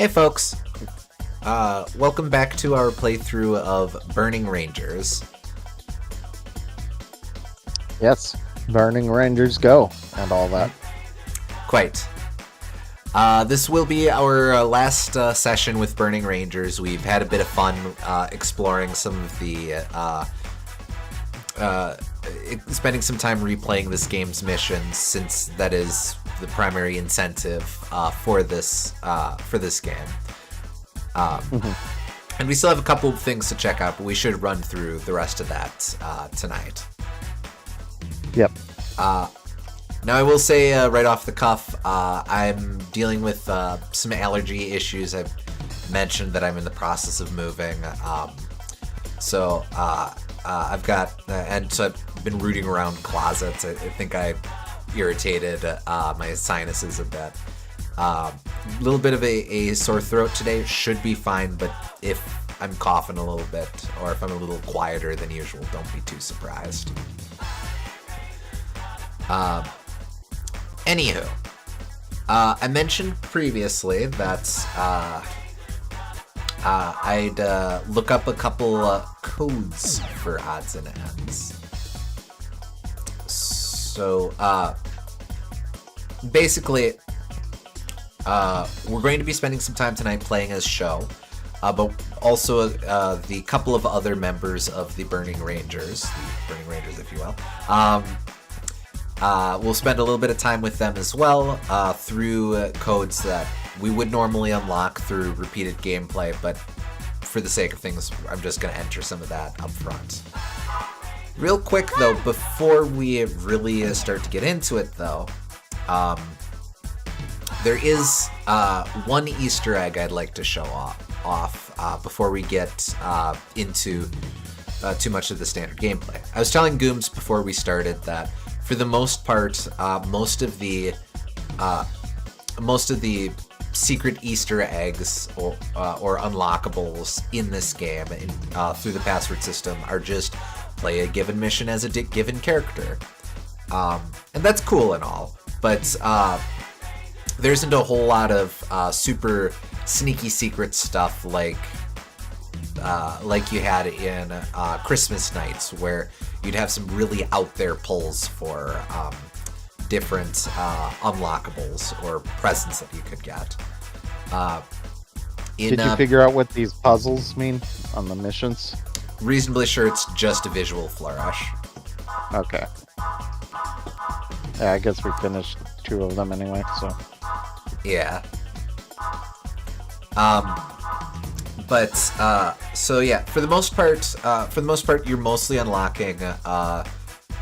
Hey folks, welcome back to our playthrough of Burning Rangers. Yes, Burning Rangers go, and all that. Quite. This will be our last session with Burning Rangers. We've had a bit of fun exploring some of the... spending some time replaying this game's missions, since that is the primary incentive for this game. And we still have a couple of things to check out, but we should run through the rest of that tonight. Yep. Now, I will say right off the cuff, I'm dealing with some allergy issues. I've mentioned that I'm in the process of moving, so I've got, and so I've been rooting around closets. I think I irritated my sinuses a bit. A little bit of a sore throat today, should be fine, but if I'm coughing a little bit, or if I'm a little quieter than usual, don't be too surprised. Anywho, I mentioned previously that I'd look up a couple codes for odds and ends. So, basically, we're going to be spending some time tonight playing as Show, but also the couple of other members of the Burning Rangers if you will. We'll spend a little bit of time with them as well, through codes that we would normally unlock through repeated gameplay, but for the sake of things, I'm just going to enter some of that up front. Real quick, though, before we really start to get into it, though, there is one Easter egg I'd like to show off before we get into too much of the standard gameplay. I was telling Gooms before we started that, for the most part, most of the secret Easter eggs or unlockables in this game through the password system are just play a given mission as a given character, and that's cool and all, but there isn't a whole lot of super sneaky secret stuff like you had in Christmas Nights, where you'd have some really out there pulls for different unlockables or presents that you could get. Did you figure out what these puzzles mean on the missions? Reasonably sure it's just a visual flourish. Okay. Yeah, I guess we finished 2 of them anyway, so. Yeah. So yeah, for the most part, you're mostly unlocking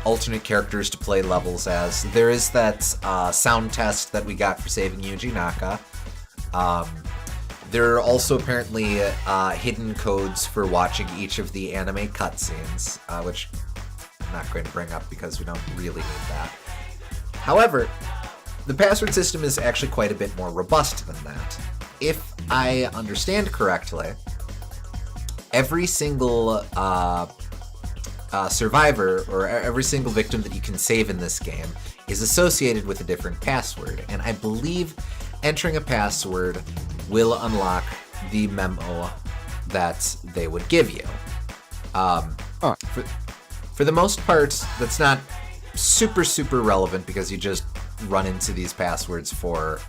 alternate characters to play levels as. There is that sound test that we got for saving Yuji Naka. There are also apparently hidden codes for watching each of the anime cutscenes, which I'm not going to bring up because we don't really need that. However, the password system is actually quite a bit more robust than that. If I understand correctly, every single survivor or every single victim that you can save in this game is associated with a different password, and I believe entering a password will unlock the memo that they would give you. For the most part, that's not super relevant because you just run into these passwords for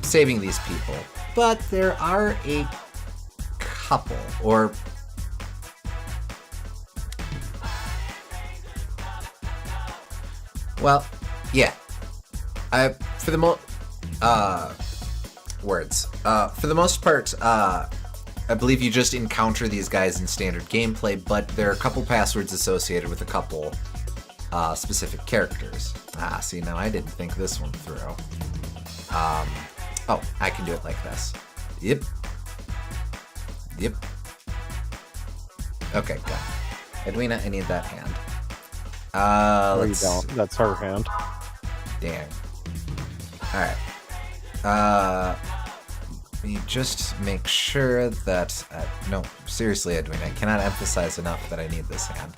saving these people, but there are a couple, or well, yeah. For the most part, I believe you just encounter these guys in standard gameplay, but there are a couple passwords associated with a couple specific characters. See, now I didn't think this one through. Oh, I can do it like this. Yep. Okay, good. Edwina, I need that hand. No, you don't. That's her hand. Dang. Alright. Let me just make sure that... no, seriously, Edwina, I cannot emphasize enough that I need this hand.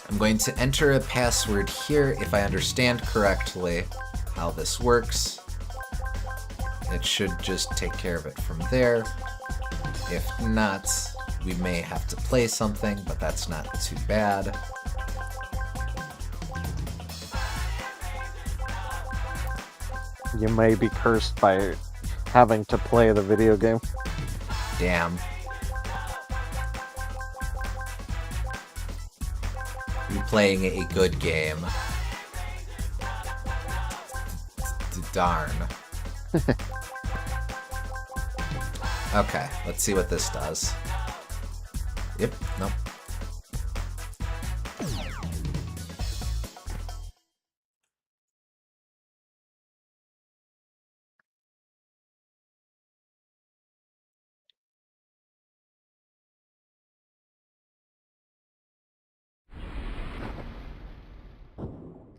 I'm going to enter a password here if I understand correctly how this works. it should just take care of it from there. If not, we may have to play something, but that's not too bad. You may be cursed by having to play the video game. Damn. You're playing a good game. Darn. Okay, let's see what this does. Yep, nope.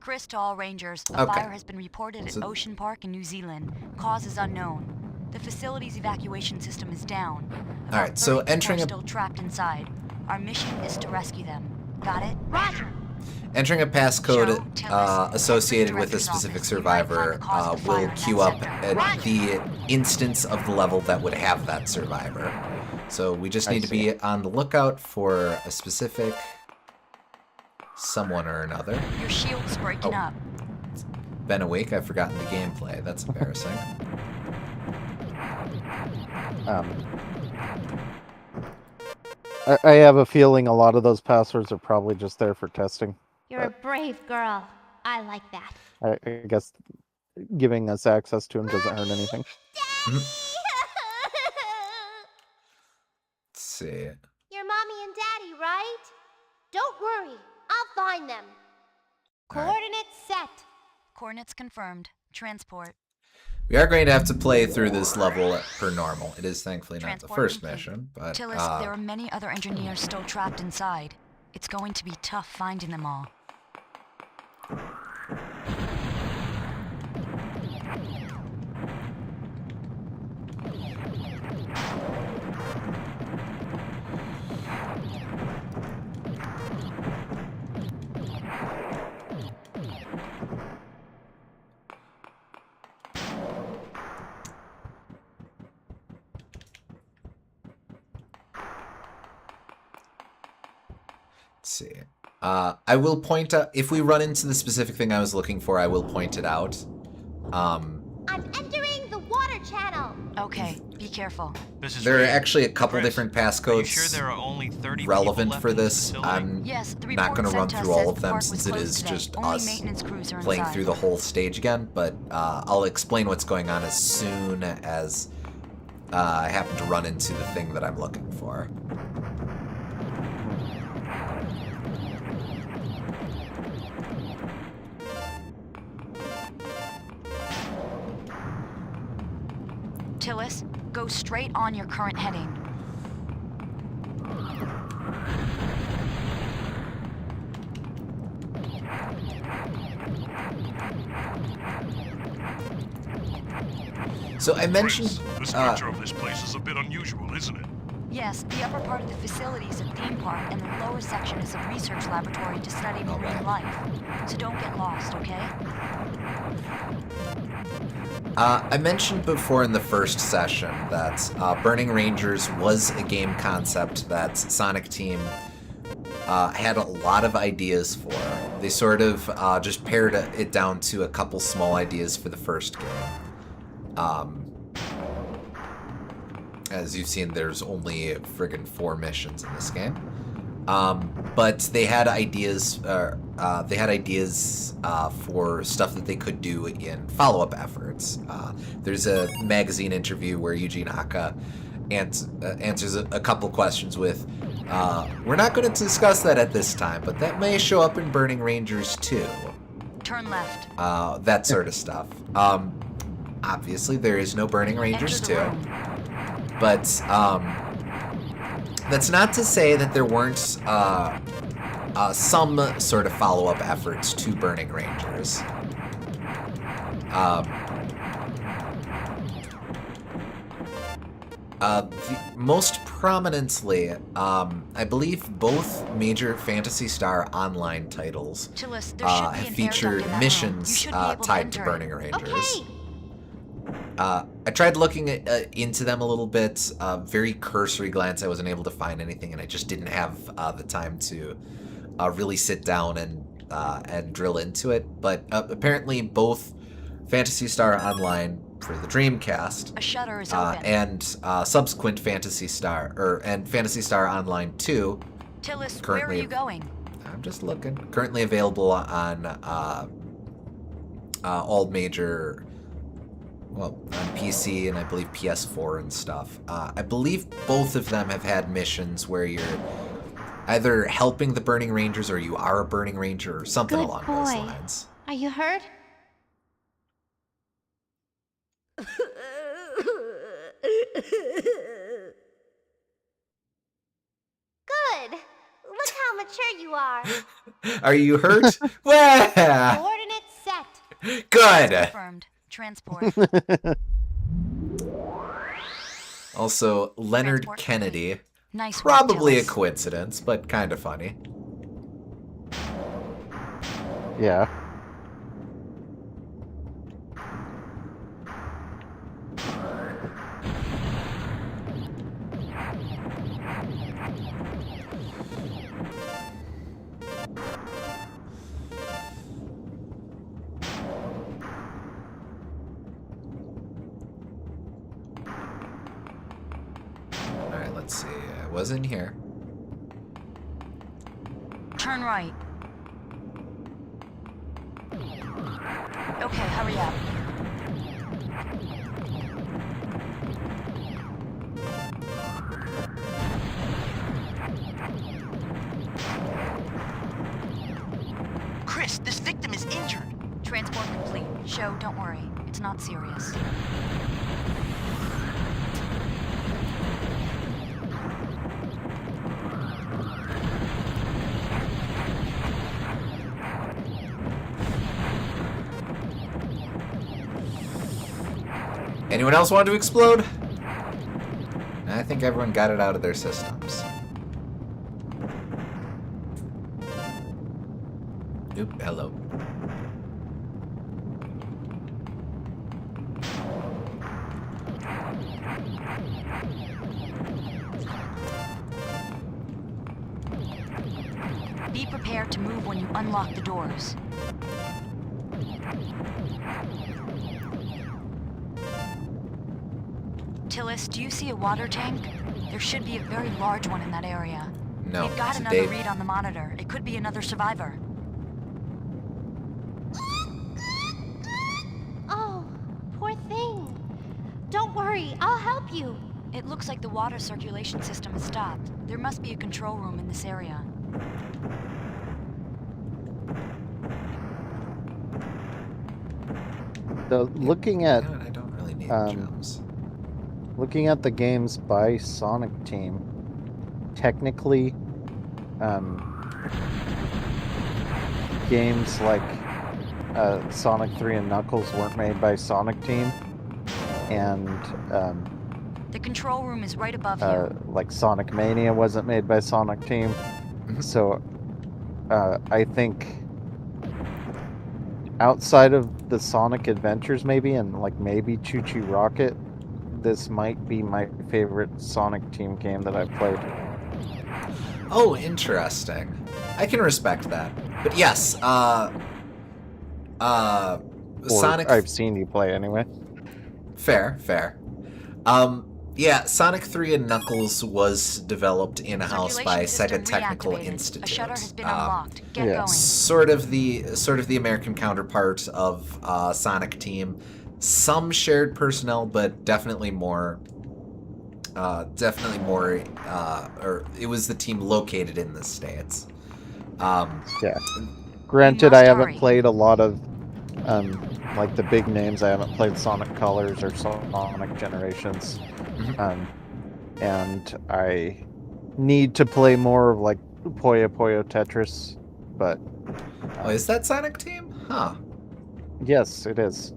Chris to all Rangers, a fire has been reported at Ocean Park in New Zealand. Cause is unknown. The facility's evacuation system is down. Alright, so entering are still trapped inside. Our mission is to rescue them. Got it? Roger! Entering a passcode associated with a specific survivor will queue up at the instance of the level that would have that survivor. So we just need to be on the lookout for a specific someone or another. Your shield's breaking up. Been awake, I've forgotten the gameplay. That's embarrassing. I have a feeling a lot of those passwords are probably just there for testing. You're a brave girl. I like that. I guess giving us access to them doesn't hurt anything. Let's see. Your mommy and daddy, right? Don't worry. I'll find them. Coordinates set. Coordinates confirmed. Transport. We are going to have to play through this level per normal. It is thankfully not the first mission, but... Tillis, there are many other engineers still trapped inside. It's going to be tough finding them all. Let's see. I will point out, if we run into the specific thing I was looking for, I will point it out. I'm entering the water channel. Okay, be careful. There are actually a couple different passcodes sure there are only 30 relevant for this. I'm the not going to run through all of them since it is today. just Only us playing through the whole stage again, but I'll explain what's going on as soon as I happen to run into the thing that I'm looking for. Tillis, go straight on your current heading. So I mentioned... The structure of this place is a bit unusual, isn't it? Yes, the upper part of the facility is a theme park, and the lower section is a research laboratory to study marine life. So don't get lost, okay? I mentioned before in the first session that Burning Rangers was a game concept that Sonic Team had a lot of ideas for. They sort of just pared it down to a couple small ideas for the first game. As you've seen, there's only friggin' 4 missions in this game. But they had ideas. They had ideas for stuff that they could do in follow-up efforts. There's a magazine interview where Yuji Naka answers a couple questions with, "We're not going to discuss that at this time, but that may show up in Burning Rangers too." Turn left. That sort of stuff. Obviously, there is no Burning Rangers 2. But that's not to say that there weren't some sort of follow-up efforts to Burning Rangers. Most prominently, I believe both major Phantasy Star Online titles Tillis, have featured missions tied to Burning Rangers. Okay. I tried looking into them a little bit. Very cursory glance. I wasn't able to find anything, and I just didn't have the time to really sit down and drill into it. But apparently, both Phantasy Star Online for the Dreamcast A shutter is open. and subsequent Phantasy Star and Phantasy Star Online 2. Tillis, where are you going? I'm just looking. Currently available on all major, well, on PC and I believe PS4 and stuff. I believe both of them have had missions where you're either helping the Burning Rangers or you are a Burning Ranger or something Good along boy. those lines. Are you hurt? Good. Look how mature you are. Are you hurt? Well, Coordinates set. good. Confirmed. Transport. Also, Leonard Transport Kennedy. Nice work, Probably a Tillis. coincidence, but kind of funny. Yeah. Alright, let's see. I was in here. Turn right. Okay, hurry up. Chris, this victim is injured. Transport complete. Show, don't worry. It's not serious. Anyone else want to explode? I think everyone got it out of their systems. Oop, hello. Be prepared to move when you unlock the doors. Tillis, do you see a water tank? There should be a very large one in that area. No, We've got it's a another Dave. read on the monitor. It could be another survivor. Oh, poor thing. Don't worry, I'll help you. It looks like the water circulation system has stopped. There must be a control room in this area. So looking at I don't really need gems. looking at the games by Sonic Team, technically, games like Sonic 3 and Knuckles weren't made by Sonic Team, and The control room is right above here. like Sonic Mania wasn't made by Sonic Team. Mhm. So I think outside of the Sonic Adventures maybe, and like maybe Choo Choo Rocket, this might be my favorite Sonic Team game that I've played. Oh, interesting. I can respect that. But yes, Or Sonic... I've seen you play anyway. Fair. Yeah, Sonic 3 and Knuckles was developed in-house by Circulation Sega system Technical reactivated. Institute. A shutter has been unlocked. Get yeah. going. Sort of the American counterpart of Sonic Team. Some shared personnel, but definitely more. Or it was the team located in the States. Yeah. Granted, must I haven't hurry. played a lot of like the big names. I haven't played Sonic Colors or Sonic Generations. Mhm. And I need to play more of like Puyo Puyo Tetris, but Oh, is that Sonic Team? Huh. yes, it is.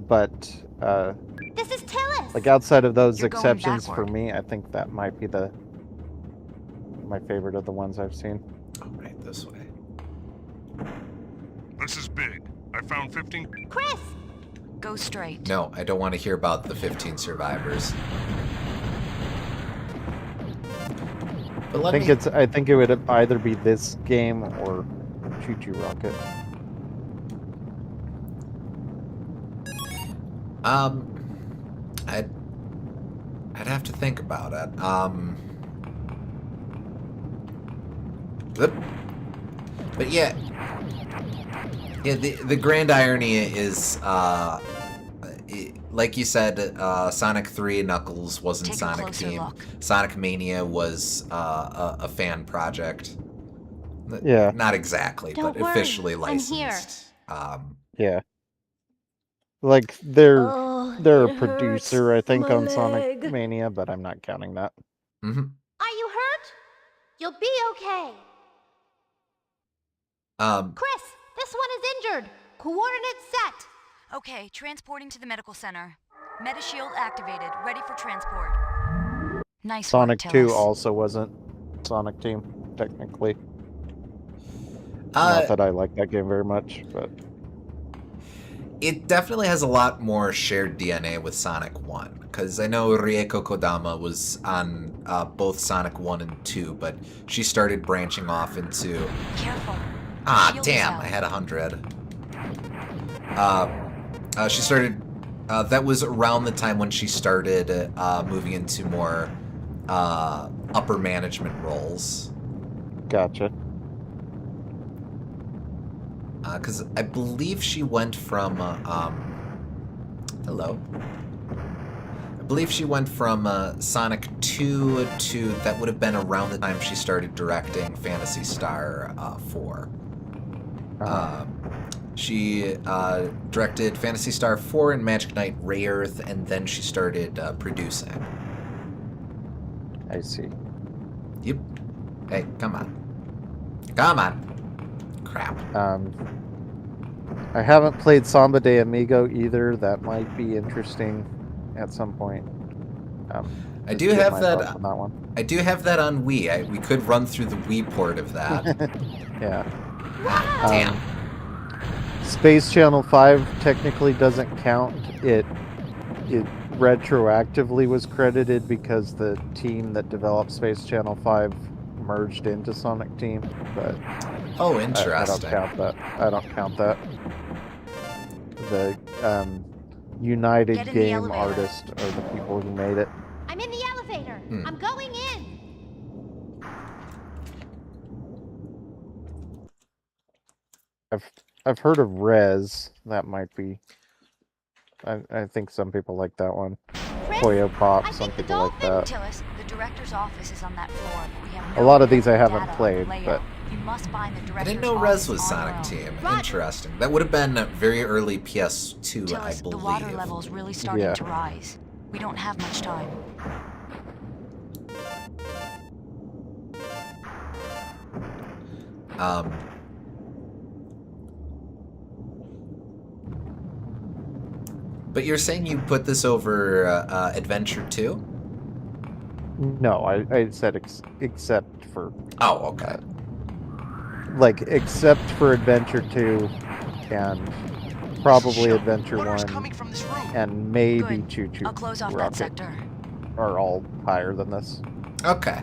But This is Tillis. like outside of those You're going exceptions, for backward. me, I think that might be my favorite of the ones I've seen. Oh, right this way. This is big. I found 15. Chris, Go straight. No, I don't want to hear about the 15 survivors. But I think it would either be this game or Choo Choo Rocket. I'd have to think about it. But yeah, the grand irony is, like you said, Sonic 3 Knuckles wasn't Take a Sonic closer Team. look. Sonic Mania was a fan project. Yeah. Not exactly, Don't but worry, officially I'm here. licensed. Yeah. Like they're Oh, a it producer, I hurts. think, My on Sonic leg. Mania, but I'm not counting that. Mm-hmm. Are you hurt? You'll be okay. Chris, this one is injured. Coordinates set. Okay, transporting to the medical center. Metashield activated, ready for transport. Nice Sonic work, 2 Tillis. also wasn't Sonic Team, technically. Uh, Not that I like that game very much, but It definitely has a lot more shared DNA with Sonic 1, because I know Rieko Kodama was on both Sonic 1 and 2, but she started branching off into... Careful. Ah, Shield damn, is I out. had 100. She started... that was around the time when she started moving into more upper management roles. gotcha. Because I believe she went from... hello? I believe she went from Sonic 2 to... That would have been around the time she started directing Phantasy Star 4. She directed Phantasy Star 4 and Magic Knight Rayearth, and then she started producing. I see. Yep. Hey, come on. Come on. Crap. I haven't played Samba de Amigo either. That might be interesting at some point. I just do get have my that. thoughts on that one. I do have that on Wii. We could run through the Wii port of that. Yeah. Ah, damn. Space Channel 5 technically doesn't count. It retroactively was credited because the team that developed Space Channel 5 merged into Sonic Team, but Oh, I don't interesting. count that. I don't count that. The United Get in the Game elevator. Artists are the people who made it. I'm in the elevator. I'm going in. I've heard of Rez. That might be. I think some people like that one. Chris, Puyo Pop. I Some think the people like that. Tillis, the director's office is on that floor, but we have A no lot of these I data haven't on played, layout. but You must find the I director's didn't know office Rez was on Sonic your own. Team. Roger. Interesting. That would have been very early PS2, I Tillis, the believe. water level's really starting Yeah. to rise. We don't have much time. But you're saying you put this over Adventure 2? no, I said except for Oh, okay. except for Adventure 2 and probably Show. Adventure Water is 1 coming from this room. and maybe Good. Choo Choo I'll close off that Rocket sector. are all higher than this. Okay.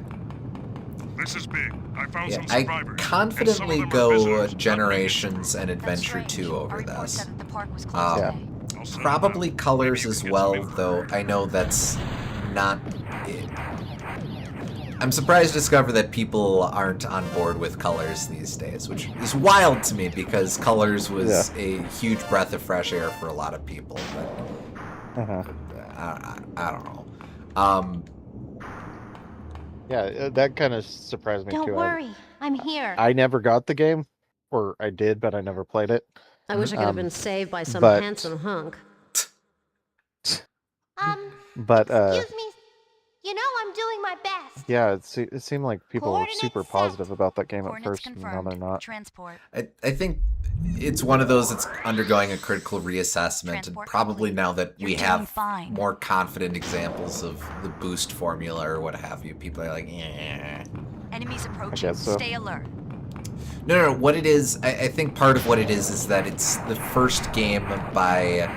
This is big. I found Yeah, some I survivors. confidently and some of them are go visitors, not native Generations and That's Adventure strange. 2 Our over report this. said that the park was closed Yeah. today. I'll send Probably them. Colors Maybe you as can get well, some info. though I know that's not... I'm surprised to discover that people aren't on board with Colors these days, which is wild to me because Colors was a huge breath of fresh air for a lot of people, but Uh-huh. I don't know. Yeah, that kind of surprised me Don't too. worry. I'm here. I never got the game, or I did, but I never played it. I wish I could have been saved by some but- handsome hunk. But Excuse me. You know I'm doing my best. yeah, it seemed like people were Coordinates super set. positive about that game at Coordinates first, and now confirmed. they're not. Transport. I think it's one of those that's undergoing a critical reassessment, and Transport probably complete. now that we You're doing have fine. more confident examples of the boost formula or what have you, people are like, yeah. Enemies approaching. guess so. Stay alert. No, what it is, I think part of what it is that it's the first game by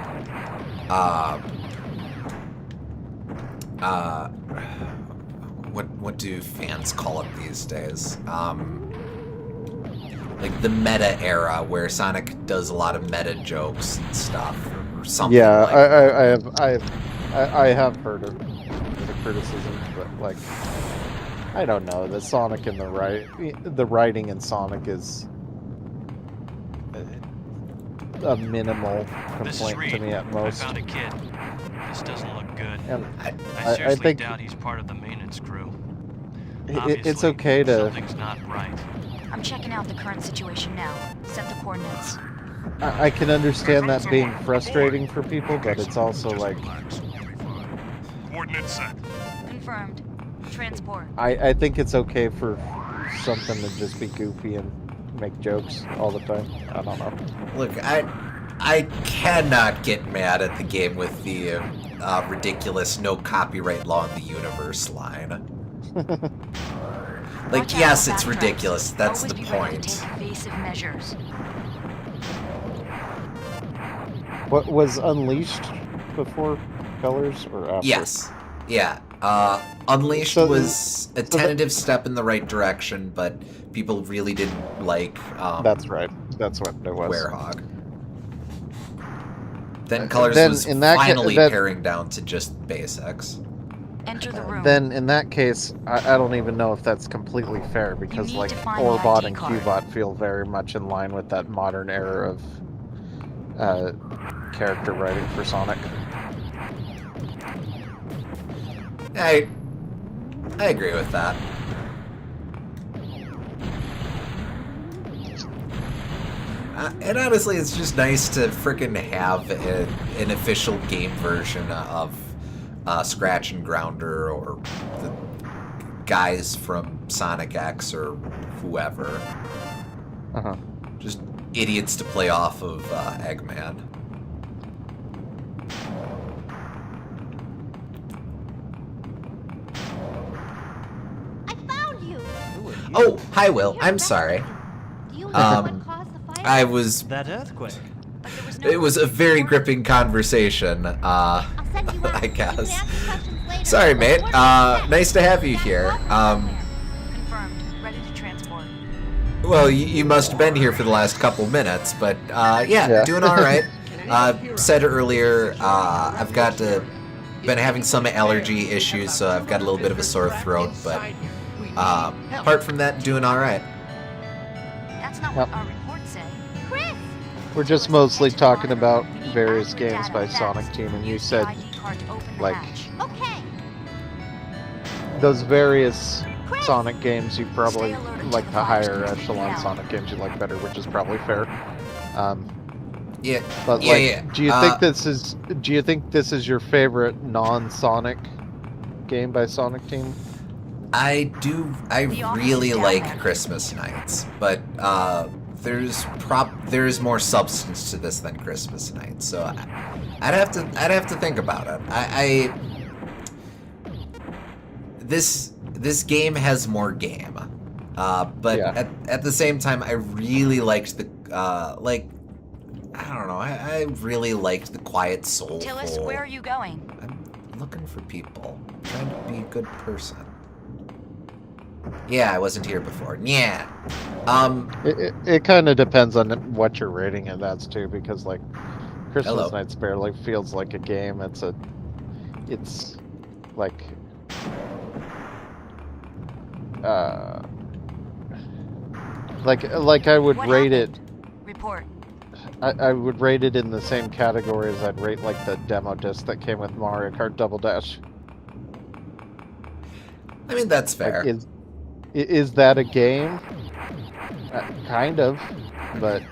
what do fans call it these days? Like the meta era where Sonic does a lot of meta jokes and stuff, or something. Yeah, like that. I have heard of the criticism, but like, I don't know. The Sonic and the writing in Sonic is a minimal complaint to me at most. I found a kid. This doesn't look good. And I seriously think doubt he's part of the maintenance crew. it's okay to. Something's not right. I'm checking out the current situation now. Set the coordinates. I can understand that being frustrating for people, but it's also like. Relax. You'll be fine. Coordinates set. Confirmed. Transport. I think it's okay for something to just be goofy and make jokes all the time. I don't know. Look, I cannot get mad at the game with the ridiculous no copyright law in the universe line. Like, Watch out yes, for it's backtracks. ridiculous. That's Always the be ready to point. take evasive measures. What was Unleashed before Colors or after? Yes. Yeah. Unleashed So- was a tentative step in the right direction, but people really didn't like That's right. That's what it was. Werehog. Then Colors then was in that finally that- paring down to just basics. Enter the room. Then in that case, I don't even know if that's completely fair because need like to find the Orbot ID and card. Qbot feel very much in line with that modern era of character writing for Sonic. I agree with that. And honestly, it's just nice to frickin' have an official game version of Scratch and Grounder or the guys from Sonic X or whoever. Uh-huh. Just idiots to play off of Eggman. I found you. Oh, hi, Will. I'm sorry. Do you know what caused the fire? I was. That earthquake. But there was no It was a very coordinates. gripping conversation. I'll send you out I so you can guess. ask me questions later. Sorry, mate. Coordinates set. Nice to have you here. Confirmed. Ready to transport. Well, you must have been here for the last couple minutes, but yeah, doing all right. Said earlier, I've got been having some allergy issues, so I've got a little bit of a sore throat, but apart from that, doing all right. That's not Yep. what our reports say. Chris, We're just mostly talking about various games by Sonic Team, and you said like okay. those various Chris, Sonic games you probably Stay alerted to like the the fires higher continuing echelon out. Sonic games you like better, which is probably fair. Yeah, But yeah, like, yeah. do you think this is your favorite non-Sonic game by Sonic Team? I The office really is down like there. Christmas Nights, but there's more substance to this than Christmas Nights, so I'd have to think about it. This game has more game, but Yeah. at the same time, I really liked the I don't know, I really liked the quiet, soulful. Tillis, where are you going? I'm looking for people. I'm trying to be a good person. Yeah, I wasn't here before. Yeah. It kind of depends on what you're rating it as too, because like Christmas Hello. Nights barely feels like a game. It's like like I would What rate happened? Report. I would rate it in the same category as I'd rate like the demo disc that came with Mario Kart Double Dash. I mean, that's fair. Like, is that a game? Kind of, but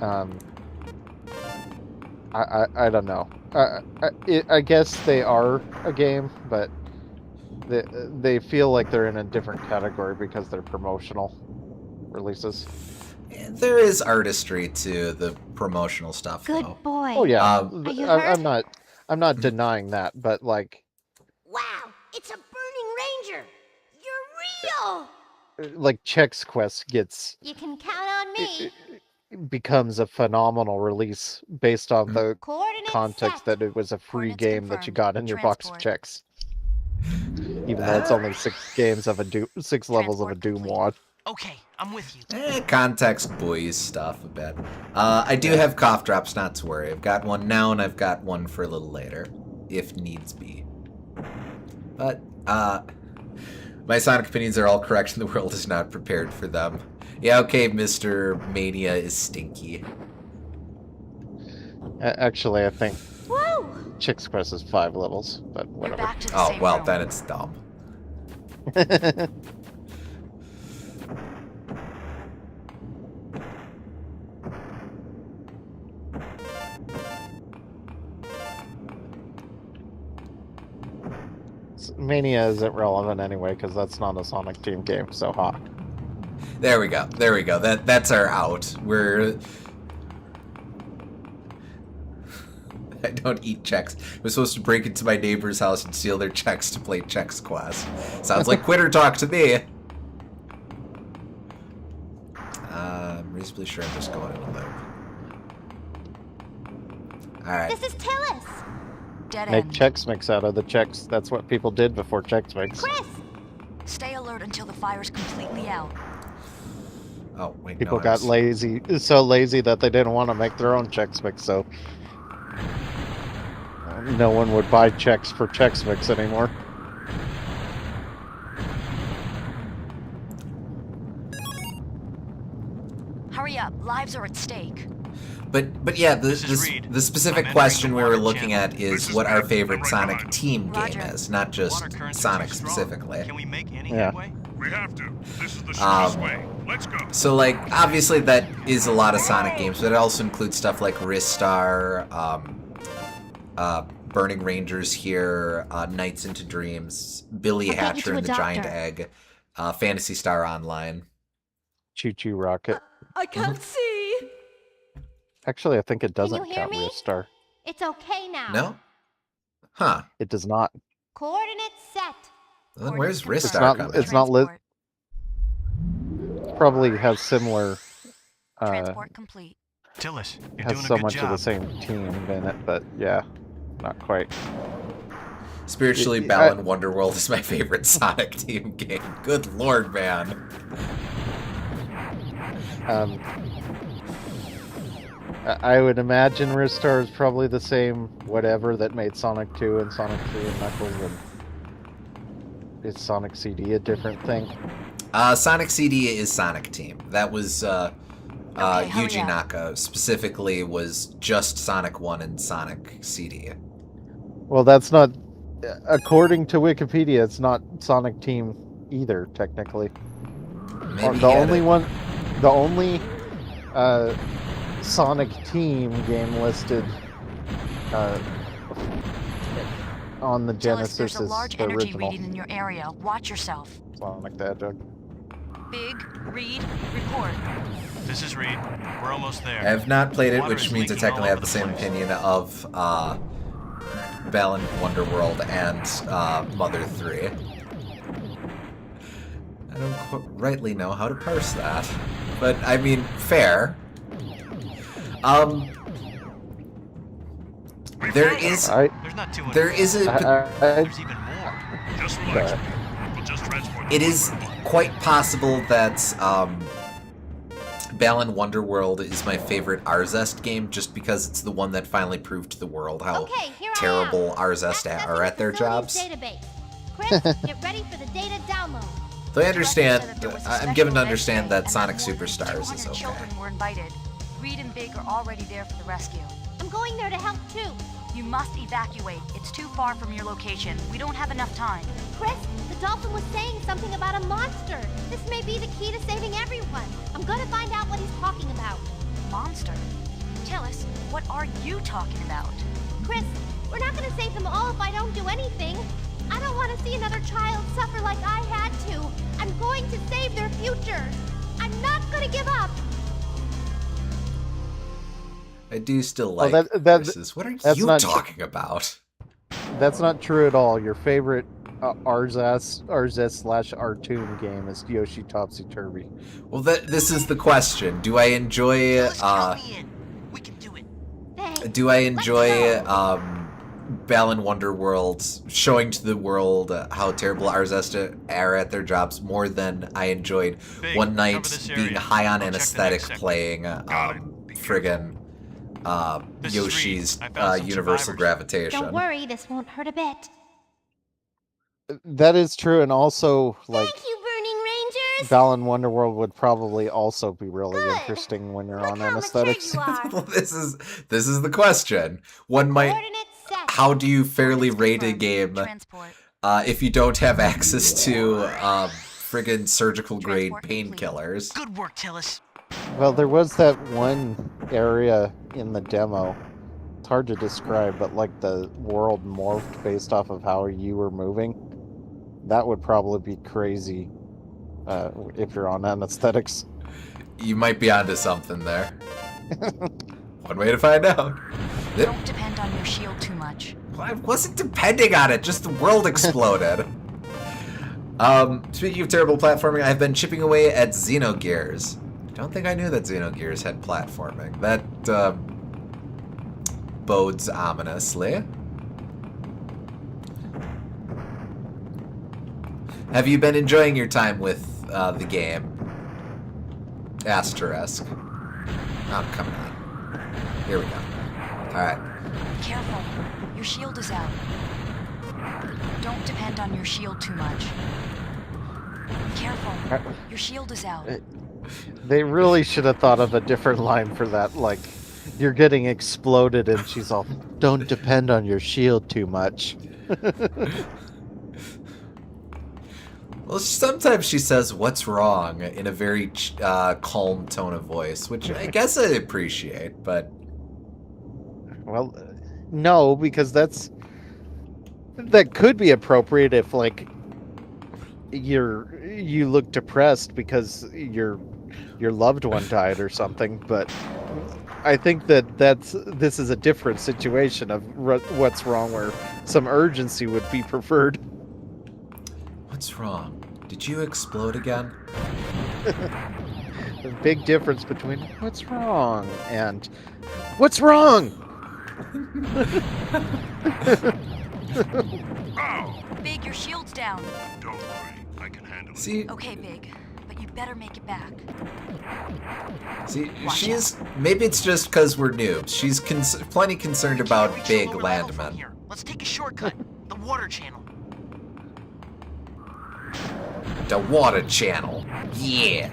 I don't know. I guess they are a game, but they feel like they're in a different category because they're promotional releases. There is artistry to the promotional stuff, Good though. boy. Oh yeah, Are you I'm hurt? not denying that, but like Wow, it's a burning ranger. You're real. Chex Quest gets You can count on me. becomes a phenomenal release based on the Coordinates context set. that it was a free Coordinates game that you confirmed. got in your box of Transport. checks. Even though it's only 6 games of a six levels of a Transport Doom complete. mod. Okay, I'm with you. Context boys stuff a bit. I do have cough drops, not to worry. I've got one now, and I've got one for a little later, if needs be. But, my Sonic opinions are all correct, and the world is not prepared for them. Yeah, okay, Mr. Mania is stinky. Actually, I think Whoa! Chicks Quest is 5 levels, but You're whatever. back to the Oh, same well, room. then it's dumb. Mania isn't relevant anyway, because that's not a Sonic Team game, so ha. There we go. There we go. That's our out. I don't eat checks. I'm supposed to break into my neighbor's house and steal their checks to play Checks Quest. Sounds like quitter talk to me. I'm reasonably sure I'm just going in a loop. Alright. This is Tillis! Dead Make end. Chex Mix out of the checks. That's what people did before Chex Mix. Chris! Stay alert until the fire's completely out. Oh, wait, People no, got lazy, so lazy that they didn't want to make their own Chex Mix, so no one would buy checks for Chex Mix anymore. Hurry up, lives are at stake. But yeah, This is Reed. the specific I'm entering question the we were water looking channel. at is This is what our Reed. favorite I'm right Sonic behind. team Roger. game is, not just Water currents are Sonic too strong. specifically. Can we make any Yeah. headway? We have to. This is the shortest way. Let's go. So, like, obviously that is a lot of Sonic games, but it also includes stuff like Ristar, Burning Rangers here, Nights into Dreams, Billy I'll get you Hatcher to a and the Giant doctor. Egg, Phantasy Star Online. Choo Choo Rocket. I can't see. Actually, I think it doesn't hear count me? Ristar. It's okay now. No? Huh. It does not. Coordinates set. Well, then where's Coordinates Ristar not- coming it's in? not lit- Transport. Probably has similar, Transport complete. Tillis, you're has doing a so good much job. of the same team in it, but yeah, not quite. Spiritually, I- Balan Wonderworld is my favorite Sonic team game. Good lord, man. I would imagine Ristar is probably the same whatever that made Sonic 2 and Sonic 3 and Knuckles, and is Sonic CD a different thing? Sonic CD is Sonic Team. That was, hurry Yuji up. Naka specifically was just Sonic 1 and Sonic CD. Well, that's not, according to Wikipedia, it's not Sonic Team either, technically. Maybe The he had only it- one, the only Sonic Team game listed on the Tillis, Genesis there's a is large the energy original reading in your area. Watch yourself. Sonic the Hedgehog. Big, Reed, report. This is Reed. We're almost there. I have not played it, Water which is means I leaking all technically have over the the same place. opinion of Balan Wonderworld and Mother 3. I don't rightly know how to parse that, but I mean, fair. There is There's not two in there it. is a There's even more. Just relax. We'll just transport. it is quite possible that Balan Wonderworld is my favorite Arzest game just because it's the one that finally proved to the world how Okay, here I terrible am. Arzest Accessing are at their the jobs. facilities database. Chris, get ready for the data download. Though I understand, Director said that there was a I'm special given to event understand today, that and Sonic more than Superstars is 200 okay. children were invited. Reed and Big are already there for the rescue. I'm going there to help too. You must evacuate. It's too far from your location. We don't have enough time. Chris, the dolphin was saying something about a monster. This may be the key to saving everyone. I'm gonna find out what he's talking about. Monster? Tillis, what are you talking about? Chris, we're not gonna save them all if I don't do anything. I don't want to see another child suffer like I had to. I'm going to save their future. I'm not gonna give up. I do still like that- versus. What are that's you not- talking about? That's not true at all. Your favorite RZ/Rtoon game is Yoshi Topsy Turvy. Well, this is the question. Do I enjoy Tillis, count me in. We can do it. Thanks. do I enjoy Let's go. Balan Wonderworld showing to the world how terrible RZs are at their jobs more than I enjoyed Big, one cover night this being area. high on I'll check the anesthetic next sector. playing friggin' This is Reed. Yoshi's I found some Universal survivors. Gravitation. Don't worry, this won't hurt a bit. That is true, and also, like, Thank you, Burning Rangers! Balan Wonderworld would probably also be really Good. interesting when you're Look on how anesthetics. mature you Well, are. this is the question. One might. Coordinates set. How do you fairly Coordinates rate a confirmed. game Transport. if you don't have access to friggin' surgical grade Transport complete. painkillers? Good work, Tillis. Well, there was that one area in the demo. It's hard to describe, but like the world morphed based off of how you were moving. That would probably be crazy if you're on anesthetics. You might be onto something there. One way to find out. Don't depend on your shield too much. Well, I wasn't depending on it, just the world exploded. Speaking of terrible platforming, I've been chipping away at Xenogears. I don't think I knew that Xenogears had platforming. That bodes ominously. Have you been enjoying your time with the game? Asterisk. Oh, come on. Here we go. Alright. Careful. Your shield is out. Don't depend on your shield too much. Careful. Your shield is out. They really should have thought of a different line for that. Like, you're getting exploded, and she's all, "Don't depend on your shield too much." Well, sometimes she says, "What's wrong?" in a very calm tone of voice, which I guess I appreciate, but... Well, no, because that could be appropriate if, like, you look depressed because your loved one died or something. But I think this is a different situation of what's wrong, where some urgency would be preferred. What's wrong? Did you explode again? The big difference between "what's wrong" and "what's wrong." Oh! Big, your shield's down. Don't worry, I can handle it. See, Okay, Big, but you better make it back. she's... Maybe it's just because we're noobs. She's plenty concerned about Reach big the lower level from landmen. here. Let's take a shortcut. The water channel. The water channel. Yeah.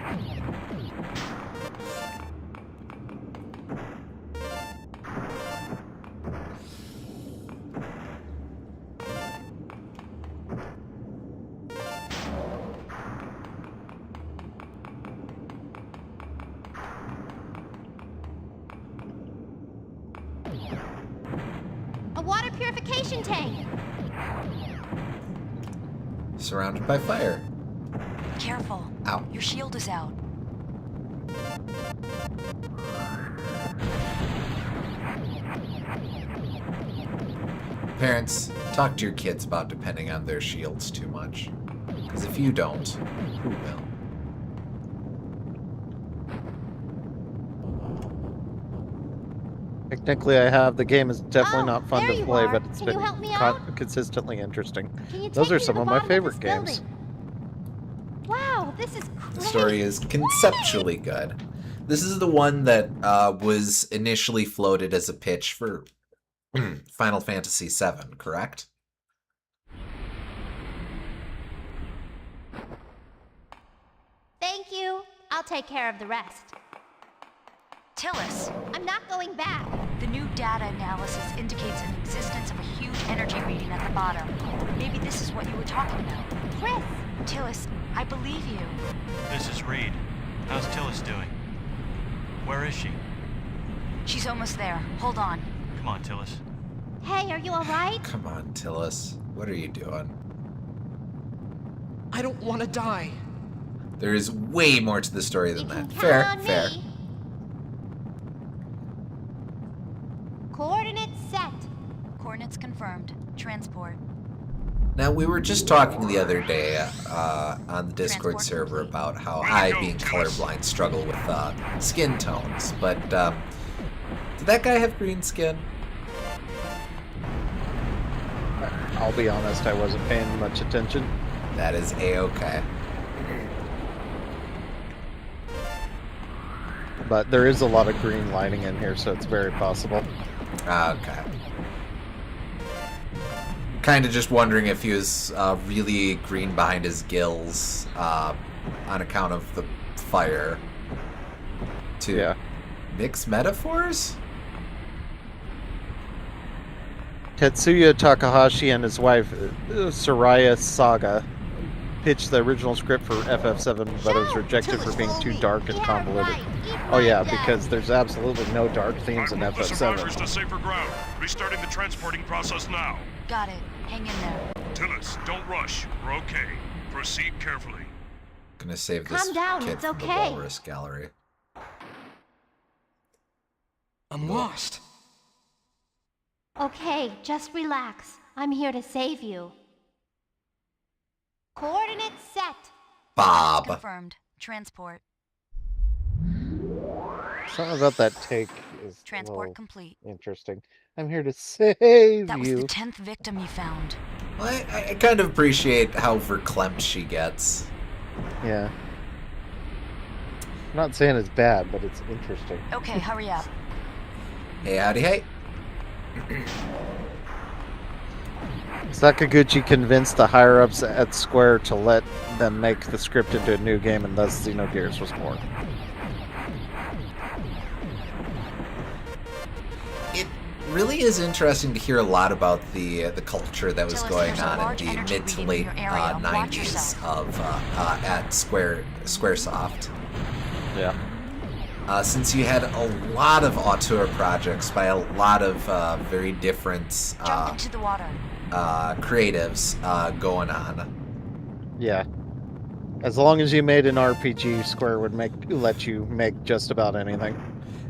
A water purification tank. Surrounded by fire. Careful. Ow. Your shield is out. Parents, talk to your kids about depending on their shields too much. Because if you don't, who will? Technically, I have. The game is definitely Oh, not fun there to you play, are. but it's Can you been help me out? consistently interesting. Can you Those take are me to some the of my bottom favorite this games. building? Wow, this is great. The story is conceptually good. This is the one that was initially floated as a pitch for Final Fantasy VII, correct? Thank you. I'll take care of the rest. Tillis, I'm not going back. the new data analysis indicates an existence of a huge energy reading at the bottom. Maybe this is what you were talking about. Chris, Tillis, I believe you. This is Reed. How's Tillis doing? Where is she? She's almost there. Hold on. Come on, Tillis. hey, are you alright? Come on, Tillis. What are you doing? I don't want to die. There is way more to the story You than can that. count Fair, on fair. me. Coordinates set. Coordinates confirmed. Transport. Now, we were just talking the other day on the Discord server about how I, being colorblind, struggle with skin tones. But did that guy have green skin? I'll be honest, I wasn't paying much attention. That is A-okay. But there is a lot of green lighting in here, so it's very possible. Okay. Kind of just wondering if he was really green behind his gills on account of the fire. To mix metaphors? Tetsuya Takahashi and his wife, Soraya Saga, pitched the original script for FF7, but it was rejected for being too dark and convoluted. Oh yeah, because there's absolutely no dark themes in Move the survivors FF7. to safer ground. Restarting the transporting process now. Got it. Hang in there. Tillis, don't rush. We're okay. Proceed carefully. Gonna save this Calm down, kid it's from the okay. Walrus Gallery. I'm lost. Okay, just relax. I'm here to save you. Coordinates set. Bob. Confirmed. Transport. Something about that take is a Transport little complete. interesting. I'm here to save That was you. the 10th victim you found. Well, I kind of appreciate how verklempt she gets. Yeah. I'm not saying it's bad, but it's interesting. Okay, hurry up. Hey, howdy, hey. Sakaguchi convinced the higher-ups at Square to let them make the script into a new game, and thus Xenogears was born. It really is interesting to hear a lot about the culture that was Tillis, going there's a on large in the energy mid to reading late in your area. Watch 90s yourself. of at Squaresoft. Yeah. Since you had a lot of auteur projects by a lot of very different Jump into the water. creatives going on. Yeah. As long as you made an RPG, Square would let you make just about anything.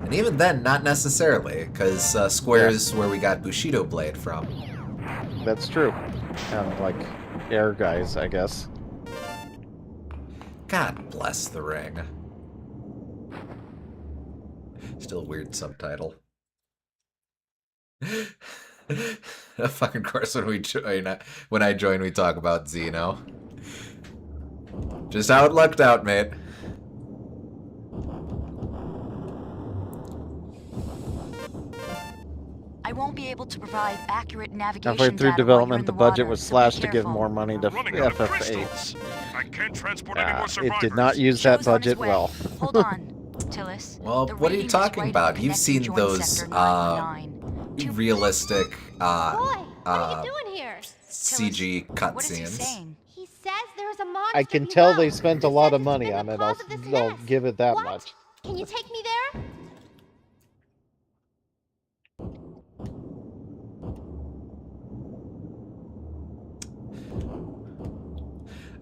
And even then, not necessarily, because Square is where we got Bushido Blade from. That's true. And, like, air guys, I guess. God bless the ring. Still a weird subtitle. Fucking course when I join, we talk about Xeno. Just how it lucked out, mate. I won't be able to provide accurate navigation Halfway through data while development, you're the in budget water, was so be slashed to give careful. more money to Running out of FF8. crystals. I can't transport any more It survivors. did not use that Show's on its budget way. well. Hold on, Tillis. Well, The what are you reading is talking right about? at the You've connecting seen joint those sector 919. realistic Boy, what are you doing here? CG What is he cutscenes. saying? He says there's a monster I can tell they below. spent He a lot says of it's money been on the it. cause of this I'll mess. give it that What? much. Can you take me there?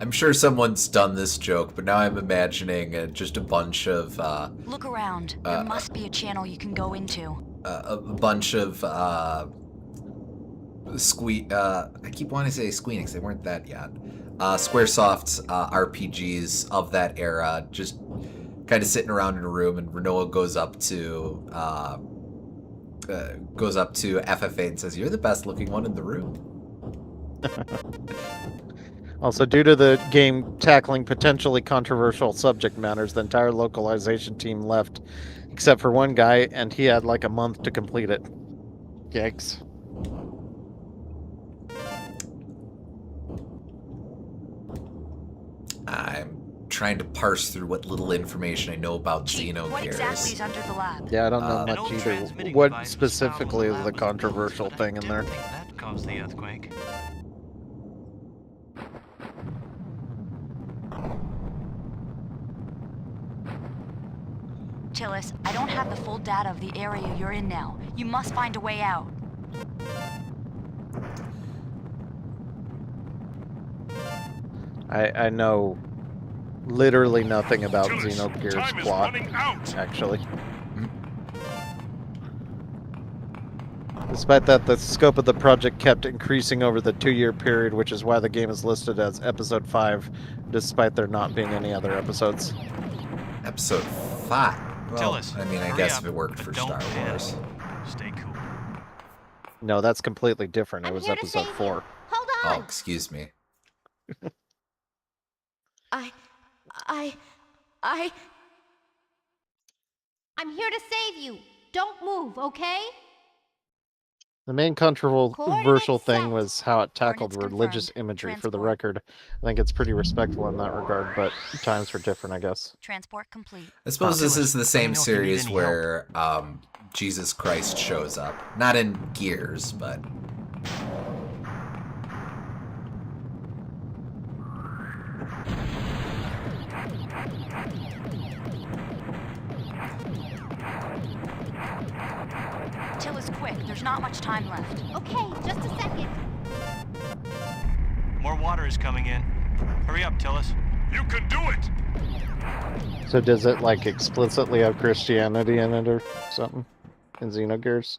I'm sure someone's done this joke, but now I'm imagining just a bunch of Look around. There must be a channel you can go into. a bunch of I keep wanting to say Squeenix. They weren't that yet. Squaresoft's RPGs of that era, just kind of sitting around in a room, and Renoa goes up to FF8 and says, "You're the best looking one in the room." Also, due to the game tackling potentially controversial subject matters, the entire localization team left, except for one guy, and he had like a month to complete it. Yikes. I'm trying to parse through what little information I know about Chief, Xenogears. what exactly is under the lab? Yeah, I don't know An much old either. transmitting What device was found specifically in is lab the with pills, controversial but thing I in there? didn't think that caused the earthquake. Tillis, I don't have the full data of the area you're in now. You must find a way out. I know literally nothing about Tillis, Xenogears time is plot, running out. actually. Despite that, the scope of the project kept increasing over the 2-year period, which is why the game is listed as Episode 5, despite there not being any other episodes. Episode 5. Well, Tillis, I mean, I hurry guess up, if it worked but for don't Star panic. Wars. Stay cool. No, that's completely different. It I'm was here to Episode save 4. you. Hold Oh, on. excuse me. I... I'm here to save you. Don't move, okay? The main controversial Coordinates thing set. was how it tackled Coordinates religious confirmed. imagery. For the Transport. record, I think it's pretty respectful in that regard, but times were different, I guess. Transport complete. I suppose this is the Let me same know if you need series any where Jesus Christ shows up. Not in Gears, but... Tillis, quick. There's not much time left. Okay, just a second. More water is coming in. Hurry up, Tillis. You can do it! So does it, like, explicitly have Christianity in it or something? In Xenogears?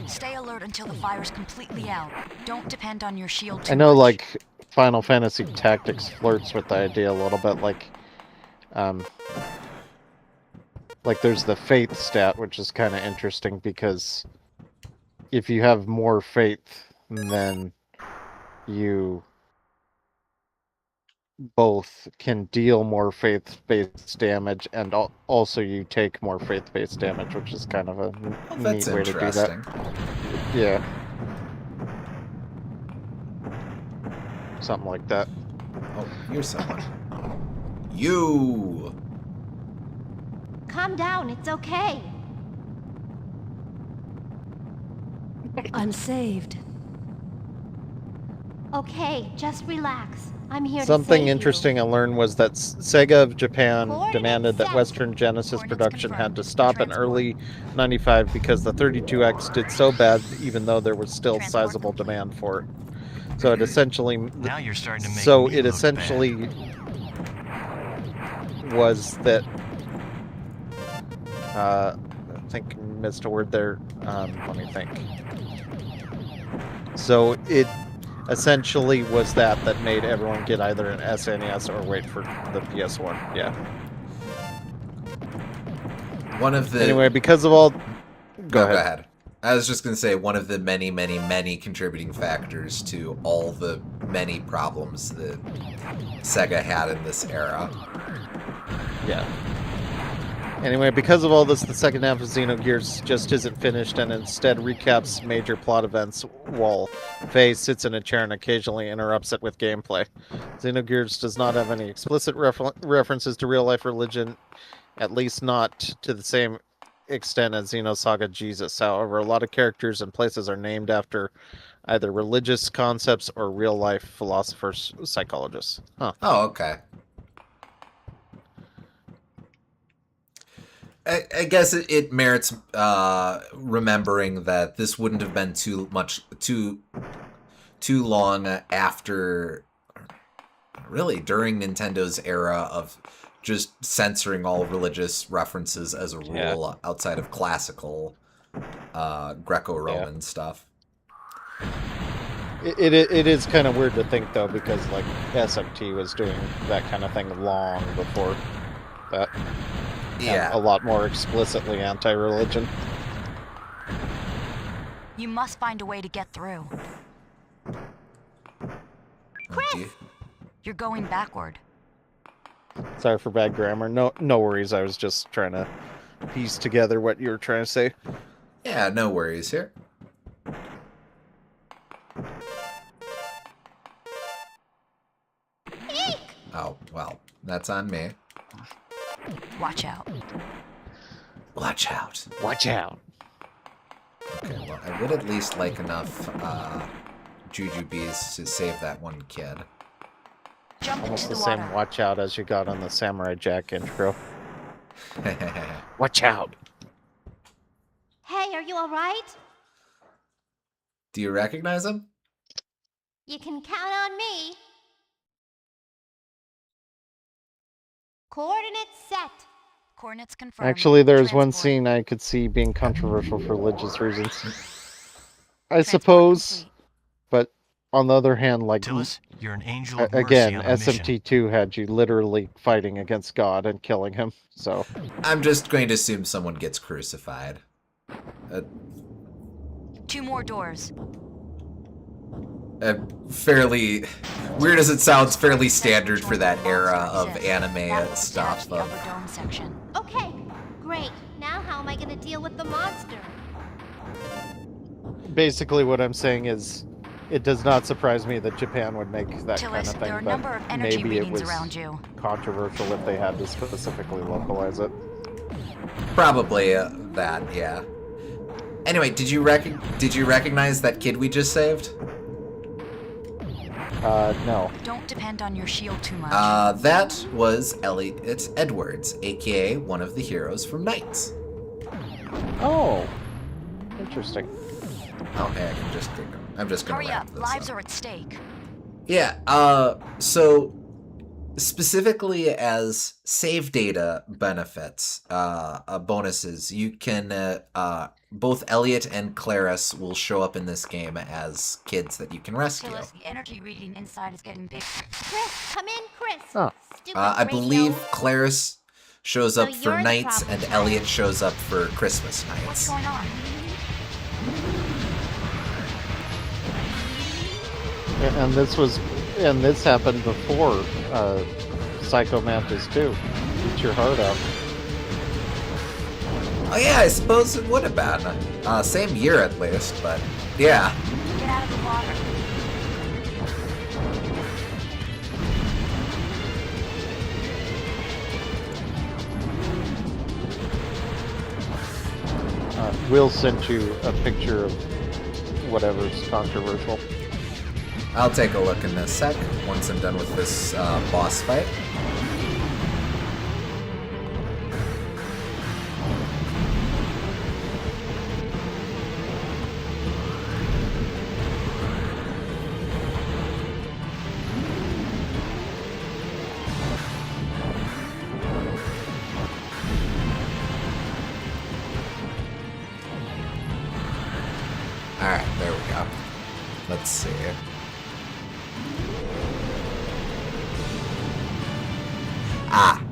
Stay alert until the fire's completely out. Don't depend on your shield too I know, much. like, Final Fantasy Tactics flirts with the idea a little bit, like there's the faith stat, which is kind of interesting because if you have more faith, then you both can deal more faith-based damage, and also you take more faith-based damage, which is kind of a Oh, that's neat way to do that. interesting. Yeah. Something like that. Oh, here's someone. You! Calm down, it's okay. I'm saved. Okay, just relax. I'm here to Something save interesting I learned was that Sega of Japan Coordinates demanded that set. Western Genesis Coordinates production had to confirmed. stop in Transport. early 95 because the 32X did so bad, even though there was still Transport sizable complete. demand for it. So it essentially, Now you're starting to make so me it look essentially was that. I think I missed a word there. Let me think. So it essentially was that made everyone get either an SNES or wait for the PS1. Yeah. One of the... Anyway, because of all... Go Go ahead. ahead. I was just going to say, one of the many, many, many contributing factors to all the many problems that Sega had in this era. Yeah. Anyway, because of all this, the second half of Xenogears just isn't finished and instead recaps major plot events while Faye sits in a chair and occasionally interrupts it with gameplay. Xenogears does not have any explicit references to real-life religion, at least not to the same extent as Xenosaga Jesus. However, a lot of characters and places are named after either religious concepts or real-life philosophers, psychologists. Huh. Oh, okay. I guess it merits remembering that this wouldn't have been too long after, really, during Nintendo's era of just censoring all religious references as a rule outside of classical Greco-Roman stuff. It is kind of weird to think, though, because, like, SMT was doing that kind of thing long before that. Yeah. A lot more explicitly anti-religion. You must find a way to get through. Chris! You're going backward. Sorry for bad grammar. No worries. I was just trying to piece together what you were trying to say. Yeah, no worries here. Eek! Oh, well, that's on me. Watch out. Watch out. Watch out. Okay, well, I would at least like enough jujubes to save that one kid. Jump Almost into the the same water. watch out as you got on the Samurai Jack intro. Watch out. Hey, are you alright? Do you recognize him? You can count on me. Coordinates set. Coordinates confirmed. Actually, there's one Transport. scene I could see being controversial for religious reasons. I Transport suppose, complete. but on the other hand, like Tillis, you're an angel of mercy again, on a mission. SMT2 had you literally fighting against God and killing him. So I'm just going to assume someone gets crucified. 2 more doors. Fairly weird as it sounds, fairly standard for that era of anime stuff. The upper dome section. Okay, great. Now how am I gonna deal with the monster? basically what I'm saying is, it does not surprise me that Japan would make that kind Tillis, of there are a thing, number but of energy maybe it readings was around you. controversial if they had to specifically localize it. Probably that, yeah. Anyway, did you recognize that kid we just saved? No. Don't depend on your shield too much. That was Elliot Edwards, aka one of the heroes from Knights. Oh, interesting. Oh, hey, I'm just gonna Hurry wrap up, this lives up. are at stake. Yeah, so specifically as save data benefits, bonuses, you can, both Elliot and Claris will show up in this game as kids that you can rescue. Tillis, the energy reading inside is getting big. Chris, come in, Chris. Oh. Stupid I radio. believe Claris shows up So for you're the Nights problem and child. Elliot shows up for Christmas What's Nights. going on? And this happened before Psycho Mantis 2. Eat your heart out. Oh yeah, I suppose it would have been. Same year at least, but yeah. Get out of the water. Will send you a picture of whatever's controversial. I'll take a look in a sec, once I'm done with this boss fight. Alright, there we go. Let's see. Ah.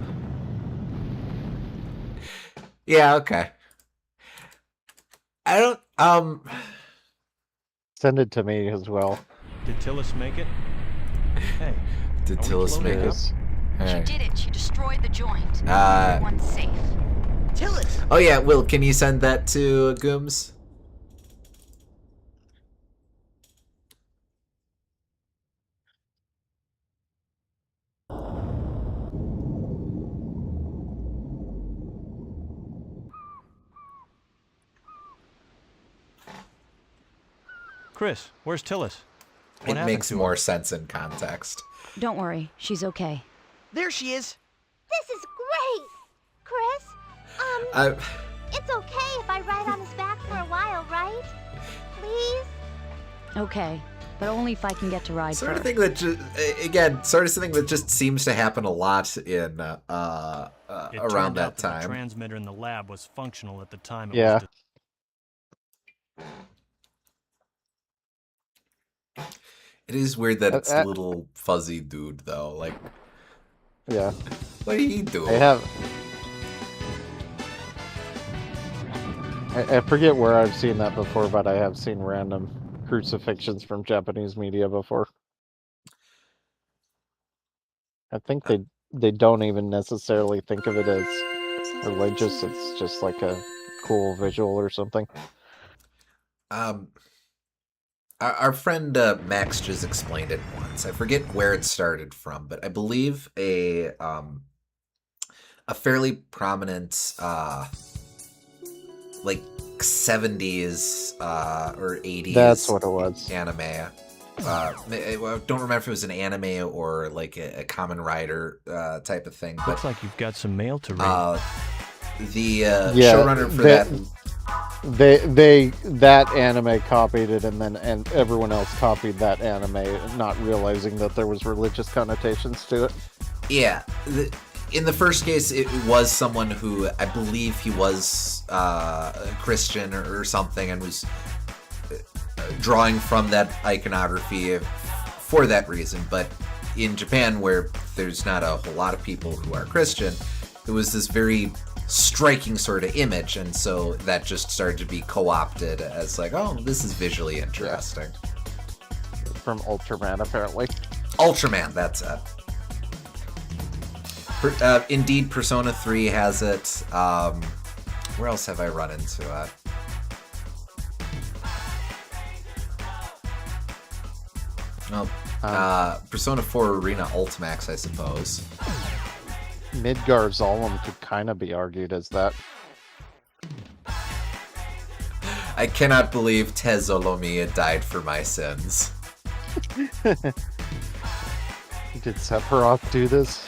Yeah, okay. I don't, Send it to me as well. Did Tillis make it? Hey. did Are we Tillis close make it? Yes. She Alright. did it. She destroyed the joint. Uh, Everyone's safe. Tillis! Oh yeah, Will, can you send that to Gooms? Chris, where's Tillis? What It happened makes to her? more sense in context. Don't worry, she's okay. There she is. This is great! Chris, I, it's okay if I ride on his back for a while, right? Please? Okay, but only if I can get to ride sort of first. thing that sort of something that just seems to happen a lot in It around turned that out the time. transmitter in the lab was functional at the time it Yeah. was It is weird that it's Uh, little fuzzy dude though. Like, Yeah. what are you doing? I have. I forget where I've seen that before, but I have seen random crucifixions from Japanese media before. I think they don't even necessarily think of it as religious. It's just like a cool visual or something. Our friend Max just explained it once. I forget where it started from, but I believe a fairly prominent like 70s or 80s That's what it was. anime. I don't remember if it was an anime or like a common writer type of thing, Looks but like you've got some mail to read. the showrunner for that. That anime copied it, and everyone else copied that anime, not realizing that there was religious connotations to it. Yeah, in the first case, it was someone who I believe he was Christian or something, and was drawing from that iconography for that reason. But in Japan, where there's not a whole lot of people who are Christian, it was this very striking sort of image, and so that just started to be co-opted as like, oh, this is visually interesting. From Ultraman, apparently. Ultraman, that's it. Indeed, Persona 3 has it. Where else have I run into it? Well, Persona 4 Arena Ultimax, I suppose. Midgar Zolom could kind of be argued as that. I cannot believe Tezolomi died for my sins. Did Sephiroth do this?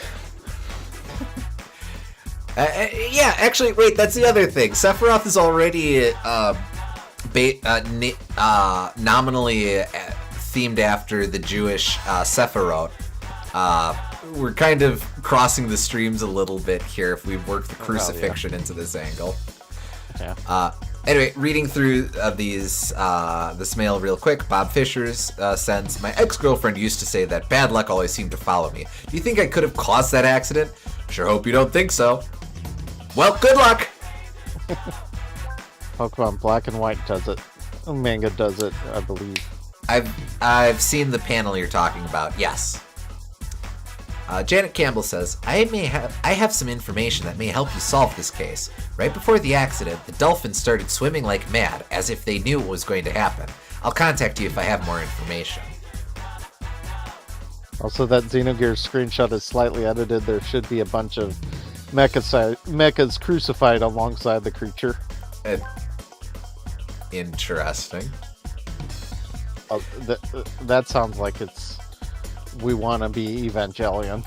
Yeah, actually, wait, that's the other thing. Sephiroth is already nominally themed after the Jewish Sephiroth. We're kind of crossing the streams a little bit here if we work the crucifixion into this angle. Yeah. Anyway, reading through this mail real quick, Bob Fisher sends, my ex-girlfriend used to say that bad luck always seemed to follow me. Do you think I could have caused that accident? Sure hope you don't think so. Well, good luck! Pokemon Black and White does it. Manga does it, I believe. I've seen the panel you're talking about, yes. Janet Campbell says, I have some information that may help you solve this case. Right before the accident, the dolphins started swimming like mad, as if they knew what was going to happen. I'll contact you if I have more information. Also, that Xenogears screenshot is slightly edited. There should be a bunch of mechas crucified alongside the creature. Interesting. That sounds like it's we want to be Evangelion.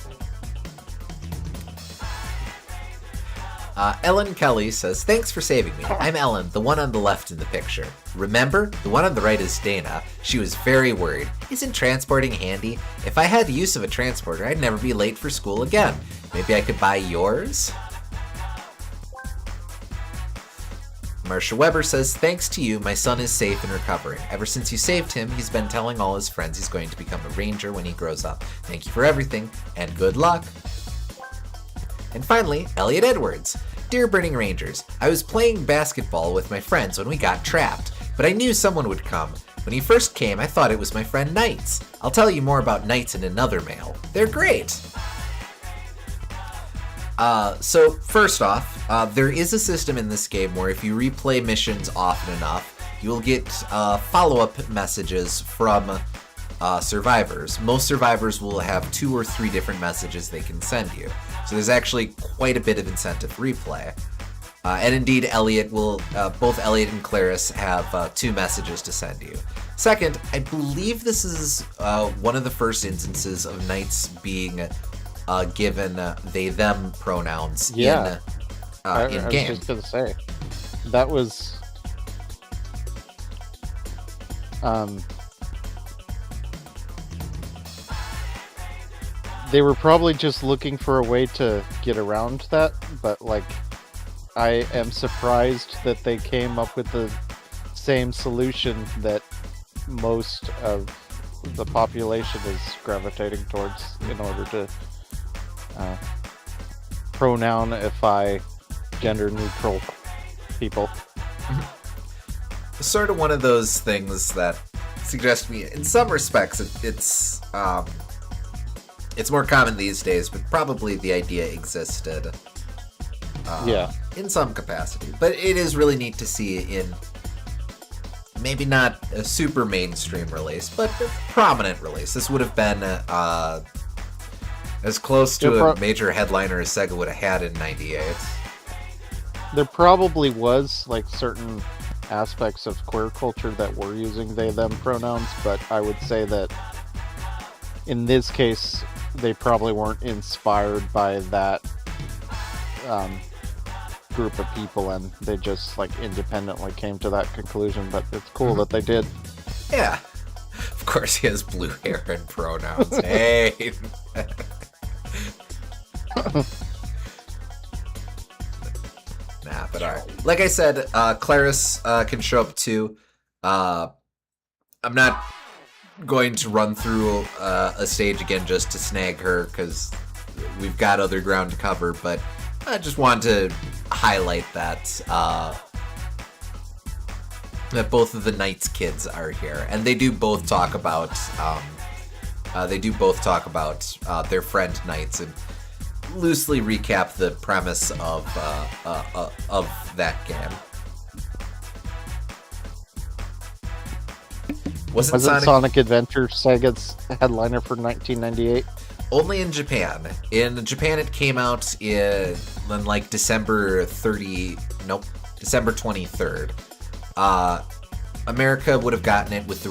Ellen Kelly says, thanks for saving me. I'm Ellen, the one on the left in the picture. Remember? The one on the right is Dana. She was very worried. Isn't transporting handy? If I had the use of a transporter, I'd never be late for school again. Maybe I could buy yours? Marcia Weber says, thanks to you, my son is safe and recovering. Ever since you saved him, he's been telling all his friends he's going to become a ranger when he grows up. Thank you for everything, and good luck. And finally, Elliot Edwards. Dear Burning Rangers, I was playing basketball with my friends when we got trapped, but I knew someone would come. When he first came, I thought it was my friend Knights. I'll tell you more about Knights in another mail. They're great! So first off, there is a system in this game where if you replay missions often enough, you will get follow-up messages from survivors. Most survivors will have 2 or 3 different messages they can send you. So there's actually quite a bit of incentive replay. And indeed, both Elliot and Claris have 2 messages to send you. Second, I believe this is one of the first instances of Knights being given they/them pronouns in game. I was just going to say, that was... they were probably just looking for a way to get around that, but I am surprised that they came up with the same solution that most of the population is gravitating towards in order to pronounify gender-neutral people. It's sort of one of those things that suggest to me, in some respects, it's more common these days, but probably the idea existed in some capacity. But it is really neat to see in maybe not a super mainstream release, but a prominent release. This would have been as close to a major headliner as SEGA would have had in '98. There probably was certain aspects of queer culture that were using they/them pronouns, but I would say that in this case, they probably weren't inspired by that group of people, and they just independently came to that conclusion. But it's cool that they did. Yeah, of course he has blue hair and pronouns. Hey. But alright. Like I said, Claris can show up too. I'm not going to run through a stage again just to snag her, because we've got other ground to cover, but I just wanted to highlight that that both of the Knights kids are here, and they do both talk about their friend Knights, and loosely recap the premise of that game. Wasn't Sonic Adventure Sega's headliner for 1998? Only in Japan. In Japan, it came out in like December 23rd. America would have gotten it with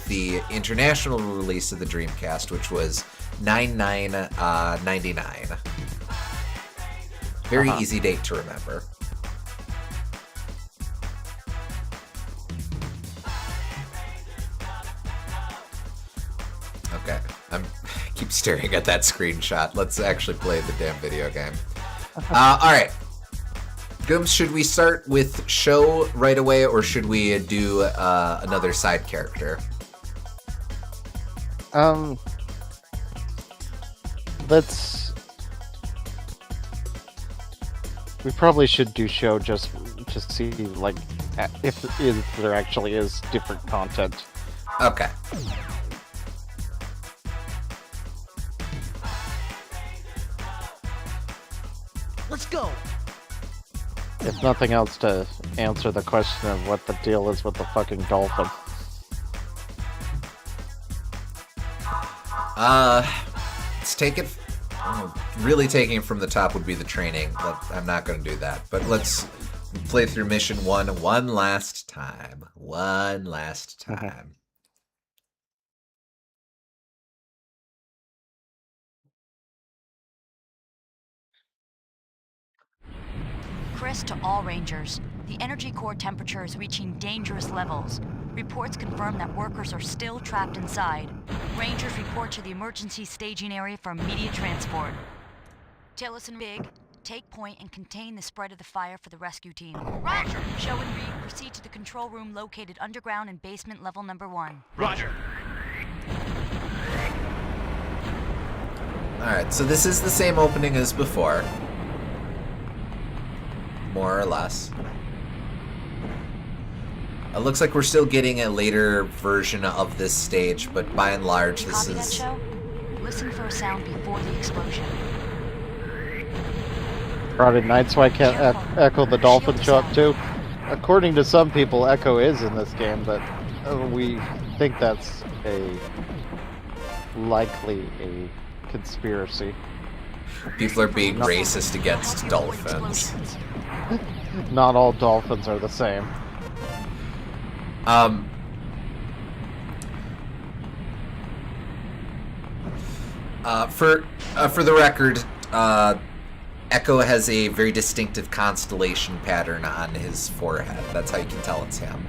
the international release of the Dreamcast, which was 9/9/99. Very easy date to remember. Okay, I keep staring at that screenshot. Let's actually play the damn video game. All right. Gooms, should we start with Show right away, or should we do another side character? We probably should do Show just to see, like, if there actually is different content. Okay. Let's go. If nothing else, to answer the question of what the deal is with the fucking dolphin. Let's take it. Really taking it from the top would be the training, but I'm not going to do that. But let's play through mission one last time. One last time. Chris to all Rangers. The energy core temperature is reaching dangerous levels. Reports confirm that workers are still trapped inside. Rangers report to the emergency staging area for immediate transport. Tillis and Big, take point and contain the spread of the fire for the rescue team. Roger. Show and Reed, proceed to the control room located underground in basement level number 1. Roger. Alright, so this is the same opening as before. More or less. It looks like we're still getting a later version of this stage, but by and large, this Copy is... that, Show? Listen for a sound before the explosion. Friday night, so I can't Echo the Dolphin show up too. According to some people, Echo is in this game, but we think that's likely a conspiracy. People are being racist against dolphins. Not all dolphins are the same. For the record, Echo has a very distinctive constellation pattern on his forehead. That's how you can tell it's him.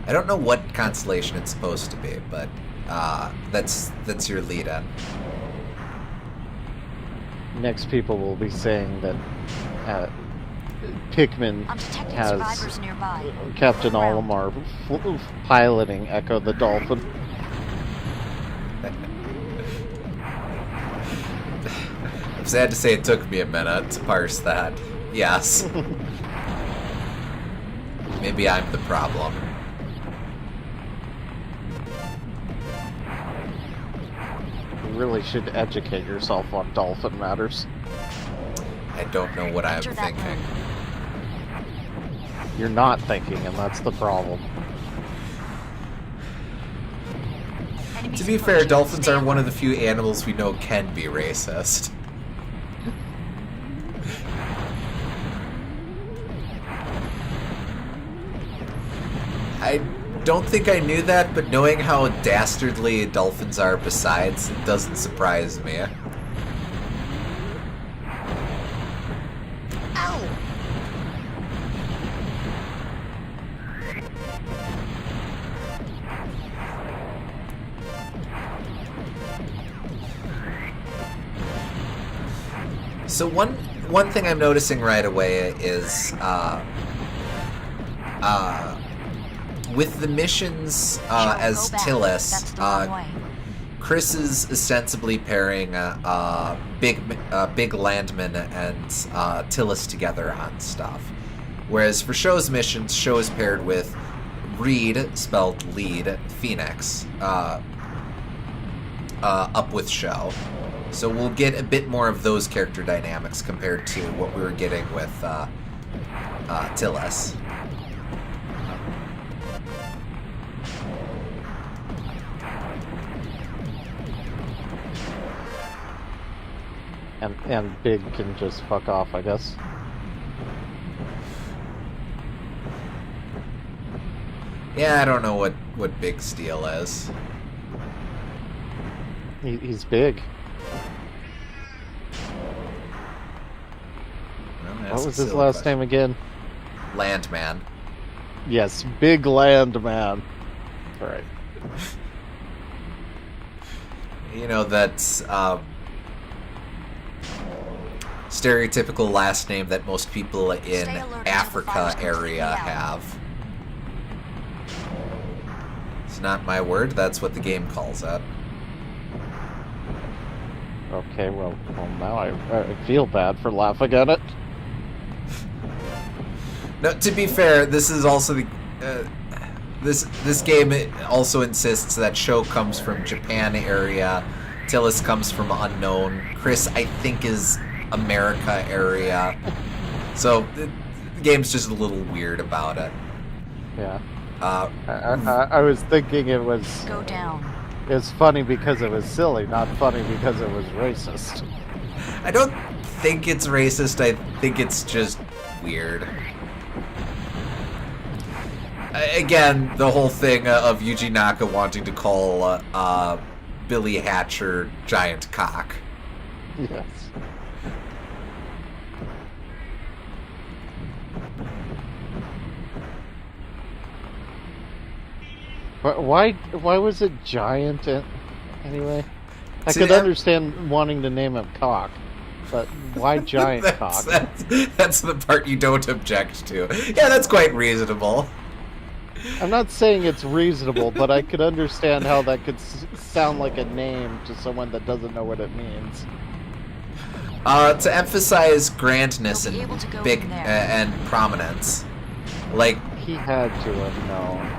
I don't know what constellation it's supposed to be, but that's your lead-in. Next, people will be saying that Pikmin has Captain Olimar piloting Echo the Dolphin. I'm sad to say it took me a minute to parse that. Yes. Maybe I'm the problem. You really should educate yourself on dolphin matters. I don't know what I'm thinking. You're not thinking, and that's the problem. To be fair, dolphins are one of the few animals we know can be racist. I don't think I knew that, but knowing how dastardly dolphins are besides, it doesn't surprise me. So one thing I'm noticing right away is with the missions as Go back. Tillis, That's the wrong way. Chris is ostensibly pairing Big Landman and Tillis together on stuff. Whereas for Show's missions, Show is paired with Reed, spelled lead, Phoenix, up with Show. So we'll get a bit more of those character dynamics compared to what we were getting with Tillis. And Big can just fuck off, I guess. Yeah, I don't know what Big Steel is. He's big. Well, that's What a was his silly last question. name again? Landman. Yes, Big Landman. Alright. You know, that's stereotypical last name that most people in Stay alert until the Africa fire's area completely out. have. It's not my word, that's what the game calls it. Okay, well now I feel bad for laughing at it. No, to be fair, this is also the this game also insists that Show comes from Japan area, Tillis comes from unknown, Chris I think is America area, so the game's just a little weird about it. Yeah. I was thinking it was Go down. it's funny because it was silly, not funny because it was racist. I don't think it's racist, I think it's just weird. Again, the whole thing of Yuji Naka wanting to call Billy Hatcher giant cock. Yes. But why was it giant anyway? I See, could that- understand wanting to name him Cock, but why giant cock? That's the part you don't object to. Yeah, that's quite reasonable. I'm not saying it's reasonable, but I could understand how that could sound like a name to someone that doesn't know what it means. To emphasize grandness You'll be and able to go big from there. and prominence, like, He had to have known.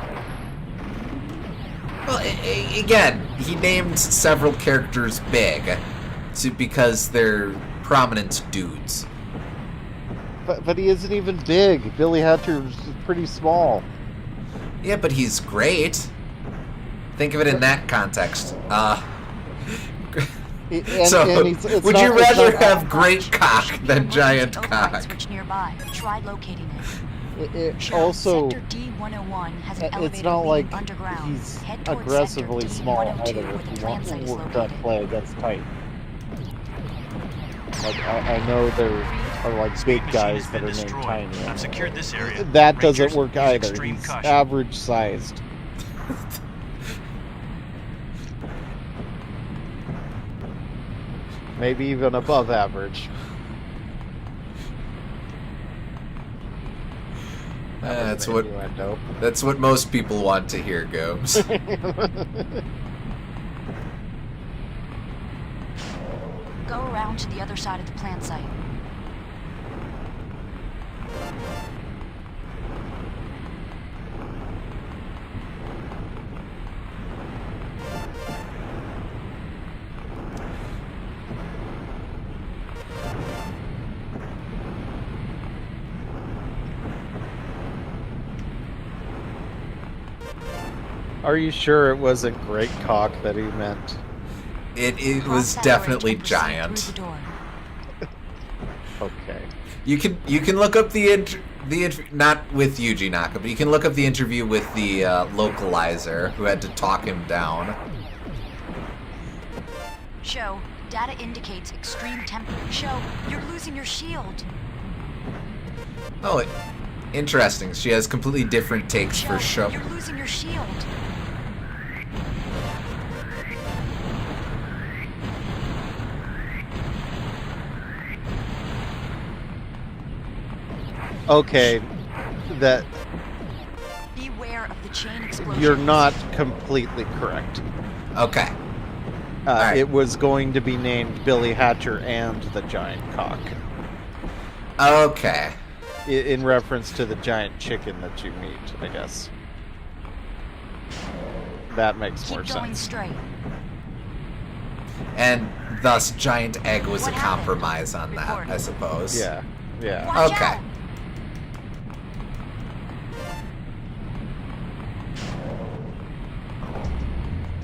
well, again, he named several characters big, because they're prominent dudes. But he isn't even big. Billy Hatcher's pretty small. Yeah, but he's great. Think of it in that context. And So, it's would not- you it's rather not- have great cock than Emergency giant override cock? switch nearby. Try locating it. It also, Sector D101 has an it's elevator not leading like underground. he's Head towards aggressively Sector small D102 either where if the you plant want site is to located. play against Titan. Like, I know there are like Speed big machine guys has that been are named destroyed. Tiny. I've secured this area. That doesn't Rangers, work use either. extreme He's caution. average sized. Maybe even above average. That's an what innuendo. that's what most people want to hear, Gomes. Go around to the other side of the plant site. Are you sure it wasn't great cock that he meant? It Cross was that definitely bridge and proceed giant. through the door. Okay. You can look up not with Yuji Naka, but you can look up the interview with the localizer who had to talk him down. Show, data indicates extreme temperature. Show, you're losing your shield. Oh, interesting. She has completely different takes for show. You're losing your shield. Okay, that Beware of the chain explosions. you're not completely correct. Okay. Alright. It was going to be named Billy Hatcher and the Giant Cock, Okay. in reference to the giant chicken that you meet, I guess. That makes more Keep going sense. straight. And thus, Giant Egg was What a happened? compromise on that, Report. I suppose. Yeah, yeah. Watch Okay. out.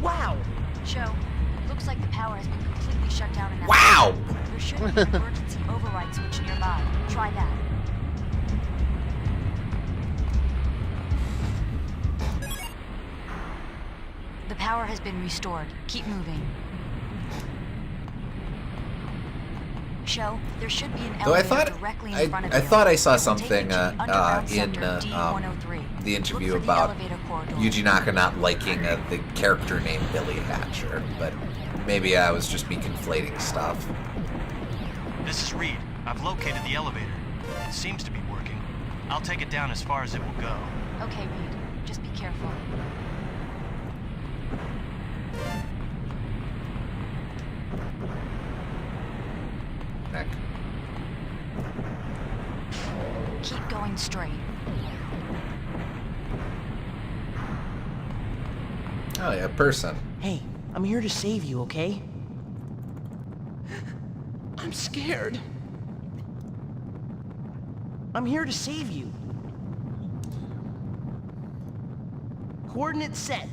Wow! Show. Looks like the power has been completely shut down in that. Wow! There should be an emergency override switch nearby. Try that. The power has been restored. Keep moving. Show, there should be an Though I elevator thought directly in front of I you. thought I saw It will take you something to the underground in sector D103. the interview Look for the about elevator corridor. Yuji Naka not liking the character named Billy Hatcher, but maybe I was just me conflating stuff. This is Reed. I've located the elevator. It seems to be working. I'll take it down as far as it will go. Okay, Reed. Just be careful. Heck. Keep going straight. Oh yeah, person. Hey, I'm here to save you, okay? I'm scared. I'm here to save you. Coordinates set.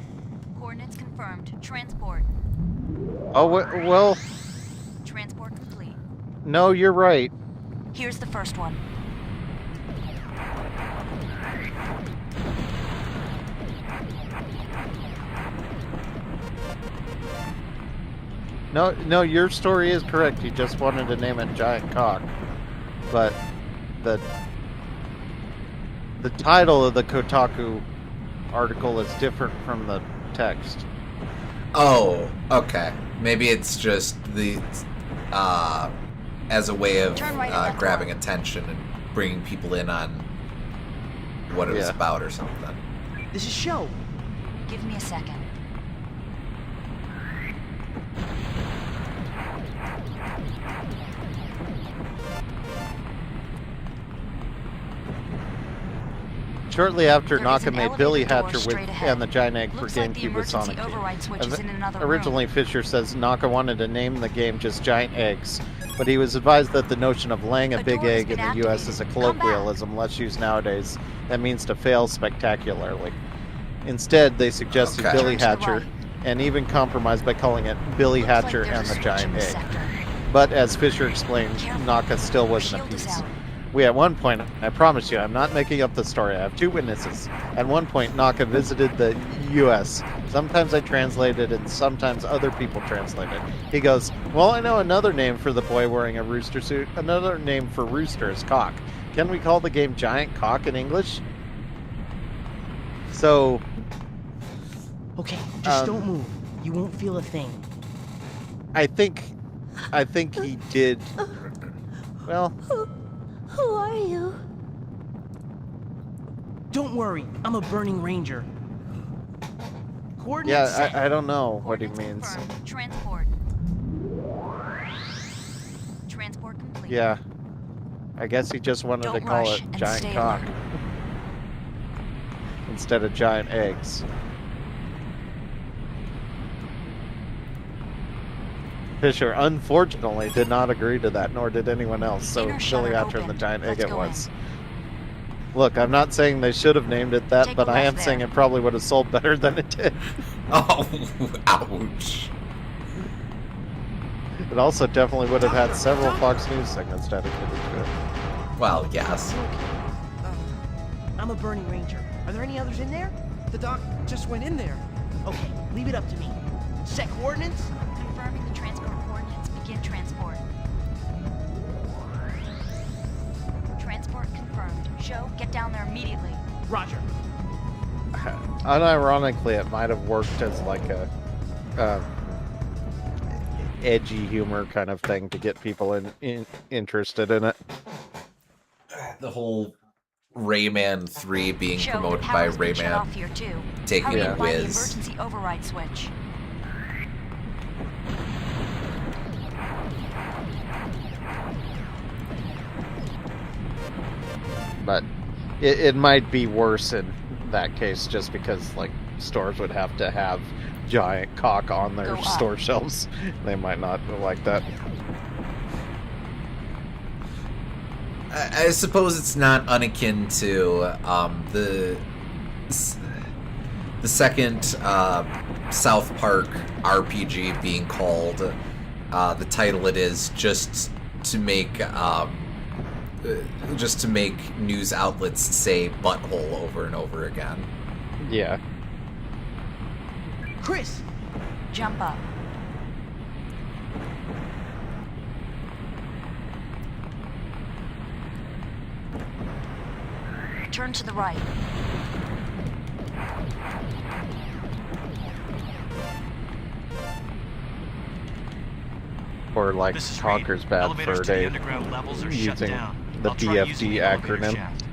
Coordinates confirmed. Transport. Oh, well, Transport complete. no, you're right. Here's the first one. No, your story is correct. You just wanted to name it Giant Cock. But the title of the Kotaku article is different from the text. Oh, okay. Maybe it's just the as a way of Turn right at that grabbing door. attention and bringing people in on what it was Yeah. about or something. This is Show. Give me a second. Shortly after There is Naka an made elevator Billy door Hatcher with straight ahead. and the Giant Egg for Looks like the GameCube with emergency Sonic. override switch is in another Originally, room. Fisher says Naka wanted to name the game just Giant Eggs, but he was advised that the notion of laying a The big door has egg in been the U.S. is a activated. Come back. colloquialism less used nowadays. That means to fail spectacularly. Instead, they suggested Okay. Billy Turn to the Hatcher, right. and even compromised by calling it Billy Looks like Hatcher there's and a the switch Giant in the Egg. sector. But as Fisher explained, Careful. Naka still wasn't Shield is appeased. out. We at one point, I promise you, I'm not making up the story. I have two witnesses. At one point, Naka visited the U.S. Sometimes I translated and sometimes other people translated. He goes, well, I know another name for the boy wearing a rooster suit. Another name for rooster is cock. Can we call the game Giant Cock in English? So, Okay, just Um, don't move. You won't feel a thing. I think he did. Well, Who are you? Don't worry, I'm a burning ranger. Coordinates set. yeah, I don't know what he Coordinates means. confirmed. Transport. Transport complete. Yeah. I guess he just wanted to Don't call rush it and Giant stay Cock alert. instead of Giant Eggs. Fisher unfortunately did not agree to that, nor did anyone else, so Inner Billy shutter Hatcher and the opened. Giant Egg Let's it go was. Look, I'm not saying they should have named it that, Take a but I am left saying there. it probably would have sold better than it did. Oh, ouch. It also definitely would have had several Fox News segments dedicated to it. Well, yes. I'm a burning ranger. Are there any others in there? The doc just went in there. Okay, leave it up to me. Set coordinates? Confirming the transport coordinates. Begin transport. Transport confirmed. Show, get down there immediately. Roger. Unironically, it might have worked as like a edgy humor kind of thing to get people interested in it. The whole Rayman 3 being Show, promoted the by power's been shut off Rayman here too. taking Hurry a and find the whiz. emergency override switch. But it might be worse in that case, just because like stores would have to have giant cock on their Go up. store shelves. They might not like that. I suppose it's not unakin to the second South Park RPG being called the title it is just to make news outlets say butthole over and over again. Yeah. Chris! Jump up. Turn to the right. Or like This is Conker's Reed. Bad Elevators Fur to the Day, underground levels are shut using down. the I'll try using BFD the elevator acronym. shaft.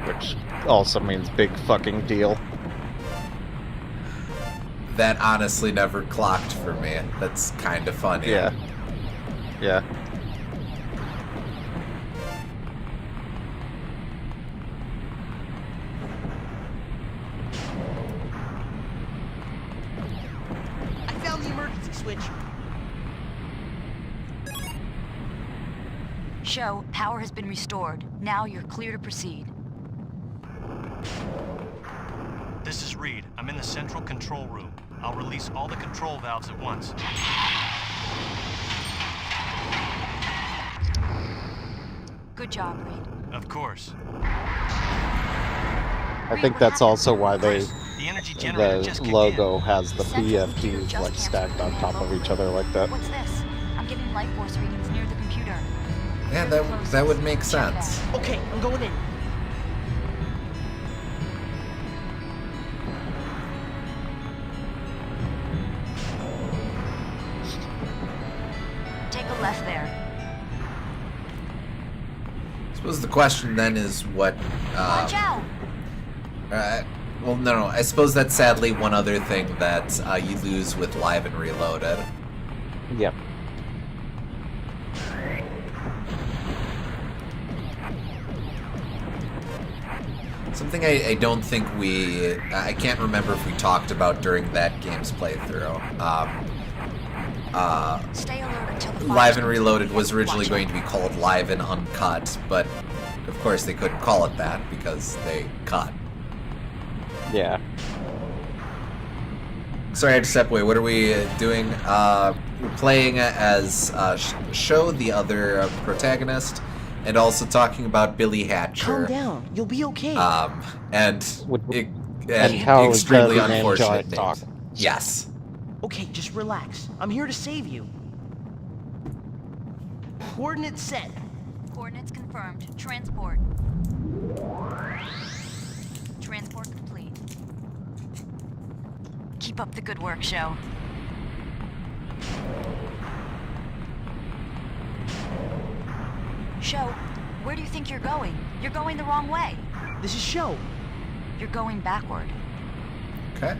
which also means big fucking deal. That honestly never clocked for me. That's kind of funny. Yeah. Yeah. I found the emergency switch. Show, power has been restored. Now you're clear to proceed. This is Reed. I'm in the central control room. I'll release all the control valves at once. Good job, Reed. Of course. I think that's also why The energy generator the just kicked logo in. has the Central computer BFDs just like canceled stacked the on top command of each other like that. What's this? I'm getting life force readings near the computer. Yeah, You're the that would closest. make Check it sense. out. Okay, I'm going in. Take a left there. I suppose the question then is what. Watch out! Well, no. I suppose that's sadly one other thing that you lose with Live and Reloaded. Yep. Something I don't think I can't remember if we talked about during that game's playthrough. Stay alert until the Live and fire's Reloaded completed. was originally Watch going out. to be called Live and Uncut, but of course they couldn't call it that because they cut. Yeah. Sorry, I had to step away. What are we doing? We're playing as Show, the other protagonist, and also talking about Billy Hatcher. Calm down. You'll be okay. And And how extremely does an unfortunate angelic talk? names. Yes. Okay, just relax. I'm here to save you. Coordinates set. Coordinates confirmed. Transport. Transport complete. Keep up the good work, Show. Show, where do you think you're going? You're going the wrong way. This is Show. You're going backward. Okay.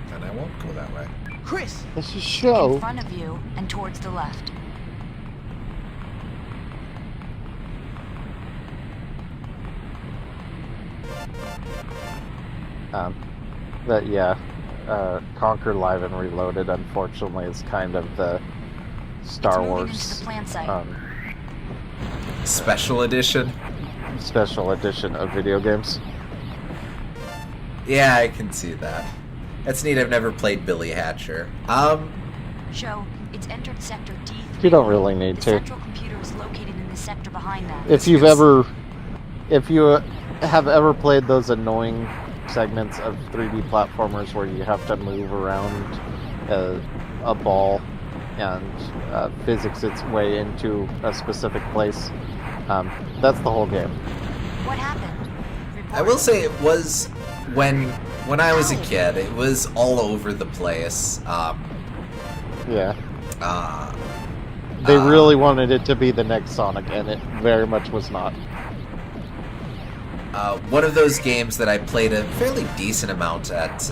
Then I won't go that way. Chris! This is In Show. front of you and towards the left. But yeah, Conquer Live and Reloaded, unfortunately, is kind of the Star It's moving Wars into the plant site. Special edition. special edition of video games. Yeah, I can see that. That's neat. I've never played Billy Hatcher. Show, it's entered sector D3. You don't really need The to. central computer is located in the sector behind that. If you have ever played those annoying segments of 3D platformers where you have to move around a ball and physics its way into a specific place, that's the whole game. What happened? Report. I will say it was when I was a kid. It was all over the place. Yeah. They really wanted it to be the next Sonic, and it very much was not. One of those games that I played a fairly decent amount at,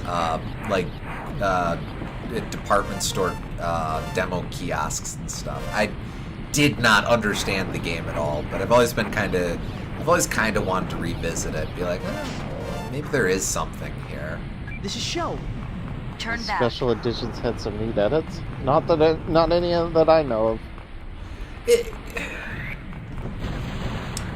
department store demo kiosks and stuff. I did not understand the game at all, but I've always kind of wanted to revisit it. Be like, maybe there is something here. This is Show. Turn back. Special editions had some neat edits. Not any that I know of.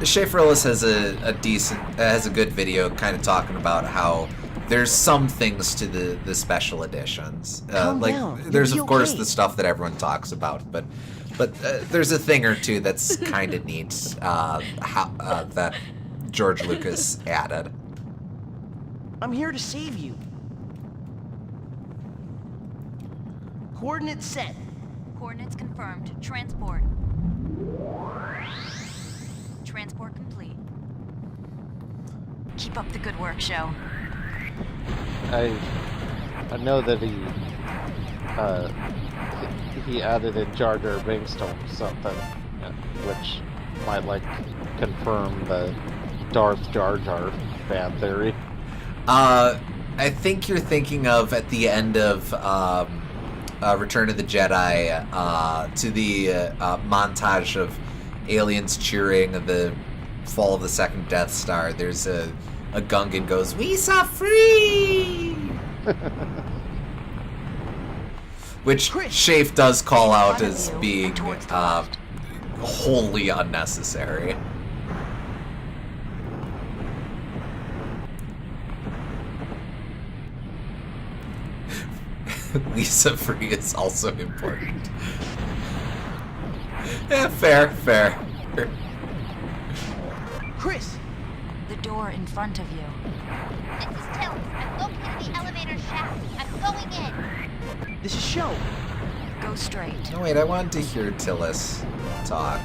Schaefer Ellis has a good video kind of talking about how there's some things to the special editions. Calm down. There's You'll of be course okay. the stuff that everyone talks about, but there's a thing or two that's kind of neat that George Lucas added. I'm here to save you. Coordinates set. Coordinates confirmed. Transport. Transport complete. Keep up the good work, Show. I know that he added in Jar Jar Binks to something, which might confirm the Darth Jar Jar fan theory. I think you're thinking of at the end of Return of the Jedi, to the montage of aliens cheering the fall of the second Death Star. There's a Gungan goes, "We saw free," which Shafe does call out as being wholly unnecessary. Lisa Free is also important. Yeah, fair. Chris! The door in front of you. This is Tills. I've located the elevator shaft. I'm going in. This is Show. Go straight. No, wait, I wanted to hear Tillis talk.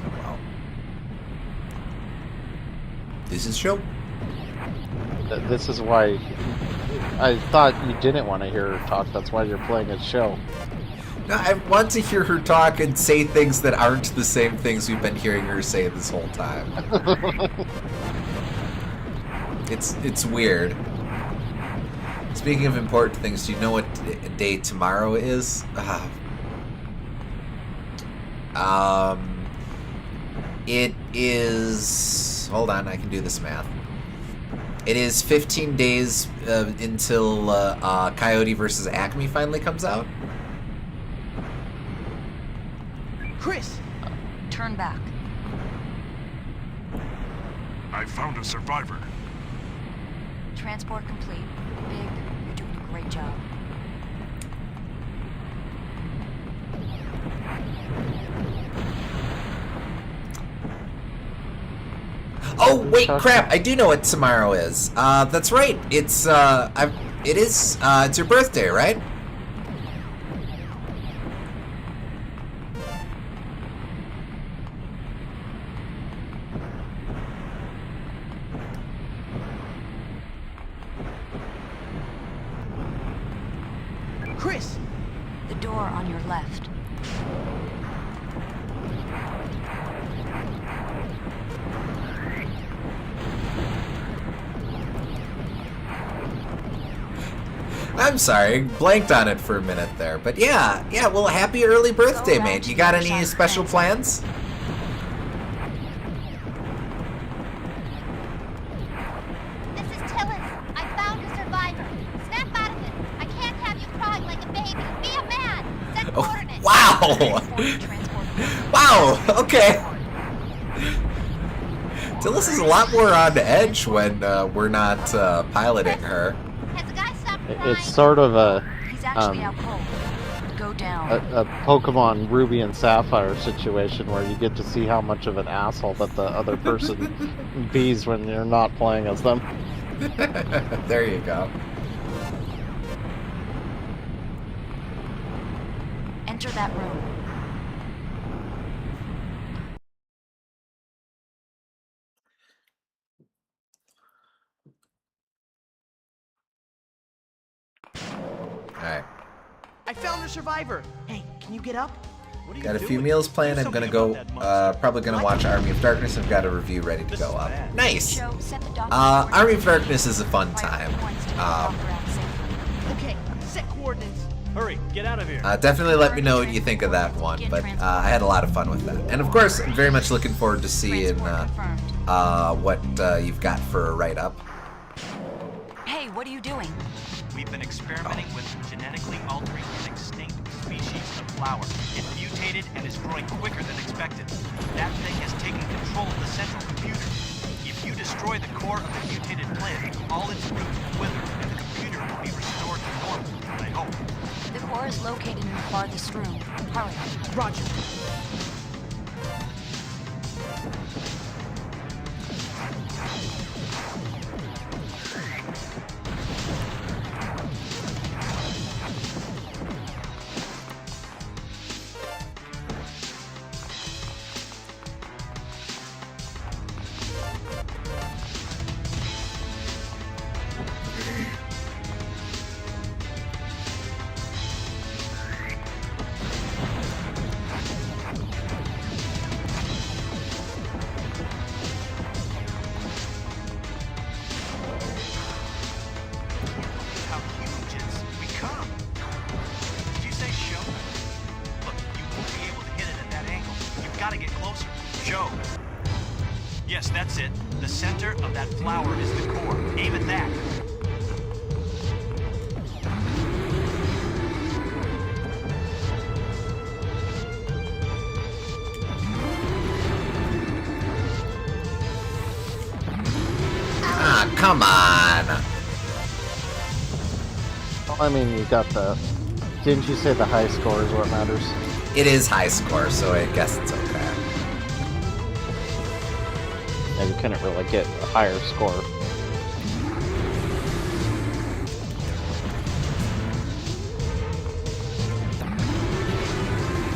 Oh, well. This is Show. This is why I thought you didn't want to hear her talk. That's why you're playing a show. No, I want to hear her talk and say things that aren't the same things we've been hearing her say this whole time. It's weird. Speaking of important things, do you know what day tomorrow is? It is... Hold on, I can do this math. It is 15 days until Coyote versus Acme finally comes out. Chris! Turn back. I found a survivor. Transport complete. Big, you're doing a great job. Oh wait, crap! I do know what tomorrow is. That's right. It's it's your birthday, right? Chris! The door on your left. I'm sorry, blanked on it for a minute there. But yeah, well, happy early birthday, mate. You got any special plans? This is Tillis. I found a survivor. Snap out of it. I can't have you crying like a baby. Be a man. Set coordinates. Wow! Wow, okay. Tillis is a lot more on edge when we're not piloting her. Has the guy stopped crying? It's sort of a He's actually out cold. Go down. a Pokemon Ruby and Sapphire situation where you get to see how much of an asshole that the other person bees when you're not playing as them. There you go. Enter that room. Alright. I found a survivor. Hey, can you get up? What are you Got a doing? few meals planned. Do I'm gonna something go. about that monster. Probably gonna watch Army of Darkness. I've got a review ready to This go is up. bad. Nice. Show, set the docking Army of coordinates. Darkness is a fun time. Priority points to get the doctor out safely. Okay, set coordinates. Hurry, get out of here. Definitely let me know what you think of that one. But I had a lot of fun with that, and of course, I'm very much looking forward to seeing Transport confirmed. what you've got for a write-up. Hey, what are you doing? We've been experimenting with genetically altering an extinct species of flower. It mutated and is growing quicker than expected. That thing has taken control of the central computer. If you destroy the core of the mutated plant, all its roots will wither and the computer will be restored to normal, I hope. The core is located in the farthest room. Hurry. Roger. How huge it's become. Did you say show? Look, you won't be able to hit it at that angle. You've got to get closer. Show. Yes, that's it. The center of that flower is the core. Aim at that. Ah, come on. Well, I mean, you got the. Didn't you say the high score is what matters? It is high score, so I guess it's okay. And you couldn't really get a higher score.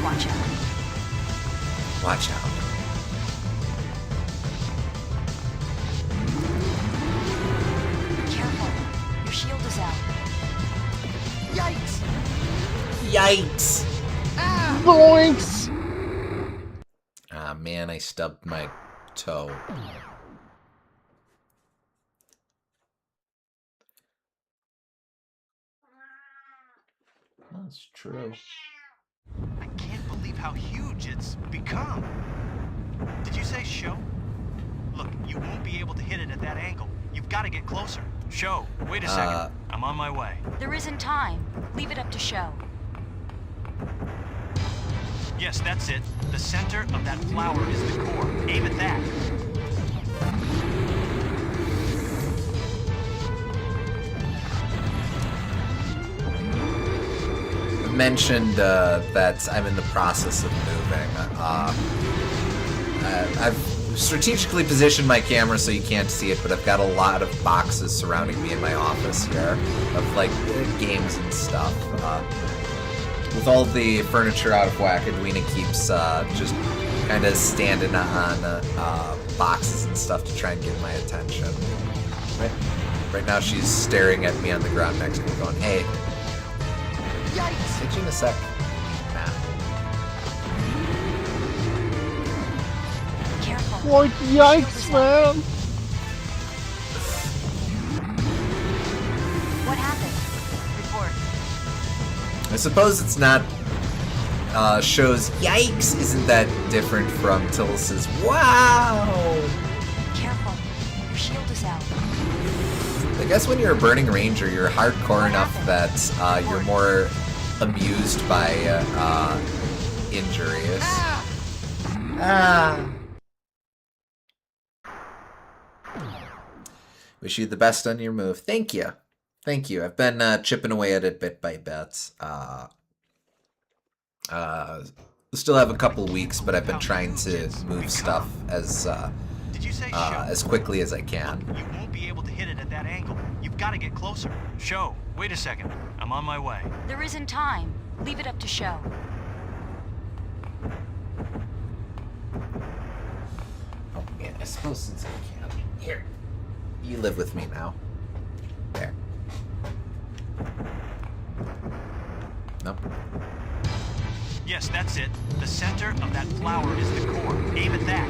Watch out. Watch out. Careful. Your shield is out. Yikes! Yikes! Boinks! Ah, man, I stubbed my toe. That's true. I can't believe how huge it's become. Did you say show? Look, you won't be able to hit it at that angle. You've got to get closer. Show. Wait a second. I'm on my way. There isn't time. Leave it up to show. Yes, that's it. The center of that flower is the core. Aim at that. Mentioned that I'm in the process of moving. I've strategically positioned my camera so you can't see it, but I've got a lot of boxes surrounding me in my office here of like games and stuff. With all the furniture out of whack, Edwina keeps just kind of standing on boxes and stuff to try and get my attention. Right now she's staring at me on the ground next to me going, hey. Yikes! Hit you in a sec. Nah. Careful. Like, yikes, man! What happened? Report. I suppose it's not. Shows yikes isn't that different from Tillis's wow. Careful. Your shield is out. I guess when you're a Burning Ranger, you're hardcore enough that you're more amused by injuries. Wish you the best on your move. Thank you. Thank you. I've been chipping away at it bit by bit. Still have a couple weeks, but I've been trying to move stuff as Did you say show? as quickly as I can. You won't be able to hit it at that angle. You've got to get closer. Show. Wait a second. I'm on my way. There isn't time. Leave it up to show. Oh man, I suppose since I can. Here. You live with me now. There. No. Yes, that's it. The center of that flower is the core. Aim at that.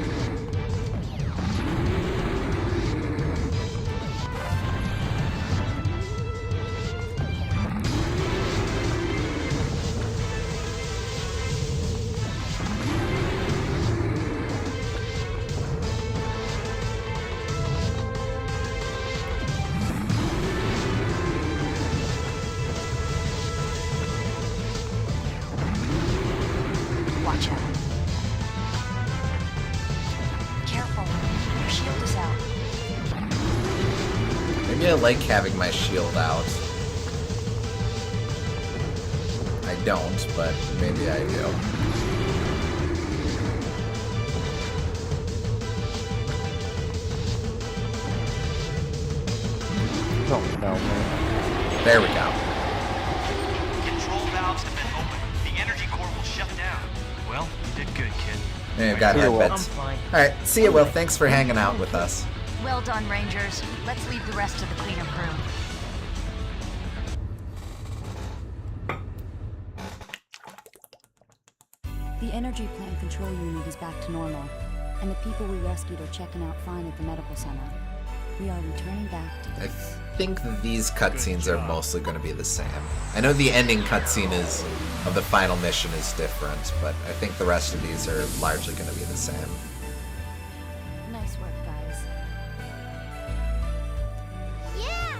Watch out. Careful. Your shield is out. Maybe I like having my shield out. I don't, but maybe I do. Don't know, man. There we go. Control valves have been opened. The energy core will shut down. Well, you did good, kid. Hey, I've got See you, hard Will. bets. I'm fine. Alright, see you, Will. Thanks for hanging out with us. Well done, Rangers. Let's leave the rest to the cleanup crew. The energy plant control unit is back to normal, and the people we rescued are checking out fine at the medical center. We are returning back to I the... think that these cutscenes are mostly going to be the same. I know the ending cutscene is of the final mission is different, but I think the rest of these are largely going to be the same. Nice work, guys. Yeah!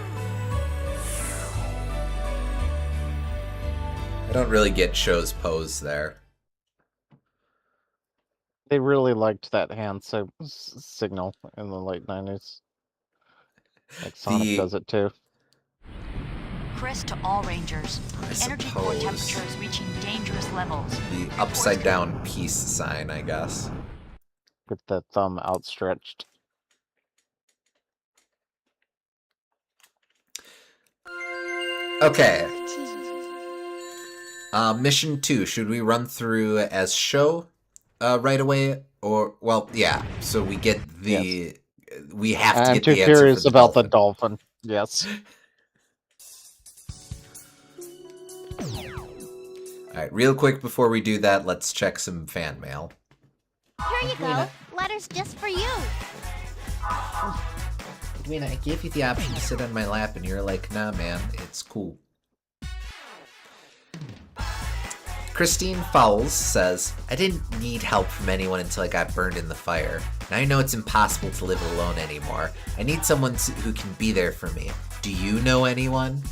I don't really get Cho's pose there. They really liked that hand signal in the late 90s. Like Sonic does it too. Chris to all Rangers. The energy core suppose. temperature is reaching dangerous levels. The upside down peace sign, I guess. With the thumb outstretched. Okay. Mission 2. Should we run through as show right away? Or, well, yeah. So we get the... We have to I'm get too the answer curious for the about dolphin. the dolphin. Yes. Alright, real quick before we do that, let's check some fan mail. Here you go. Letters just for you. Edwina, I gave you the option to sit on my lap and you're like, nah man, it's cool. Christine Fowles says, I didn't need help from anyone until I got burned in the fire. Now I know it's impossible to live alone anymore. I need someone who can be there for me. Do you know anyone?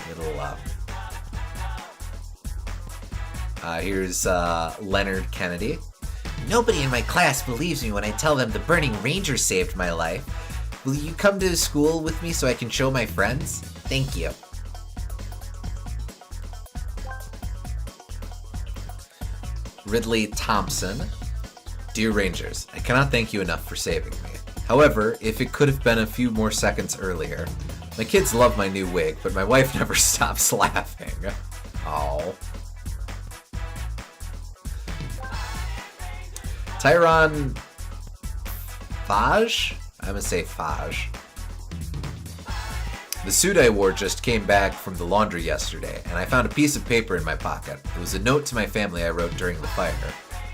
Little, here's Leonard Kennedy. Nobody in my class believes me when I tell them the Burning Ranger saved my life. Will you come to school with me so I can show my friends? Thank you. Ridley Thompson. Dear Rangers, I cannot thank you enough for saving me. However, if it could have been a few more seconds earlier. My kids love my new wig, but my wife never stops laughing. Oh. Tyron Faj? I'm gonna say Faj. The suit I wore just came back from the laundry yesterday, and I found a piece of paper in my pocket. It was a note to my family I wrote during the fire.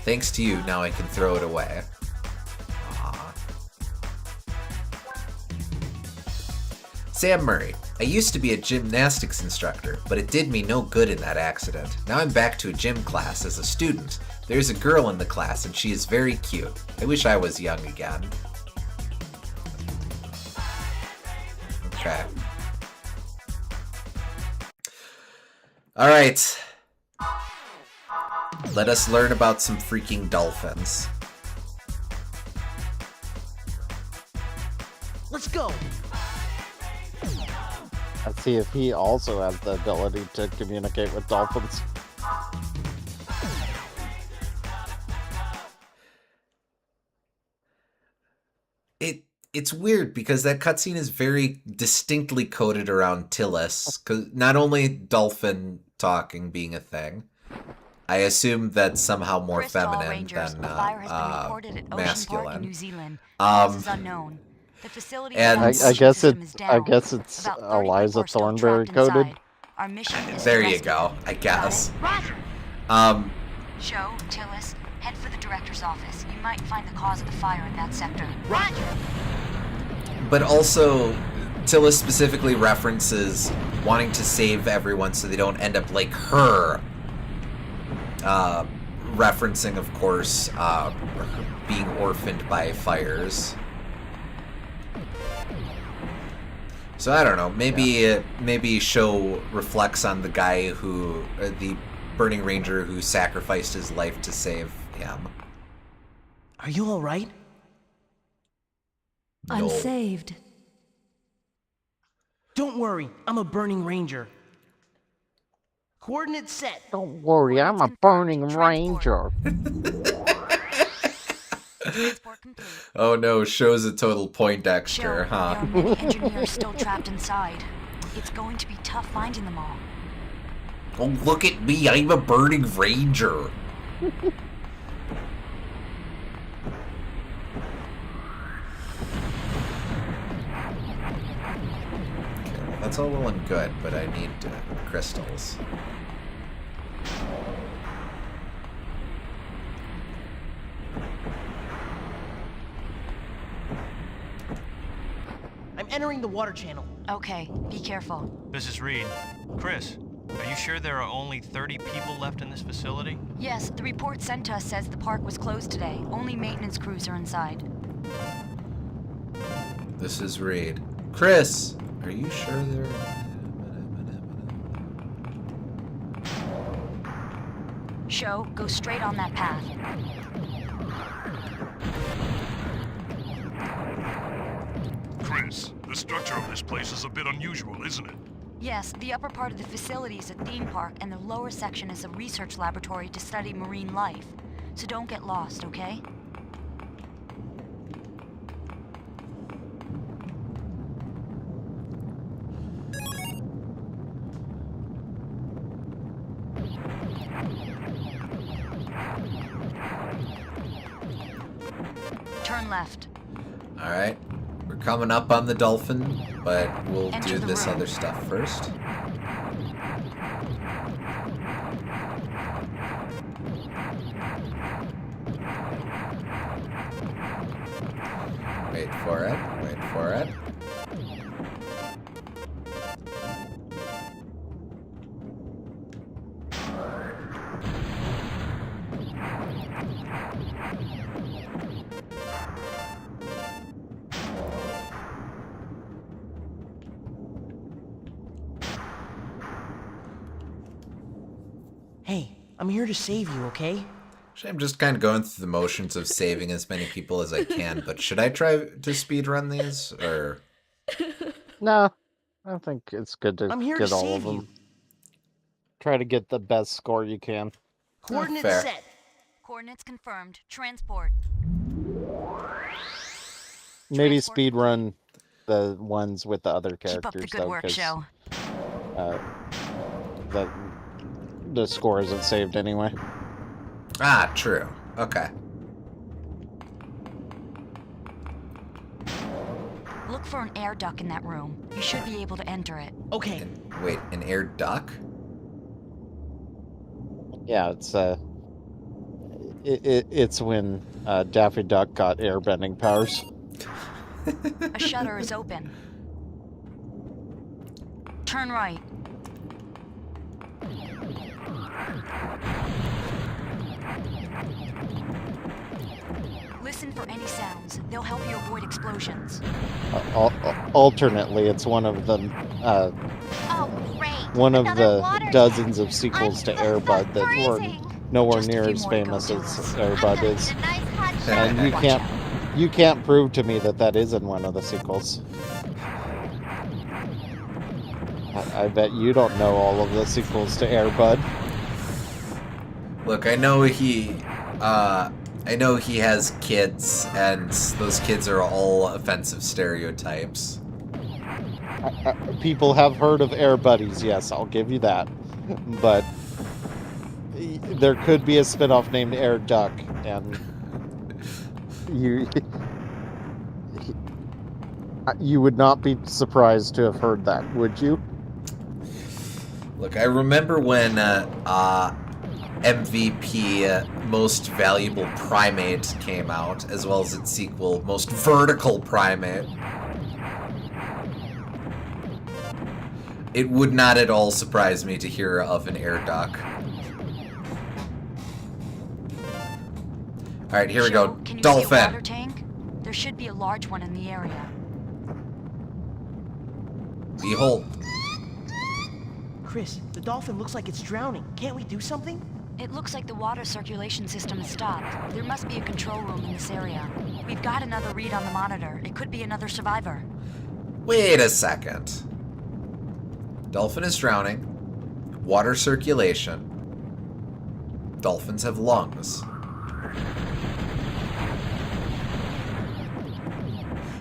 Thanks to you, now I can throw it away. Aww. Sam Murray. I used to be a gymnastics instructor, but it did me no good in that accident. Now I'm back to a gym class as a student. There's a girl in the class, and she is very cute. I wish I was young again. Okay. Alright. Let us learn about some freaking dolphins. Let's go. Let's see if he also has the ability to communicate with dolphins. It's weird because that cutscene is very distinctly coded around Tillis, because not only dolphin talking being a thing, I assume that's somehow more Chris to all feminine Rangers, than a fire has been reported at Ocean Park in masculine. New Zealand. Cause is unknown. The facility and I evacuation guess system is I down. guess it's About 30 Eliza people are still Thornberry trapped coded. inside. Our mission is There to you rescue go, them. I Got guess. it? Roger. Show, Tillis, head for the director's office. You might find the cause of the fire in that sector. Roger. But also, Tillis specifically references wanting to save everyone so they don't end up like her. Referencing, of course, being orphaned by fires. So I don't know. Maybe Show reflects on the guy who, the Burning Ranger who sacrificed his life to save him. Are you all right? I'm No. saved. Don't worry, I'm a Burning Ranger. Coordinates set. Don't worry, I'm a burning ranger. Transport complete. Oh no, Show's a total Show, Poindexter, there huh? are many engineers still trapped inside. It's going to be tough finding them all. Oh, look at me, I'm a Burning Ranger. That's all well and good, but I need crystals. I'm entering the water channel. Okay, be careful. This is Reed. Chris, are you sure there are only 30 people left in this facility? Yes, the report sent to us says the park was closed today. Only maintenance crews are inside. This is Reed. Chris, are you sure there? Show, go straight on that path. Chris, the structure of this place is a bit unusual, isn't it? Yes, the upper part of the facility is a theme park, and the lower section is a research laboratory to study marine life. So don't get lost, okay? Turn left. Alright. We're coming up on the dolphin, but we'll Enter do the this room. other stuff first. Wait for it, wait for it. Hey, I'm here to save you, okay? I'm just kind of going through the motions of saving as many people as I can, but should I try to speedrun these, or? No, I think it's good to I'm here get to all save of them. you. Try to get the best score you can. Coordinates fair. set. Coordinates confirmed. Transport. Maybe Transport speedrun the ones with the other Keep up characters, the good though, work, 'cause, Show. the score isn't saved anyway. Ah, true. Okay. Look for an air duct in that room. You should be able to enter it. Okay, Wait, an air duck? Yeah, it's when Daffy Duck got airbending powers. A shutter is open. Turn right. Listen for any sounds. They'll help you avoid explosions. Alternately, it's one of the Oh, great. one of Another the water dozens of tank. sequels to I'm Air Bud that were freezing. nowhere Just a near few as more to go, famous Tillis. as I'm Air Bud gonna is. need a nice hot shower. And Watch out. you can't prove to me that isn't one of the sequels. I bet you don't know all of the sequels to Air Bud. Look, I know he has kids, and those kids are all offensive stereotypes. People have heard of Air Buddies, yes, I'll give you that. But there could be a spinoff named Air Duck, and you would not be surprised to have heard that, would you? Look, I remember when MVP Most Valuable Primate came out, as well as its sequel, Most Vertical Primate. It would not at all surprise me to hear of an air duck. Alright, here we go. Can you Dolphin! see a water tank? There should be a large one in the area. Behold. Chris, the dolphin looks like it's drowning. Can't we do something? It looks like the water circulation system has stopped. There must be a control room in this area. We've got another read on the monitor. It could be another survivor. Wait a second. Dolphin is drowning. Water circulation. Dolphins have lungs.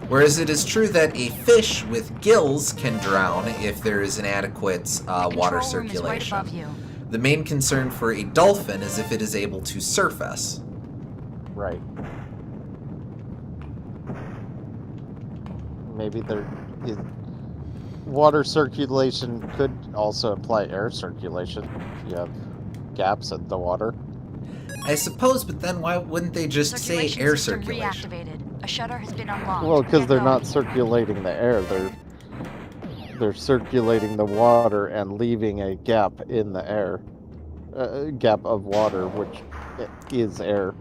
Whereas it is true that a fish with gills can drown if there is inadequate water circulation. Right above you. The main concern for a dolphin is if it is able to surface. Right. Maybe there is... Water circulation could also imply air circulation if you have gaps in the water. I suppose, but then why wouldn't they just say air system circulation? Reactivated. A shutter has been unlocked. Well, because they're Get not going. circulating the air. They're circulating the water and leaving a gap in the air. Gap of water, which is air.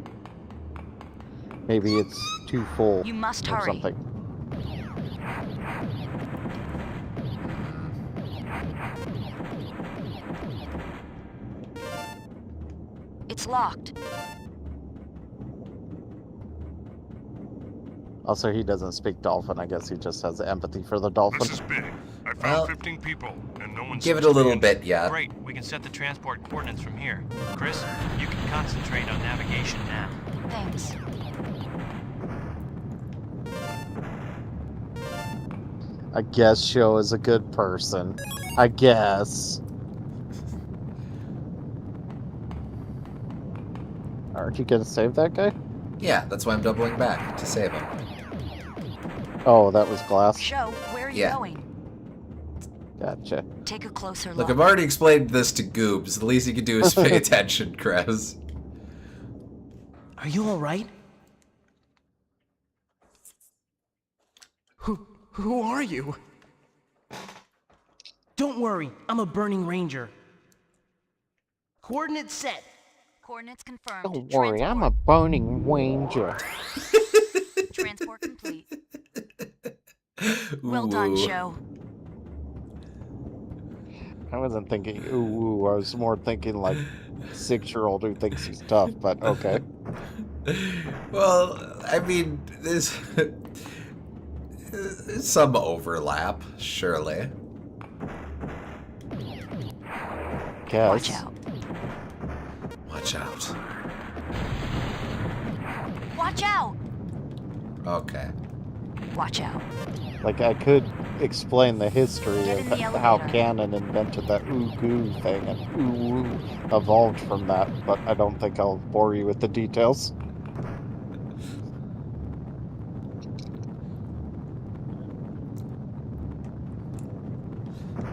Maybe it's too full You must or hurry. something. It's locked. Also, he doesn't speak dolphin. I guess he just has empathy for the dolphin. This is big. I found Well, 15 people, and no one's... Give it a little bit yet. Great, we can set the transport coordinates from here. Chris, you can concentrate on navigation now. Thanks. I guess Sho is a good person. I guess. Aren't you gonna save that guy? Yeah, that's why I'm doubling back, to save him. Oh, that was glass. Show, where are you Yeah. going? Gotcha. Take a closer Look, look. I've already explained this to Goobs. The least you can do is pay attention, Krez. Are you alright? Who are you? Don't worry, I'm a burning ranger. Coordinates set. Coordinates confirmed. Don't worry, I'm a burning ranger. Transport complete. Well done, Ooh. Show. I wasn't thinking ooh, I was more thinking like 6-year-old who thinks he's tough, but okay. Well, I mean, there's some overlap, surely. Guess. Watch out. Watch out. Watch out. Okay. Watch out. Like, I could explain the history Get of in the how elevator. Canon invented that ooh-goo thing, and ooh-woo evolved from that, but I don't think I'll bore you with the details.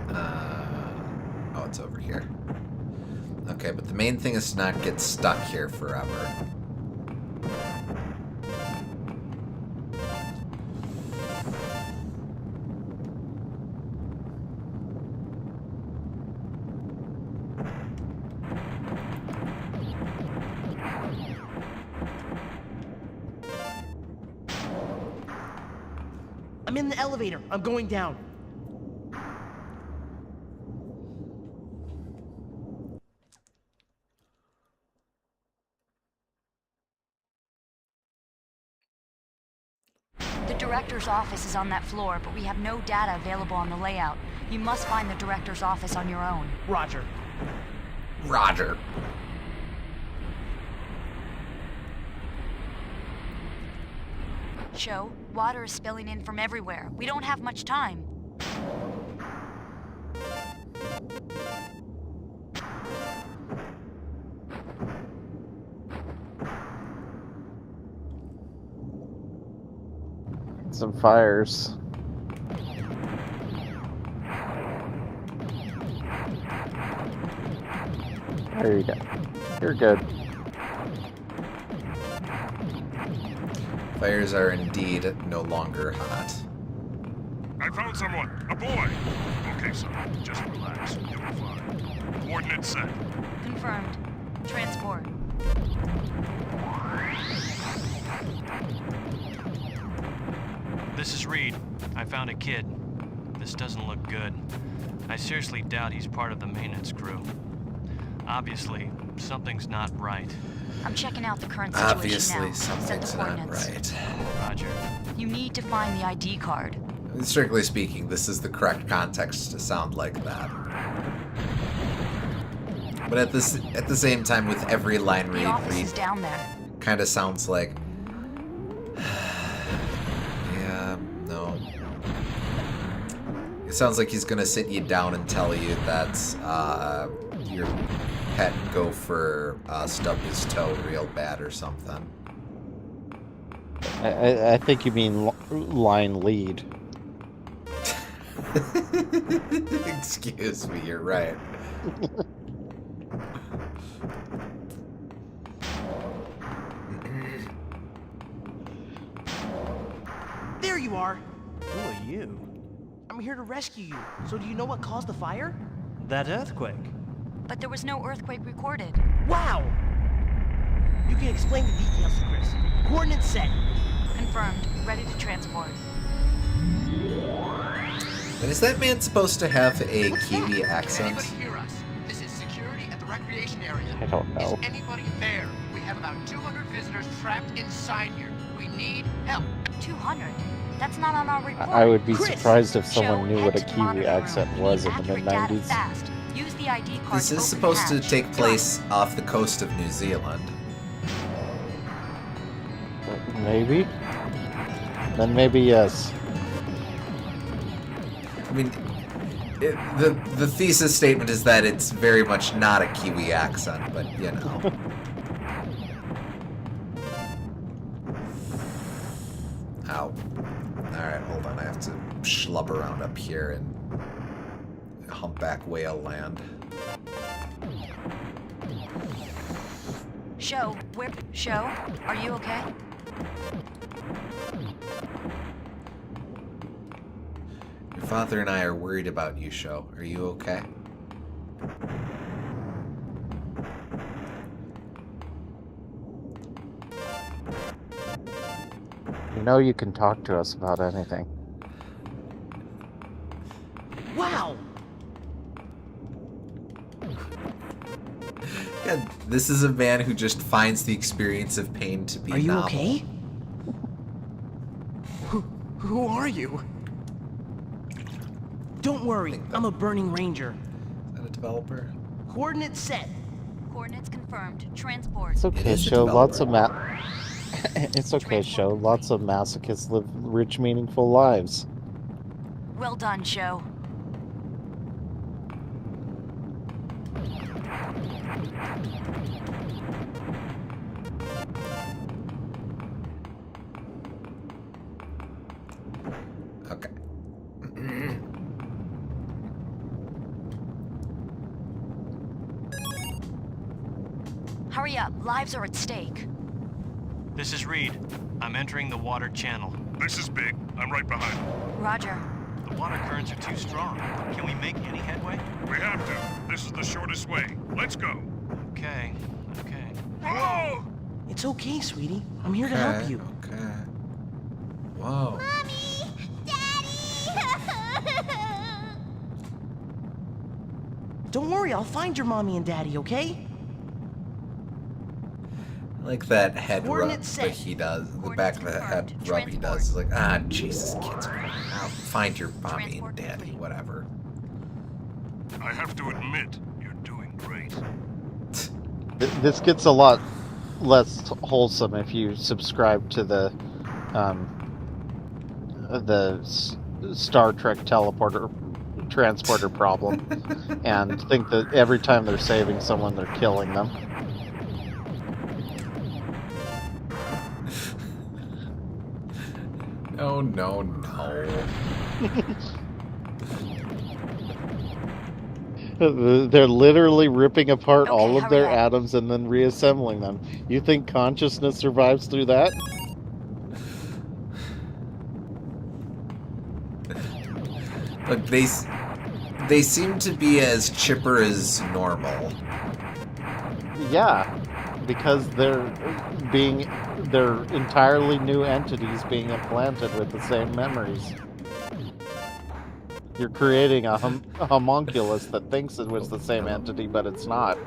Oh, it's over here. Okay, but the main thing is to not get stuck here forever. I'm in the elevator. I'm going down. The director's office is on that floor, but we have no data available on the layout. You must find the director's office on your own. Roger. Roger. Show, water is spilling in from everywhere. We don't have much time. Some fires. There you go. You're good. Fires are indeed no longer hot. I found someone. A boy. Okay, son. Just relax. You'll be fine. Coordinates set. Confirmed. Transport. This is Reed. I found a kid. This doesn't look good. I seriously doubt he's part of the maintenance crew. Obviously, something's not right. I'm checking out the current situation Obviously, now. Set something's the not coordinates. right. Roger. You need to find the ID card. Strictly speaking, this is the correct context to sound like that. But at the same time, with every line The office is down there. kind of sounds like, yeah, no. It sounds like he's gonna sit you down and tell you that your pet gopher stubbed his toe real bad or something. I think you mean line lead. Excuse me, you're right. There you are. Who are you? I'm here to rescue you. So do you know what caused the fire? That earthquake. But there was no earthquake recorded. Wow! You can explain the details to Chris. Coordinates set. Confirmed. Ready to transport. And is that man supposed to have a Kiwi accent? Anybody hear us? This is security at the recreation area. I don't know. Is anybody there? We have about 200 visitors trapped inside here. We need help. 200? That's not on our report. I would be Chris! surprised if Show, someone knew head what a to the Kiwi monitor accent room. was We in need the accurate data mid-90s. fast. Use the ID card This to is open supposed to hatch. take Come on. place off the coast of New Zealand. Maybe? Then maybe yes. I mean, the thesis statement is that it's very much not a Kiwi accent, but you know. Ow. Alright, hold on. I have to schlub around up here in humpback whale land. Show, Whip, Show, are you okay? Your father and I are worried about you, Sho. Are you okay? You know you can talk to us about anything. Wow! Yeah, this is a man who just finds the experience of pain to be Are you novel. okay? Who are you? Don't worry, I'm a burning ranger. Is that a developer? Coordinates set. Coordinates confirmed. Transport. It's okay, is a Show. Lots of developer. It's okay, Show. Lots of masochists live rich, meaningful lives. Well done, Show. Okay. Hurry up. Lives are at stake. This is Reed. I'm entering the water channel. This is Big. I'm right behind you. Roger. The water currents are too strong. Can we make any headway? We have to. This is the shortest way. Let's go. Okay. Whoa! It's okay, sweetie. I'm here to help you. Okay. Whoa. Mommy! Daddy! Don't worry, I'll find your mommy and daddy, okay? I like that head rub Coordinates that set. he does. The back of the head confirmed. rub he does. It's like, ah, Jesus, kids. Find your mommy Transport and daddy, complete. whatever. I have to admit, you're doing great. This gets a lot less wholesome if you subscribe to the Star Trek transporter problem and think that every time they're saving someone, they're killing them. No, no, no. They're literally ripping apart Okay, all of hurry their up. atoms and then reassembling them. You think consciousness survives through that? Look, they seem to be as chipper as normal. Yeah, because they're entirely new entities being implanted with the same memories. You're creating a homunculus that thinks it was the same entity, but it's not.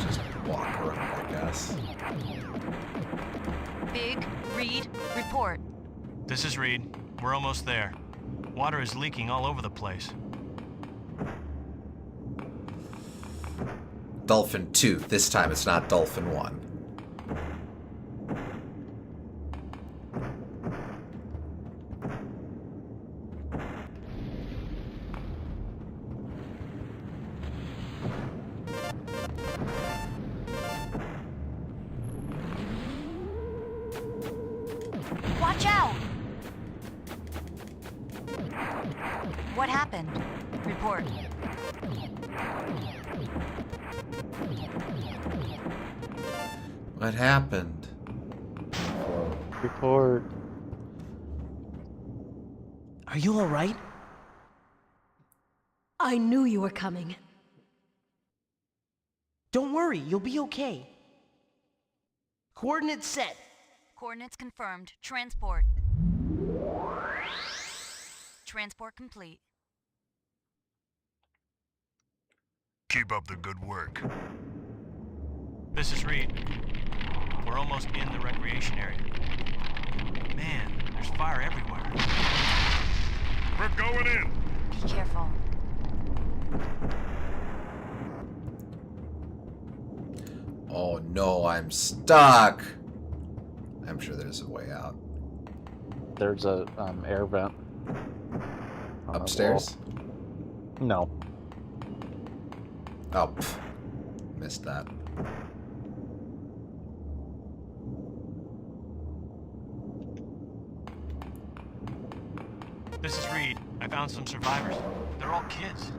Just walk around, I guess. Big, Reed, report. This is Reed. We're almost there. Water is leaking all over the place. Dolphin 2. This time it's not Dolphin 1. Watch out! What happened? Report. What happened? Report. Are you all right? I knew you were coming. Don't worry, you'll be okay. Coordinates set. Coordinates confirmed. Transport. Transport complete. Keep up the good work. This is Reed. We're almost in the recreation area. Man, there's fire everywhere. We're going in. Be careful. Oh no, I'm stuck. I'm sure there's a way out. There's a air vent. on the Upstairs? wall. No. Oh, missed that. This is Reed. I found some survivors. They're all kids.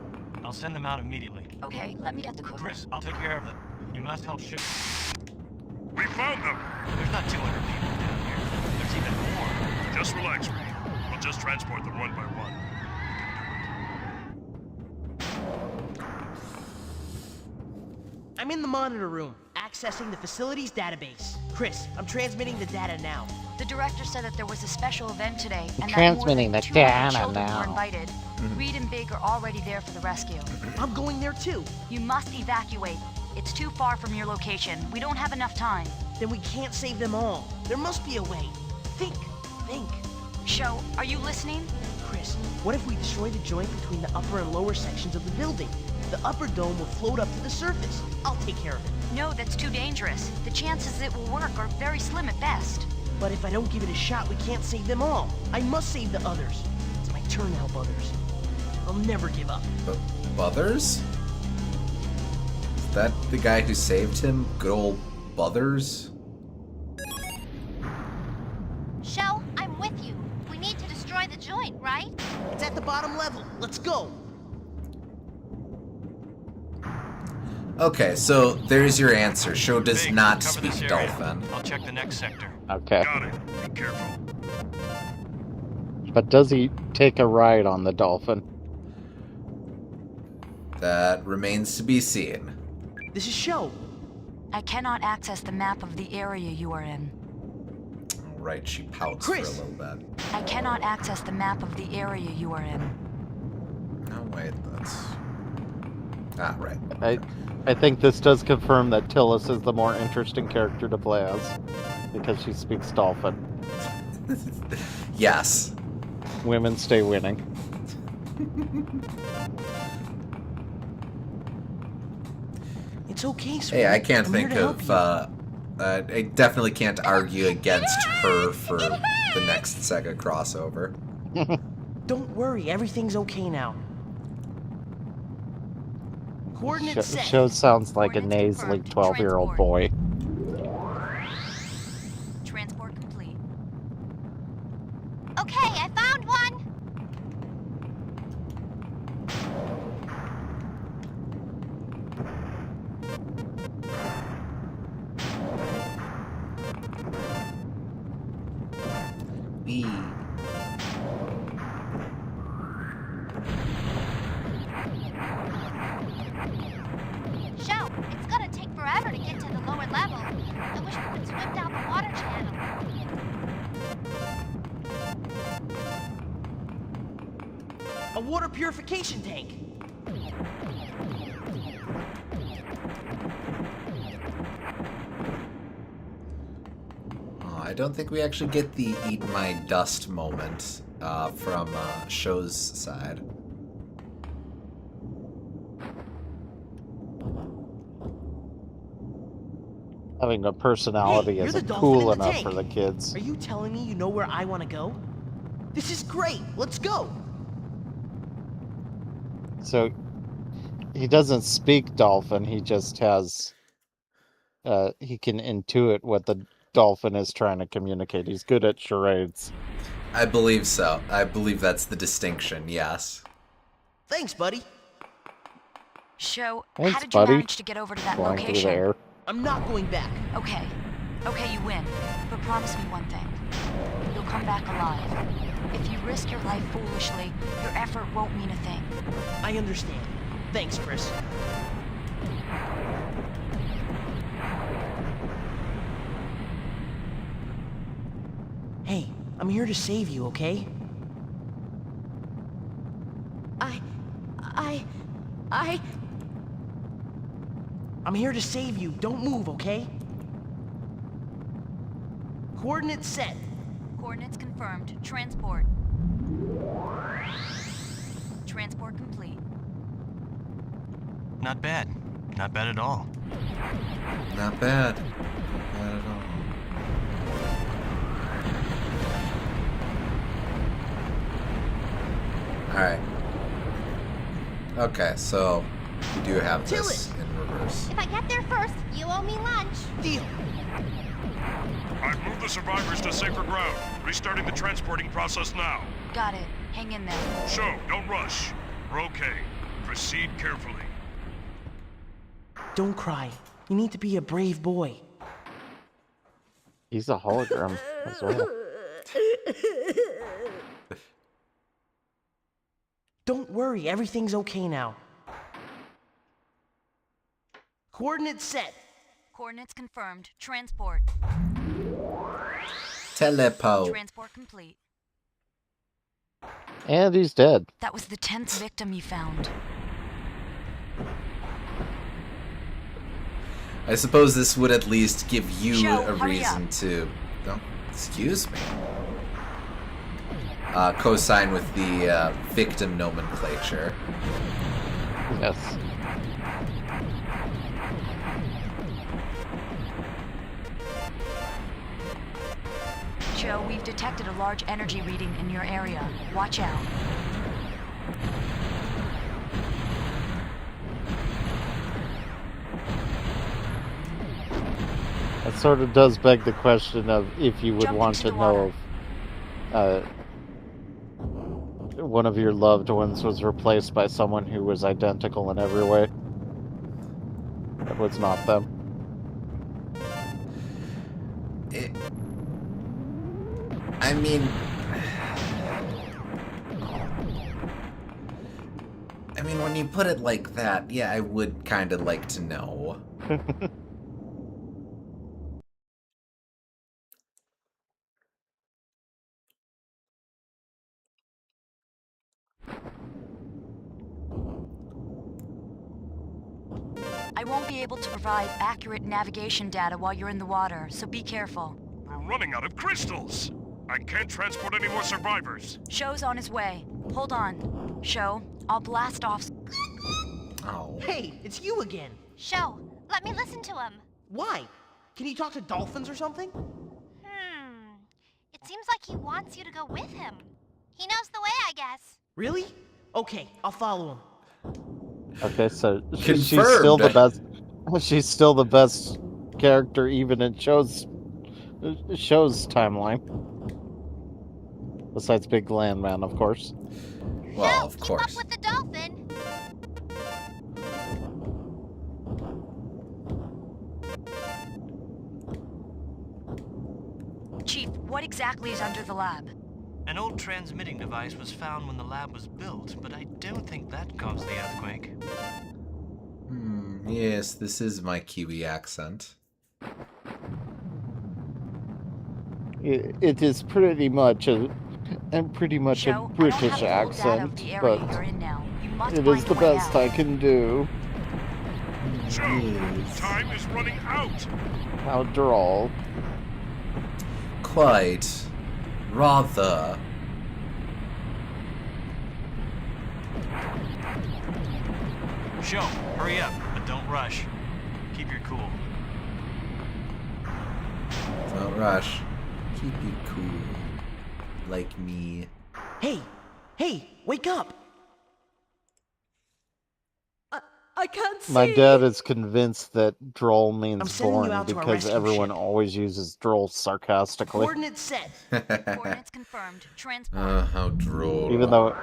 I'll send them out immediately. Okay, let me get the code. Chris, I'll take care of them. You must help ship. We found them. There's not 200 people down here. There's even more. Just relax, Reed. We'll just transport them one by one. I'm in the monitor room, accessing the facility's database. Chris, I'm transmitting the data now. The director said that there was a special event today, and Transmitting that the more than 200 data children now. were invited. Reed and Big are already there for the rescue. I'm going there too. You must evacuate. It's too far from your location. We don't have enough time. Then we can't save them all. There must be a way. Think. Sho, are you listening? Chris, what if we destroy the joint between the upper and lower sections of the building? The upper dome will float up to the surface. I'll take care of it. No, that's too dangerous. The chances it will work are very slim at best. But if I don't give it a shot, we can't save them all. I must save the others. It's my turn now, Butters. I'll never give up. Buthers? Is that the guy who saved him? Good old Buthers? Shell, I'm with you. We need to destroy the joint, right? It's at the bottom level. Let's go. Okay, so there's your answer. Sho does Big, not cover this speak area. Dolphin. I'll check the next sector. Okay. Got it. Be careful. But does he take a ride on the dolphin? That remains to be seen. This is Show. I cannot access the map of the area you are in. Alright, she pouts Chris! for a little bit. I cannot access the map of the area you are in. Oh, wait, that's... Ah, right. I think this does confirm that Tillis is the more interesting character to play as, because she speaks dolphin. Yes. Women stay winning. It's okay, sweetie. Hey, I can't I'm here think to of, help I definitely can't argue against her for the next Sega crossover. you. Don't worry, everything's okay now. Coordinates set. Show sounds like a Coordinates nasally confirmed. 12-year-old Transport. boy. Transport complete. Okay, I found one! We. Show, it's gonna take forever to get to the lower level. I wish we could swim down the water channel. A water purification tank. Oh, I don't think we actually get the eat my dust moment from Show's side. Having a personality Hey, you're isn't the dolphin cool in the enough tank. for the kids. Are you telling me you know where I want to go? This is great. Let's go. So he doesn't speak dolphin, he just has he can intuit what the dolphin is trying to communicate. He's good at charades. I believe so. I believe that's the distinction, yes. Thanks, buddy. Show, Thanks, how did you buddy. manage to get over to that Flying through the location? air. I'm not going back. Okay. Okay, you win. But promise me one thing. You'll come back alive. If you risk your life foolishly, your effort won't mean a thing. I understand. Thanks, Chris. Hey, I'm here to save you, okay? I'm here to save you. Don't move, okay? Coordinates set. Coordinates confirmed. Transport. Transport complete. Not bad. Not bad at all. Not bad. Not bad at all. Alright. Okay, so we do have Till this in reverse. If I get there first, you owe me lunch. Deal. I've moved the survivors to safer ground. Restarting the transporting process now. Got it. Hang in there. Show, don't rush. We're okay. Proceed carefully. Don't cry. You need to be a brave boy. He's a hologram as well. Don't worry, everything's okay now. Coordinates set. Coordinates confirmed. Transport. Telepo. Transport complete. And he's dead. That was the 10th victim you found. I suppose this would at least give you Joe, a hurry reason up. to... Oh, excuse me. Co-sign with the victim nomenclature. Yes. Joe, we've detected a large energy reading in your area. Watch out. That sort of does beg the question of if you would Jump want into to the know if one of your loved ones was replaced by someone who was identical in every way. That was not them. I mean... when you put it like that, yeah, I would kind of like to know. I won't be able to provide accurate navigation data while you're in the water, so be careful. We're running out of crystals. I can't transport any more survivors. Show's on his way. Hold on. Show, I'll blast off... Oh. Hey, it's you again. Show, let me listen to him. Why? Can you talk to dolphins or something? It seems like he wants you to go with him. He knows the way, I guess. Really? Okay, I'll follow him. Okay, so she's Confirmed. still the best. She's still the best character, even in show's timeline. Besides Big Landman, of course. Well, No, of keep course. up with the dolphin. Chief, what exactly is under the lab? An old transmitting device was found when the lab was built, but I don't think that caused the earthquake. Yes, this is my Kiwi accent. It is pretty much a Joe, British I don't have full data of accent, the area but you're in now. You must it find is a the way best out. I can do. Joe, time is running out. How droll. Quite. Rather. Show, hurry up, but don't rush. Keep your cool. Don't rush. Keep it cool. Like me. Hey, wake up! I can't see. My dad is convinced that droll I'm means sending you boring out to our because rescue everyone ship. always uses droll sarcastically. Coordinates set. Coordinates confirmed. Transport. How droll. Even though it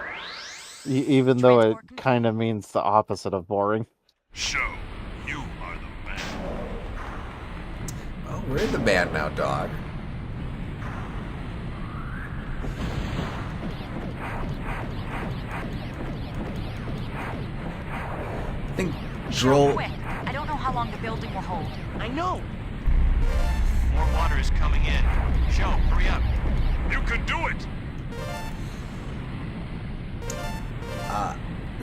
Transport kind of means the opposite of boring. Show, you are the man. Oh, we're in the band now, dog. I think Joe, droll. quick. I don't know how long the building will hold. I know. More water is coming in. Show, hurry up. You can do it.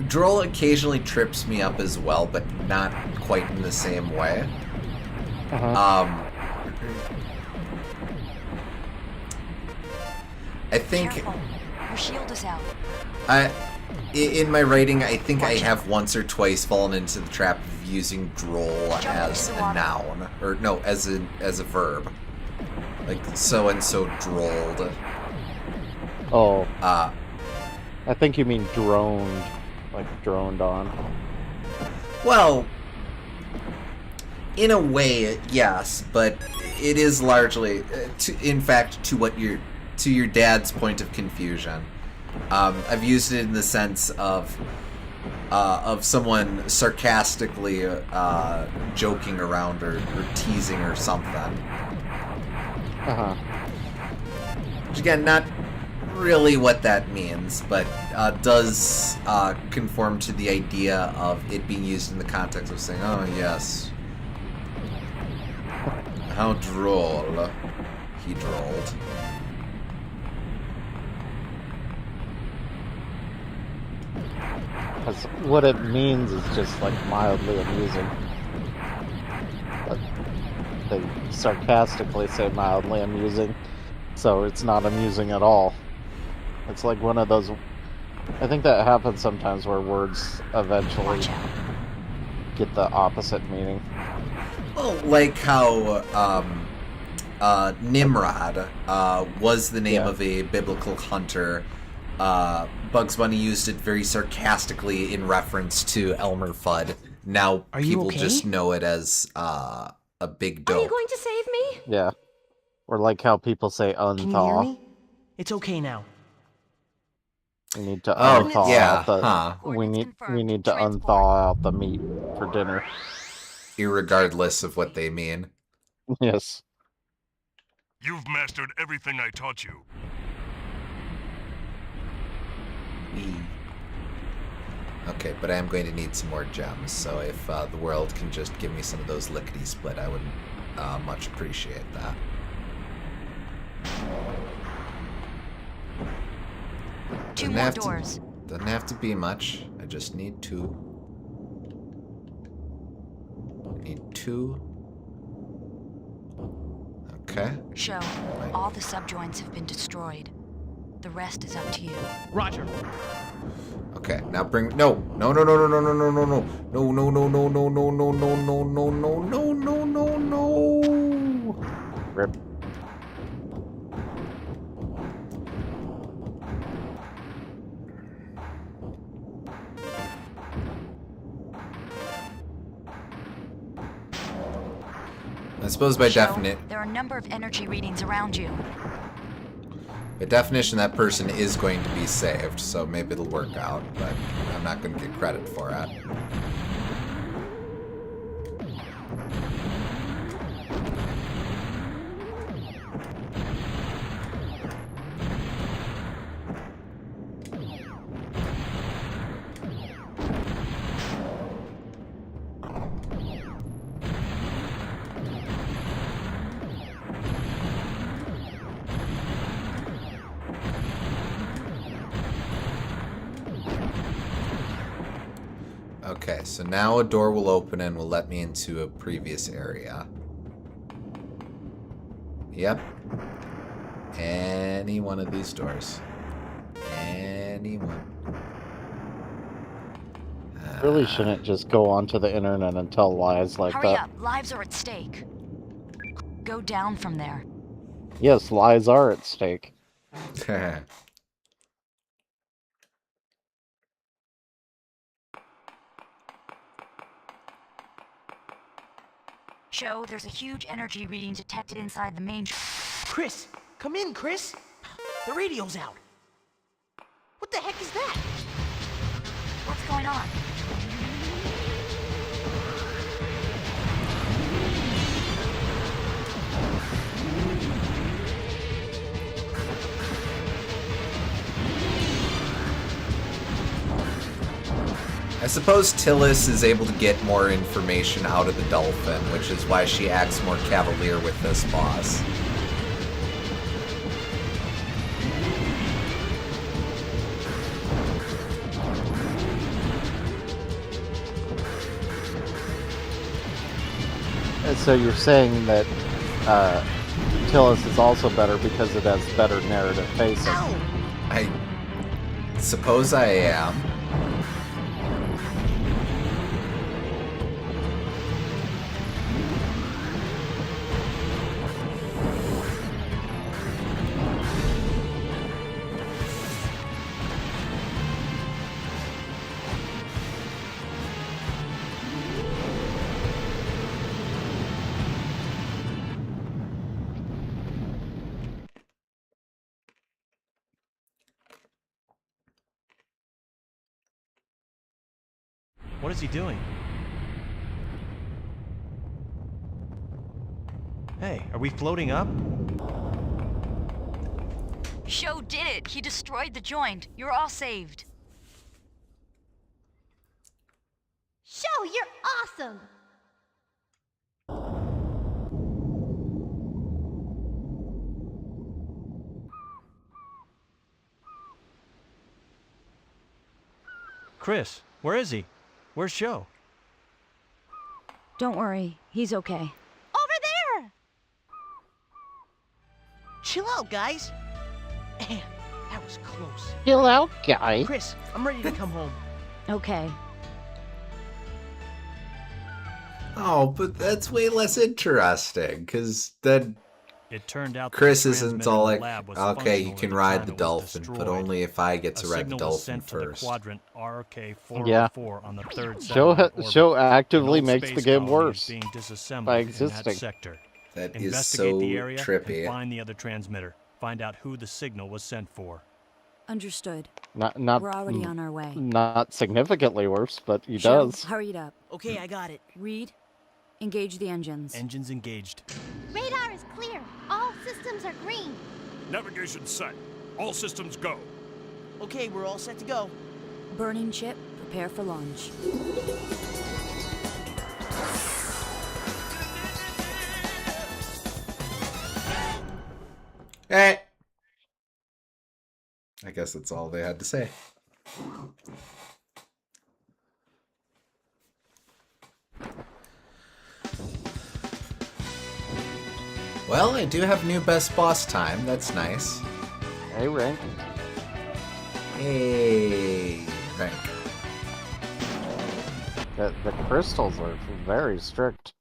Droll occasionally trips me up as well, but not quite in the same way. I think Careful. Your shield is out. in my writing, I think I have once or twice fallen into the trap of using droll as a noun, or no, as a verb. Like so and so drolled. Oh. I think you mean droned, like droned on. Well, in a way, yes, but it is largely, in fact, to your dad's point of confusion. I've used it in the sense of someone sarcastically joking around or teasing or something. Which again, not really what that means, but does conform to the idea of it being used in the context of saying, "Oh yes, how droll," he drolled. Because what it means is just like mildly amusing. But they sarcastically say mildly amusing, so it's not amusing at all. It's like one of those. I think that happens sometimes where words eventually get the opposite meaning. Well, like how Nimrod was the name of a biblical hunter. Bugs Bunny used it very sarcastically in reference to Elmer Fudd. Now people just know it as a big dope. Are you going to save me? Yeah. Or like how people say unthaw. Can you hear me? It's okay now. We need to Oh, unthaw yeah, out the huh. we need to unthaw out the meat for dinner. Irregardless of what they mean. Yes. You've mastered everything I taught you. Okay, but I am going to need some more gems, so if the world can just give me some of those lickety-split, I would much appreciate that. Two more doors. Doesn't have to be much. I just need two. Need two. Okay. Show, all the subjoints have been destroyed. The rest is up to you. Roger. Okay, now bring no. Rip. I suppose by There are a number of energy readings around you. by definition, that person is going to be saved, so maybe it'll work out, but I'm not going to get credit for it. Okay, so now a door will open and will let me into a previous area. Yep. Any one of these doors. Any one. Really shouldn't just go onto the internet and tell lies like Hurry that. up, lives are at stake. Go down from there. Yes, lies are at stake. Joe, there's a huge energy reading detected inside the main... Chris, come in, Chris. The radio's out. What the heck is that? What's going on? I suppose Tillis is able to get more information out of the dolphin, which is why she acts more cavalier with this boss. And so you're saying that Tillis is also better because it has better narrative pacing. I suppose I am. What is he doing? Hey, are we floating up? Joe did it! He destroyed the joint. You're all saved. Show, you're awesome! Chris, where is he? Where's Joe? Don't worry, he's okay. Over there! Chill out, guys. Man, that was close. Chill out, guy. Chris, I'm ready to come home. Okay. Oh, but that's way less interesting, because then It turned out that Chris the isn't transmitter all in the like, lab was okay, you functional can at the ride time the it was dolphin, but destroyed. only if I get A to ride the signal was dolphin sent to the first. quadrant RK-404 Yeah. on the third Show satellite orbit. show actively An old makes the space game colony is worse being disassembled by in that existing. sector. That is Investigate so the area trippy. and find the other transmitter. Find out who the signal was sent for. Understood. Not We're already on our way. not significantly worse, but he Joe, does. hurry it up. Okay, I got it. Reed, engage the engines. Engines engaged. Radar is clear. All systems are green. Navigation set. All systems go. Okay, we're all set to go. Burning chip, prepare for launch. Eh. I guess that's all they had to say. Well, I do have new best boss time. That's nice. Hey, Rank. Hey, rank. The crystals are very strict.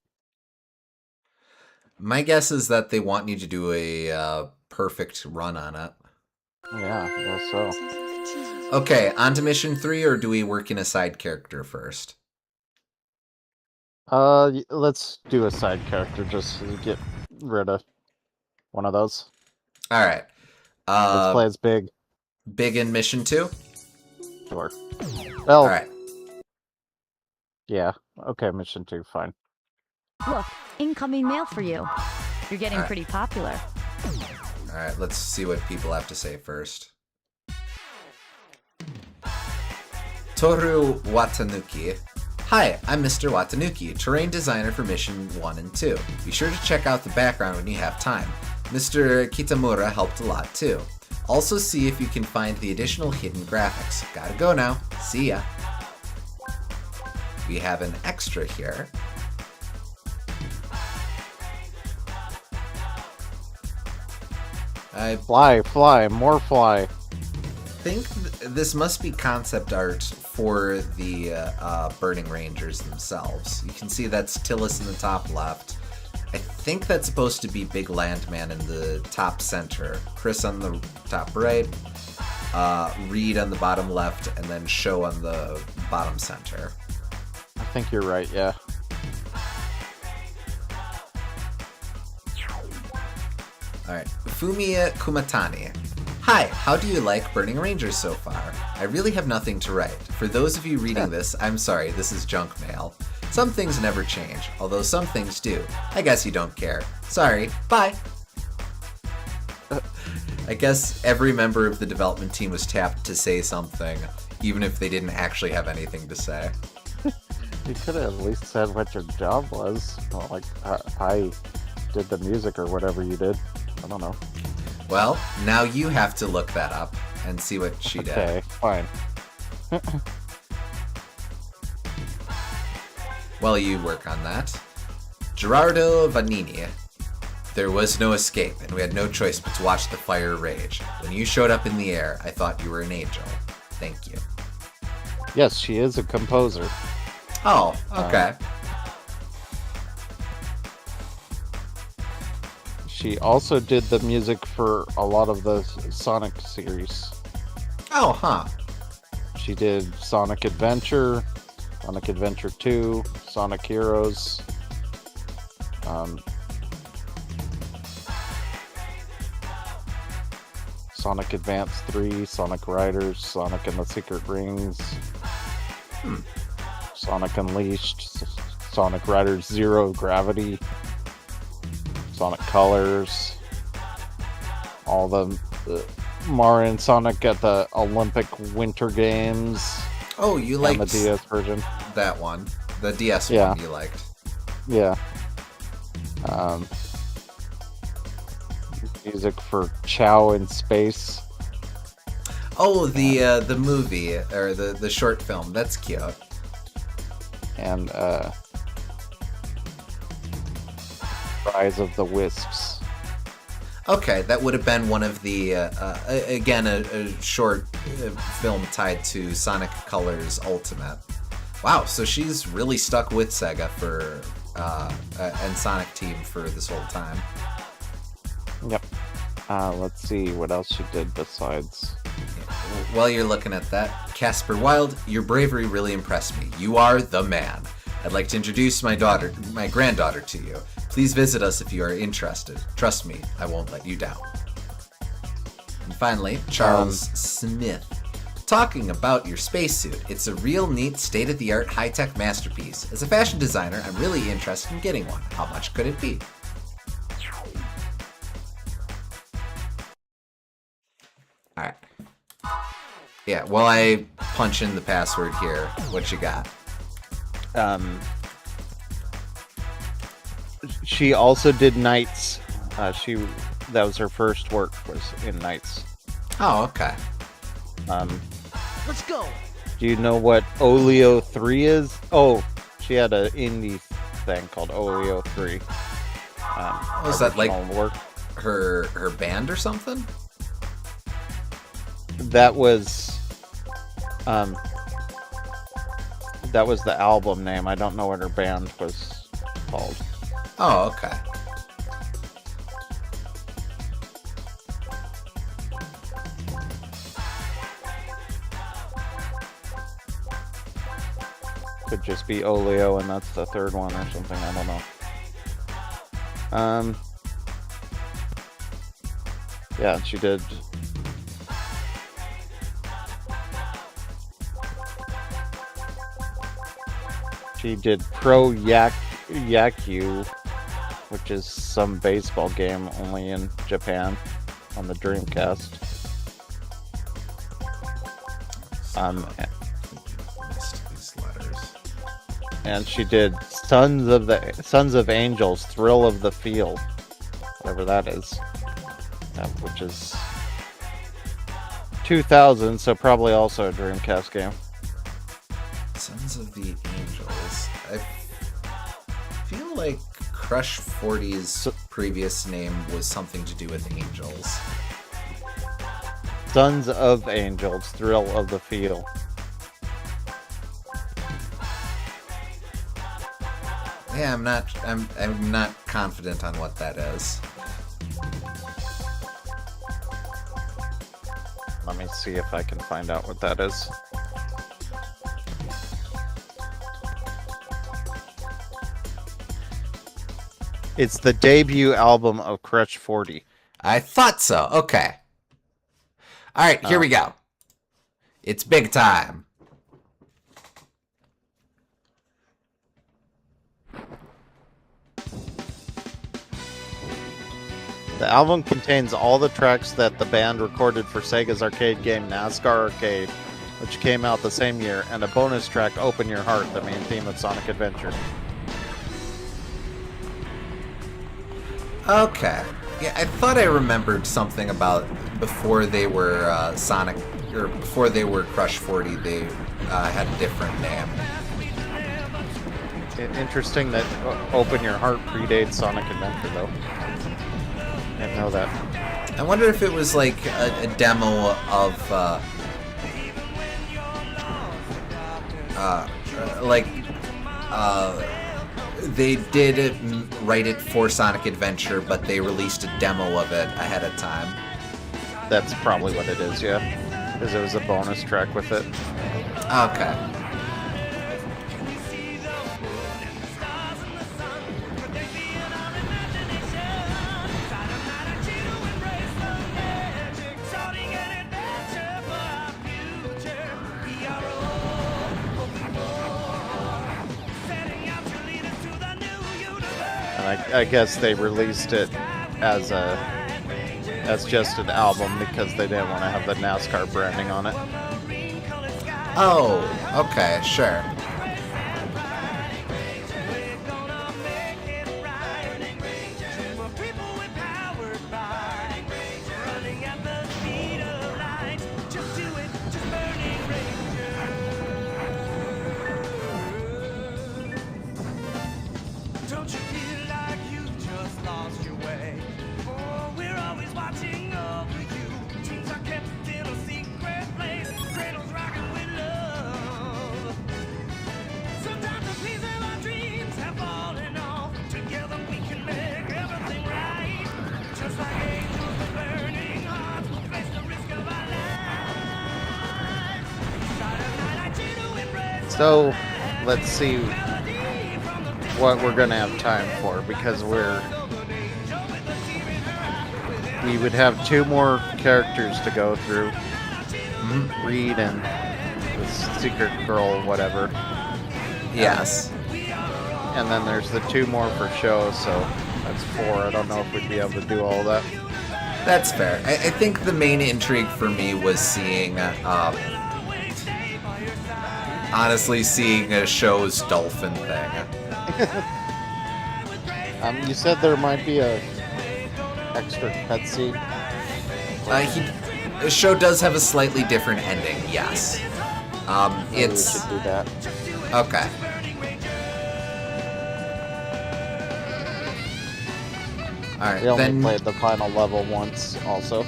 My guess is that they want you to do a perfect run on it. Yeah, I guess so. Okay, on to mission 3, or do we work in a side character first? Let's do a side character just to get rid of one of those. All right. Let's play as Big. Big in mission 2? Sure. Well, All right. yeah. Okay, mission 2, fine. Look, incoming mail for you. You're getting Alright. pretty popular. All right, let's see what people have to say first. Toru Watanuki. Hi, I'm Mr. Watanuki, terrain designer for Mission 1 and 2. Be sure to check out the background when you have time. Mr. Kitamura helped a lot too. Also see if you can find the additional hidden graphics. Gotta go now. See ya. We have an extra here. I Fly, more fly. think this must be concept art for the Burning Rangers themselves. You can see that's Tillis in the top left. I think that's supposed to be Big Landman in the top center, Chris on the top right, Reed on the bottom left, and then Sho on the bottom center. I think you're right, yeah. Alright, Fumiya Kumatani. Hi, how do you like Burning Rangers so far? I really have nothing to write. For those of you reading this, I'm sorry, this is junk mail. Some things never change, although some things do. I guess you don't care. Sorry, bye! I guess every member of the development team was tapped to say something, even if they didn't actually have anything to say. You could have at least said what your job was. Well, like, I did the music or whatever you did. I don't know. Well, now you have to look that up and see what she did. Okay, fine. While you work on that, Gerardo Vanini. There was no escape, and we had no choice but to watch the fire rage. When you showed up in the air, I thought you were an angel. Thank you. Yes, she is a composer. Oh, okay. She also did the music for a lot of the Sonic series. Oh, huh. She did Sonic Adventure, Sonic Adventure 2, Sonic Heroes. Sonic Advance 3, Sonic Riders, Sonic and the Secret Rings, Sonic Unleashed, Sonic Riders Zero Gravity, Sonic Colors, all the Mario and Sonic at the Olympic Winter Games. Oh, you liked the DS version. That one. The DS Yeah. one you liked. Yeah. Music for Chow in Space. Oh, the movie, or the short film. That's cute. And Rise of the Wisps. Okay, that would have been one of the, again, a short film tied to Sonic Colors Ultimate. Wow, so she's really stuck with SEGA for, and Sonic Team for this whole time. Yep. Let's see what else she did besides. While you're looking at that, Casper Wilde, your bravery really impressed me. You are the man. I'd like to introduce my granddaughter to you. Please visit us if you are interested. Trust me, I won't let you down. And finally, Charles Smith. Talking about your spacesuit, it's a real neat state-of-the-art high-tech masterpiece. As a fashion designer, I'm really interested in getting one. How much could it be? Alright. Yeah, while I punch in the password here, what you got? She also did Knights. That was her first work, was in Knights. Oh, okay. Let's go! Do you know what Oleo 3 is? Oh, she had an indie thing called Oleo 3. Was that like original work. her band or something? That was the album name. I don't know what her band was called. Oh, okay. Could just be Oleo, and that's the third one or something. I don't know. Yeah, she did. She did Pro Yaku, which is some baseball game only in Japan on the Dreamcast. Missed these letters. And she did Sons of Angels, Thrill of the Field, whatever that is, which is 2000, so probably also a Dreamcast game. Sons of the Angels. I feel like Crush 40's previous name was something to do with angels. Sons of Angels, Thrill of the Field. Yeah, I'm not confident on what that is. Let me see if I can find out what that is. It's the debut album of Crush 40. I thought so. Okay. All right, here we go. It's big time. The album contains all the tracks that the band recorded for Sega's arcade game NASCAR Arcade, which came out the same year, and a bonus track, Open Your Heart, the main theme of Sonic Adventure. Okay. Yeah, I thought I remembered something about before they were Sonic, or before they were Crush 40, they had a different name. Interesting that Open Your Heart predates Sonic Adventure, though. I didn't know that. I wonder if it was like a demo of they did write it for Sonic Adventure, but they released a demo of it ahead of time. That's probably what it is, yeah. Because it was a bonus track with it. Okay. I guess they released it as just an album because they didn't want to have the NASCAR branding on it. Oh, okay, sure. So, let's see what we're gonna have time for, because we would have two more characters to go through. Reed and the secret girl, whatever. Yes. And then there's the two more for show, so that's four. I don't know if we'd be able to do all that. That's fair. I think the main intrigue for me was seeing, honestly, seeing a show's dolphin thing. You said there might be a extra cutscene. The show does have a slightly different ending, yes. Maybe we should do that. Okay. Alright, We only then played the final level once, also.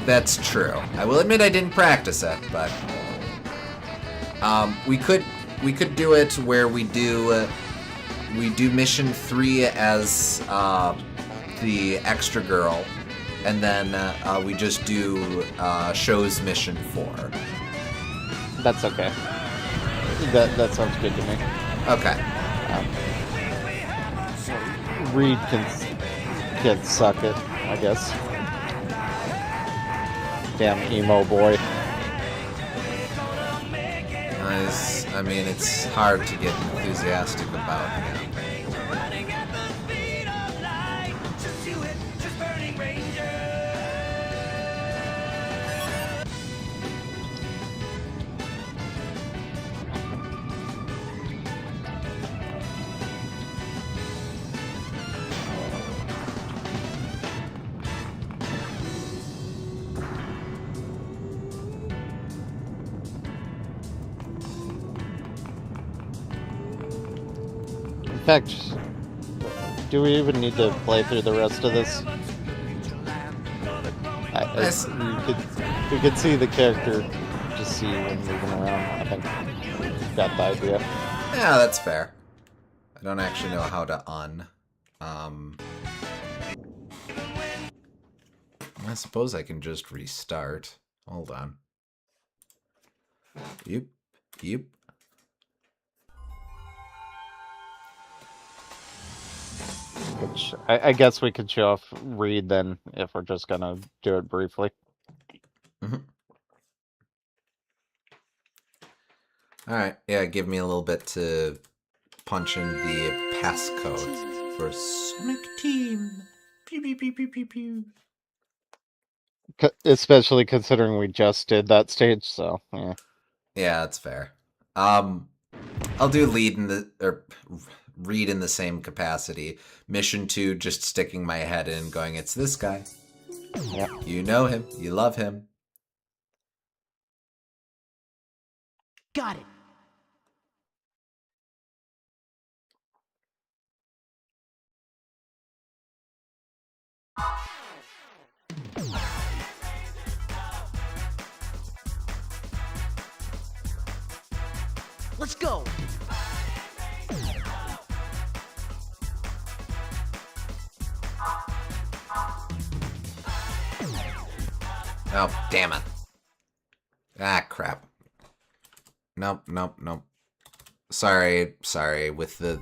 that's true. I will admit I didn't practice it, but we could do it where we do mission 3 as the extra girl, and then we just do show's mission 4. That's okay. That sounds good to me. Okay. Reed can suck it, I guess. Damn emo boy. I mean, it's hard to get enthusiastic about him. In fact, do we even need to play through the rest of this? We could see the character just see when moving around. I think we've got the idea. Yeah, that's fair. I don't actually know how to I suppose I can just restart. Hold on. Yep. Which I guess we could show off Reed then, if we're just gonna do it briefly. Alright, yeah, give me a little bit to punch in the passcode for Sonic Team. Pew, pew, pew, pew, pew, pew. Especially considering we just did that stage, so yeah. Yeah, that's fair. I'll do Reed in the same capacity. Mission 2, just sticking my head in, going, it's this guy. Yeah. You know him. You love him. Got it. Let's go. Oh, damn it. Ah, crap. Nope. Sorry. With the...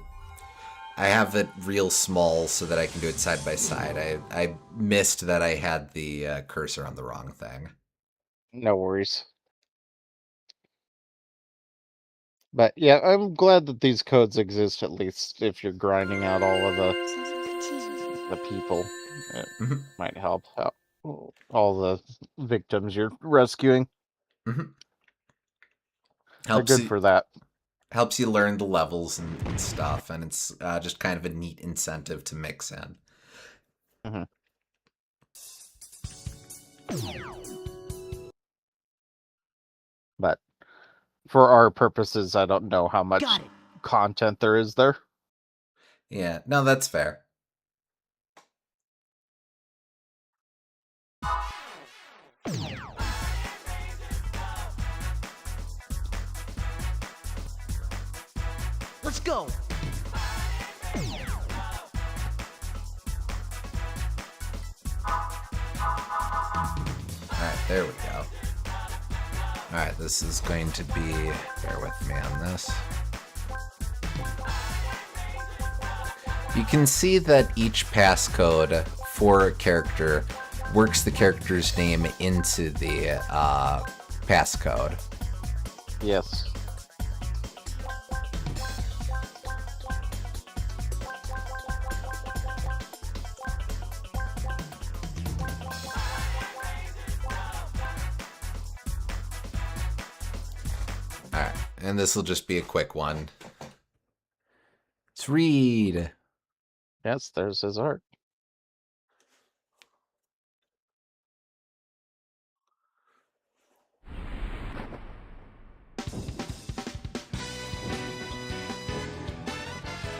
I have it real small so that I can do it side by side. I missed that I had the cursor on the wrong thing. No worries. But yeah, I'm glad that these codes exist, at least if you're grinding out all of the people. It might help out all the victims you're rescuing. They're good for that. Helps you learn the levels and stuff, and it's just kind of a neat incentive to mix in. But for our purposes, I don't know how much content there is there. Yeah, no, that's fair. Let's go. Alright, there we go. Alright, this is going to be... Bear with me on this. You can see that each passcode for a character works the character's name into the passcode. Yes. Alright, and this will just be a quick one. Let's read. Yes, there's his art.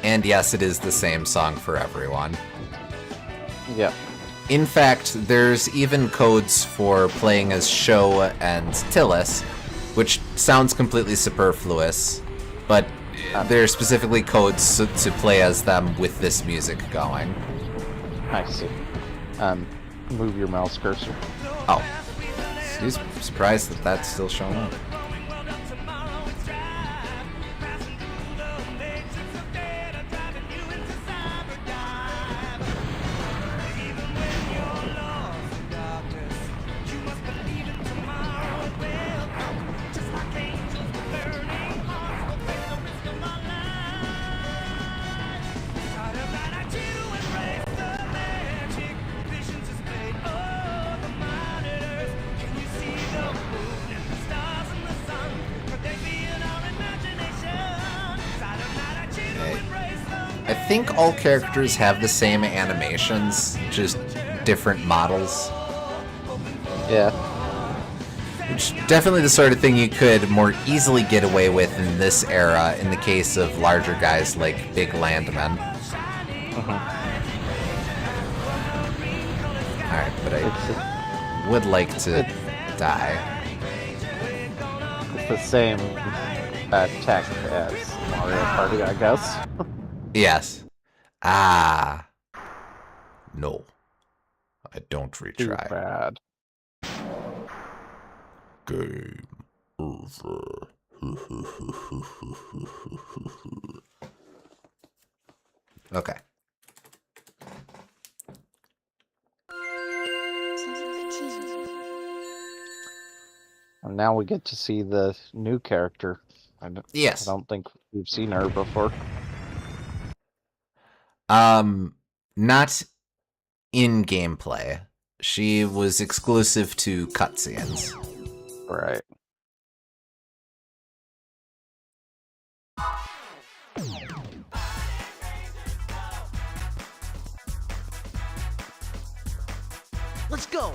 And yes, it is the same song for everyone. Yep. In fact, there's even codes for playing as Sho and Tillis, which sounds completely superfluous, but there are specifically codes to play as them with this music going. I see. Move your mouse cursor. Oh. Excuse me. Surprised that that's still showing up. I think all characters have the same animations, just different models. Yeah. Which definitely the sort of thing you could more easily get away with in this era in the case of larger guys like Big Landman. Alright, but I would like to die. It's the same tech as Mario Party, I guess. Yes. Ah. No. I don't retry. Too bad. Game over. Okay. And now we get to see the new character. Yes. I don't think we've seen her before. Not in gameplay. She was exclusive to cutscenes. Right. Let's go.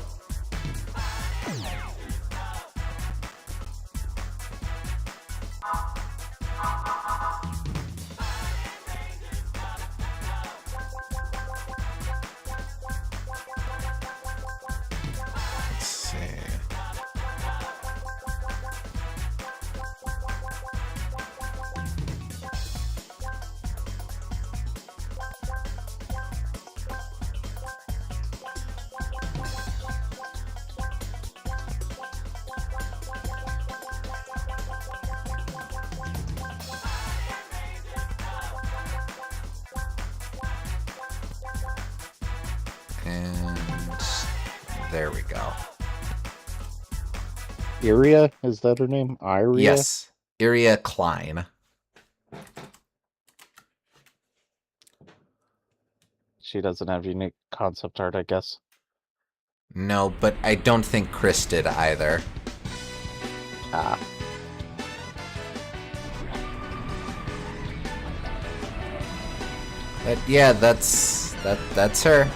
Let's see. And there we go. Iria? Is that her name? Iria? Yes. Iria Klein. She doesn't have unique concept art, I guess. No, but I don't think Chris did either. Ah. But yeah, that's her.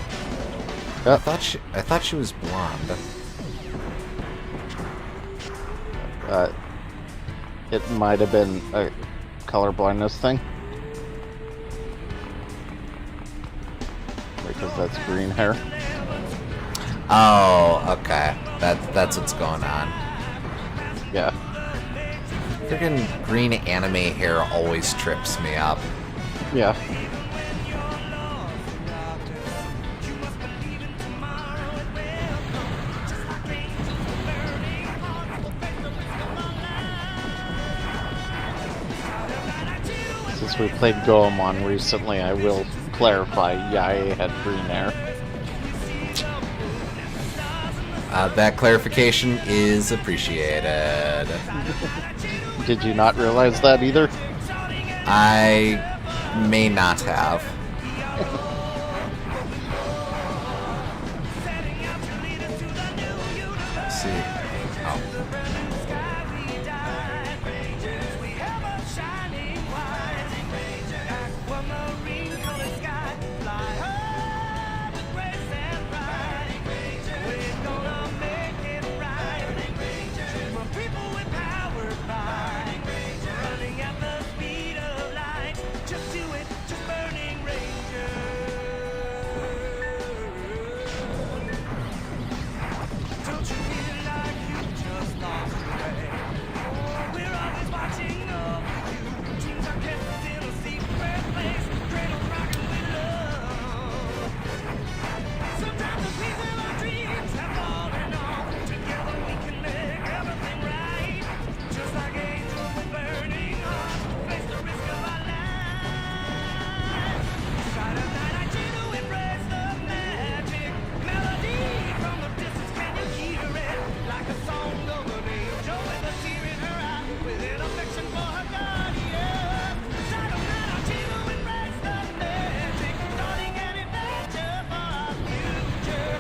Yep. I thought she was blonde. It might have been a color blindness thing. Because that's green hair. Oh, okay. That's what's going on. Yeah. Freaking green anime hair always trips me up. Yeah. Since we played Goemon recently, I will clarify, Yae had green hair. That clarification is appreciated. Did you not realize that either? I may not have. Let's see. Oh.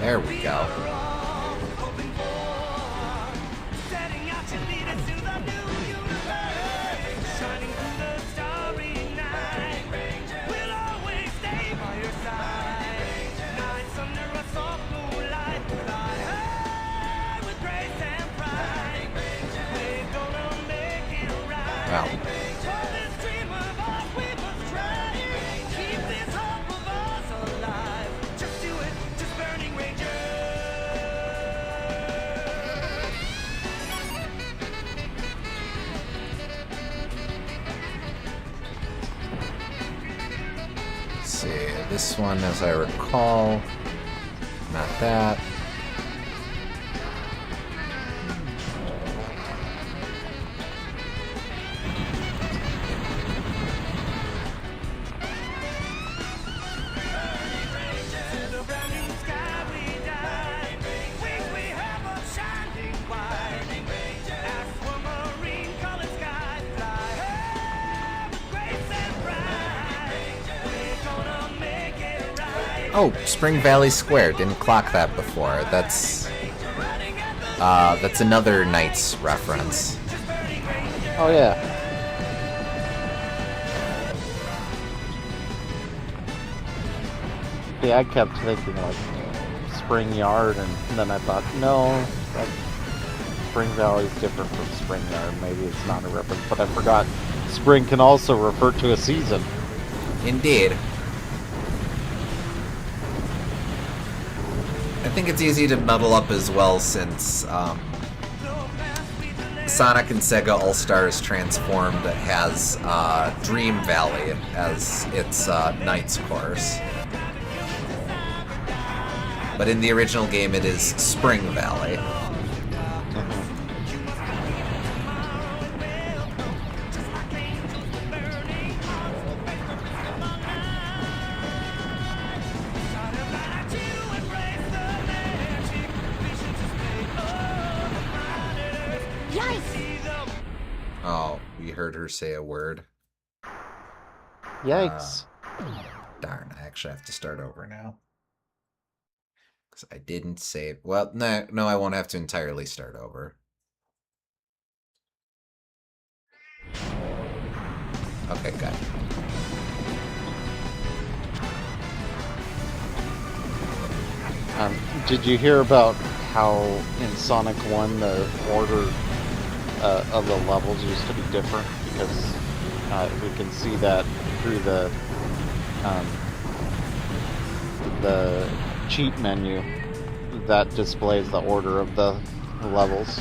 There we go. Okay, this one, as I recall, not that. Oh, Spring Valley Square. Didn't clock that before. That's another Knights reference. Oh yeah. Yeah, I kept thinking like Spring Yard, and then I thought, no, that Spring Valley is different from Spring Yard. Maybe it's not a reference, but I forgot spring can also refer to a season. Indeed. I think it's easy to muddle up as well since Sonic and Sega All-Stars Transformed has Dream Valley as its Knights course. But in the original game it is Spring Valley. Oh, we heard her say a word. Yikes. Darn, I actually have to start over now. Because I didn't save... Well, no, I won't have to entirely start over. Okay, good. Did you hear about how in Sonic 1 the order of the levels used to be different? Because we can see that through the cheat menu that displays the order of the levels.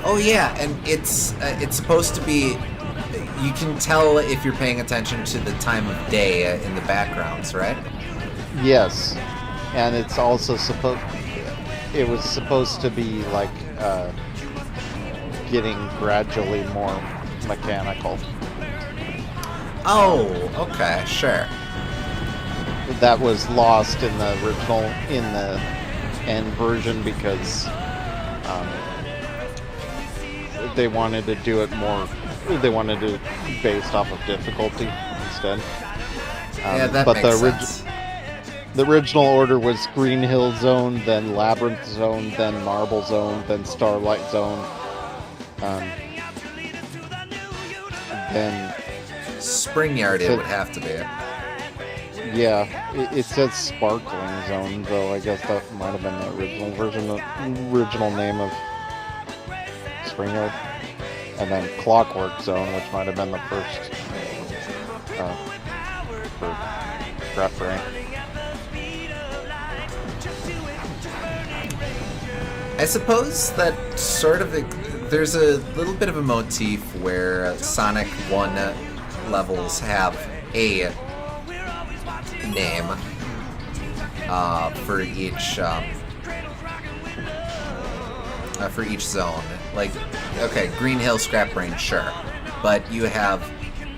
Oh yeah, and it's supposed to be... You can tell if you're paying attention to the time of day in the backgrounds, right? Yes, and it's also it was supposed to be like getting gradually more mechanical. Oh, okay, sure. That was lost in the end version because they wanted to do it more. They wanted to based off of difficulty instead. Yeah, that but makes sense. The original order was Green Hill Zone, then Labyrinth Zone, then Marble Zone, then Starlight Zone. Then Spring Yard it would have to be. Yeah, it says Sparkling Zone, though I guess that might have been the original version, the original name of Spring Yard. And then Clockwork Zone, which might have been the first reference. I suppose that sort of there's a little bit of a motif where Sonic 1 levels have a name for each zone. Like, okay, Green Hill Scrap Brain, sure, but you have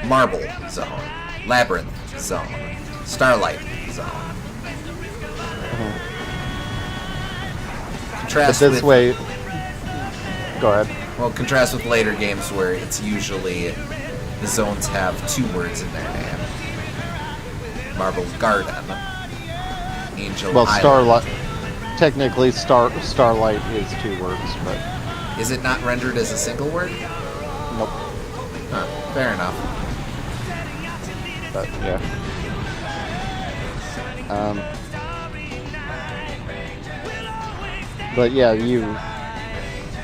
Marble Zone, Labyrinth Zone, Starlight Zone. Contrast but this with, way, go ahead. Well, contrast with later games where it's usually the zones have 2 words in their name. Marble Garden, Angel Island. Starlight. Technically, Starlight is 2 words, but is it not rendered as a single word? Nope. Huh, fair enough. But yeah. But yeah,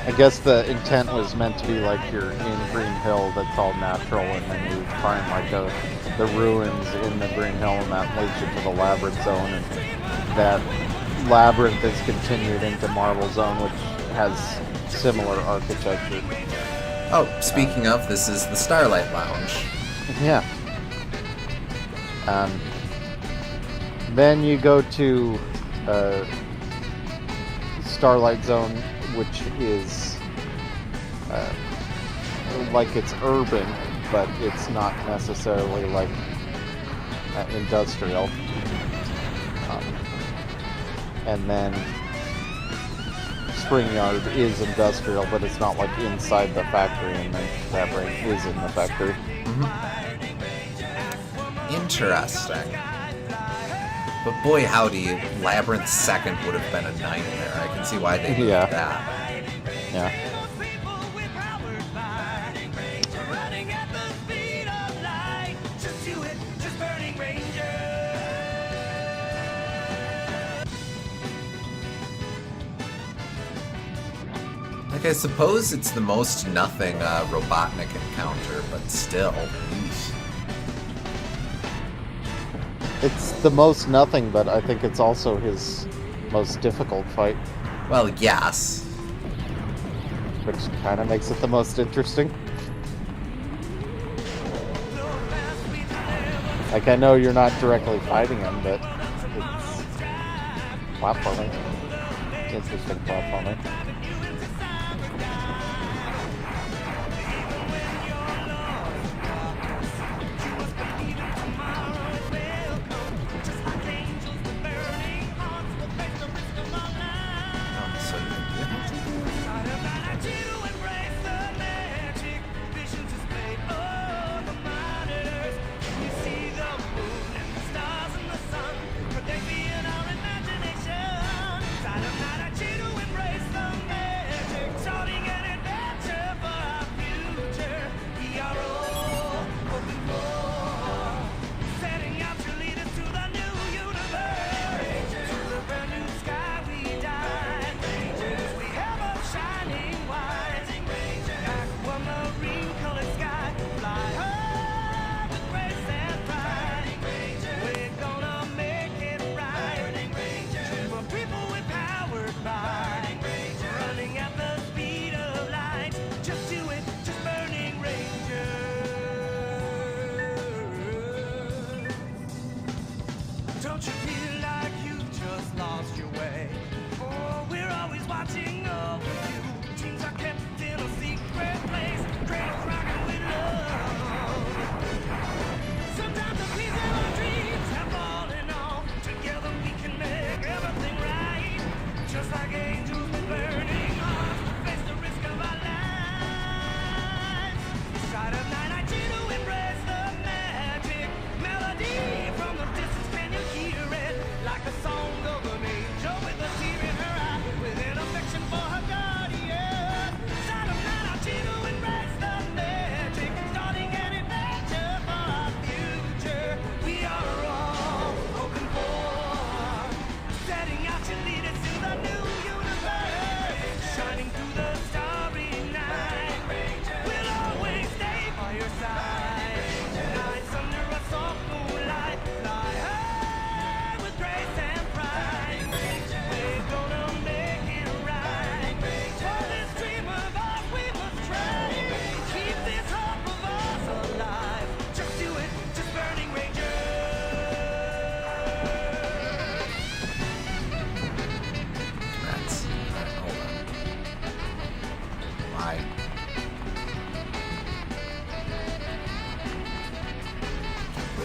I guess the intent was meant to be like you're in Green Hill, that's all natural, and then you find like the ruins in the Green Hill, and that leads you to the Labyrinth Zone, and that Labyrinth is continued into Marble Zone, which has similar architecture. Oh, speaking of, this is the Starlight Lounge. Yeah. Then you go to Starlight Zone, which is like it's urban, but it's not necessarily like industrial. And then Spring Yard is industrial, but it's not like inside the factory, and then that ring is in the factory. Interesting. But boy, howdy, Labyrinth Second would have been a nightmare. I can see why they did that. Yeah. Like, I suppose it's the most nothing Robotnik encounter, but still. Eesh. It's the most nothing, but I think it's also his most difficult fight. Well, yes. Which kind of makes it the most interesting. Like, I know you're not directly fighting him, but it's platforming. Interesting platforming.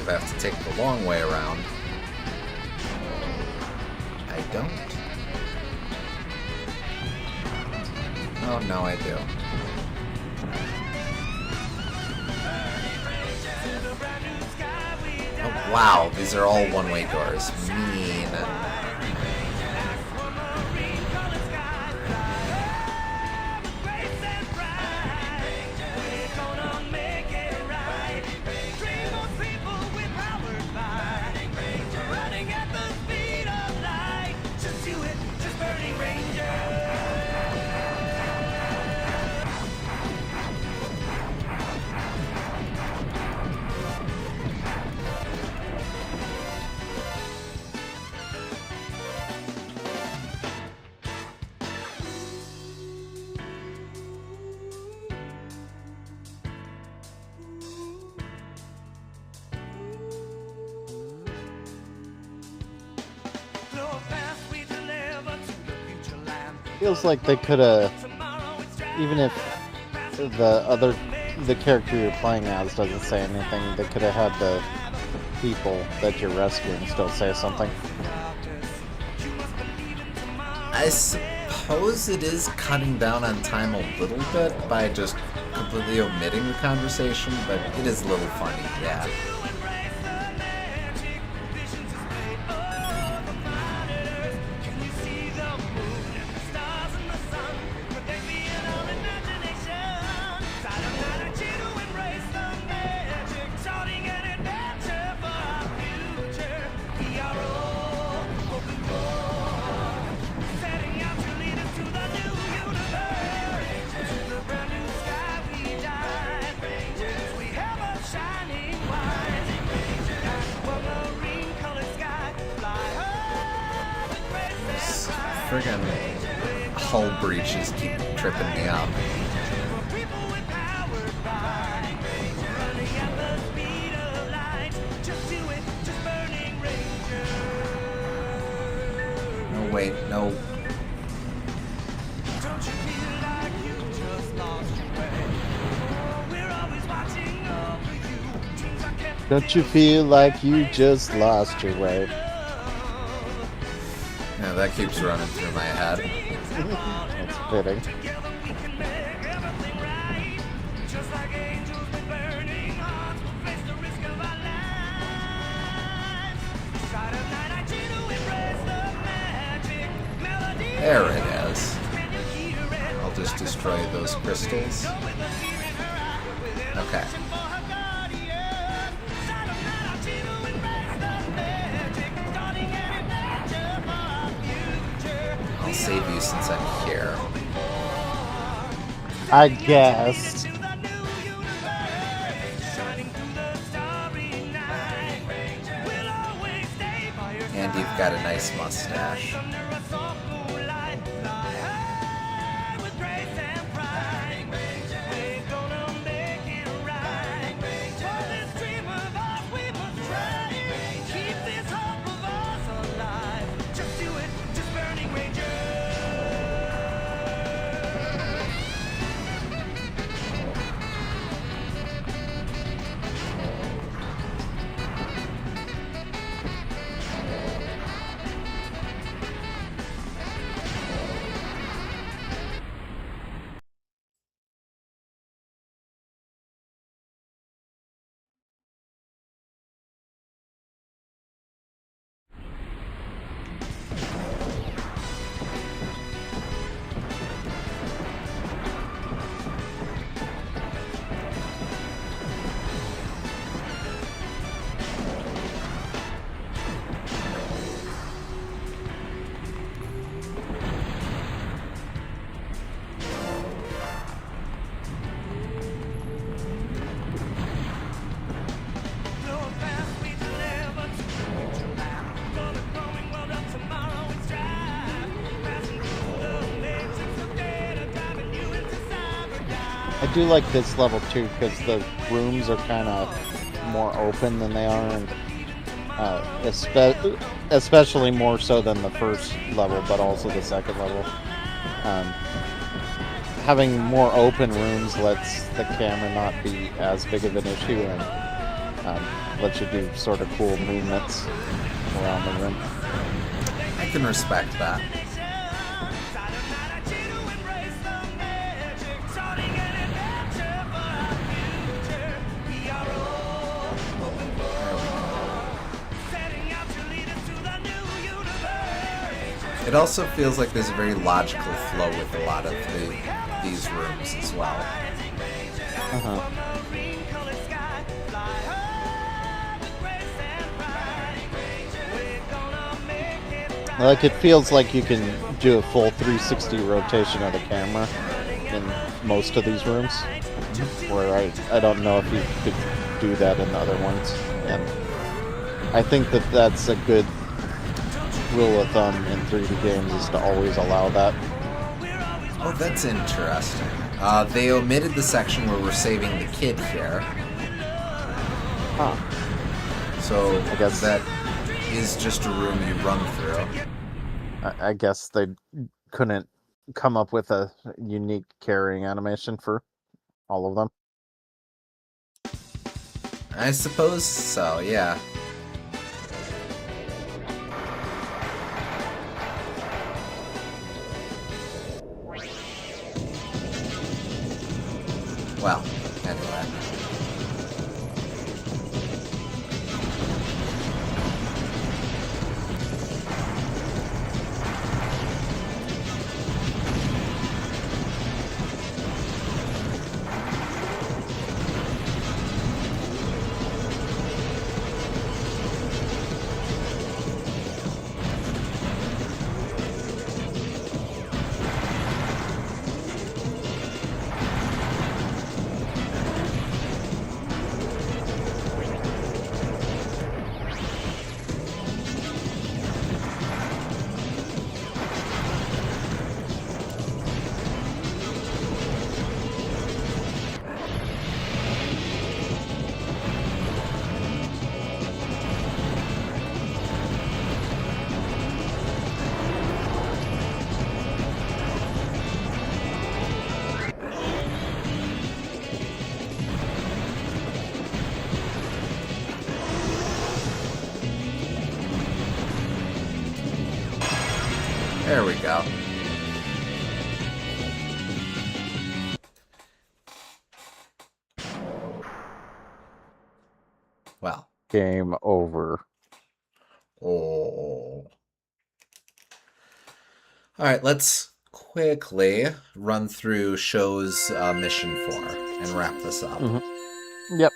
I have to take the long way around. I don't. Oh, no, I do. Oh, wow, these are all one-way doors. Mean. Feels like they could have, even if the character you're playing as doesn't say anything, they could have had the people that you're rescuing still say something. I suppose it is cutting down on time a little bit by just completely omitting the conversation, but it is a little funny, yeah. Friggin' hull breaches keep tripping me up. No, wait, no. Don't you feel like you just lost your way? Yeah, that keeps running through my head. That's fitting. There it is. I'll just destroy those crystals. Okay. I'll save you since I'm here. I guess. And you've got a nice mustache. I do like this level too because the rooms are kind of more open than they are, and especially more so than the first level, but also the second level. Having more open rooms lets the camera not be as big of an issue, and lets you do sort of cool movements around the room. I can respect that. It also feels like there's a very logical flow with a lot of these rooms as well. Like, it feels like you can do a full 360 rotation of the camera in most of these rooms, where I don't know if you could do that in the other ones. And I think that that's a good rule of thumb in 3D games, is to always allow that. Oh, that's interesting. They omitted the section where we're saving the kid here. Huh. So I guess that is just a room you run through. I guess they couldn't come up with a unique carrying animation for all of them. I suppose so, yeah. Well, anyway. There we go. Well. Game over. Oh. Alright, let's quickly run through show's mission 4 and wrap this up. Mm-hmm. Yep.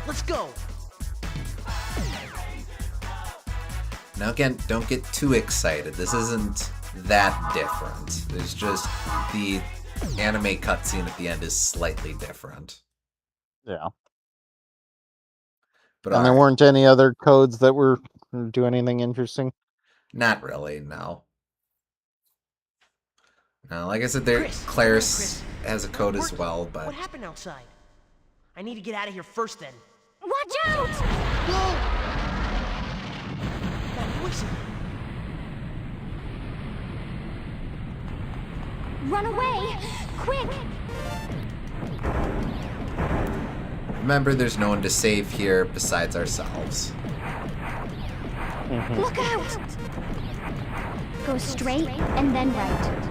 Let's go! Now again, don't get too excited. This isn't that different. There's just the anime cutscene at the end is slightly different. Yeah. But and there weren't any other codes that were do anything interesting? Not really, no. No, like I said, there Chris, Claris has a code as well, but what happened outside? I need to get out of here first then. Watch out! Whoa! That voice. Run away! Quick! remember there's no one to save here besides ourselves. Look out! Go straight and then right.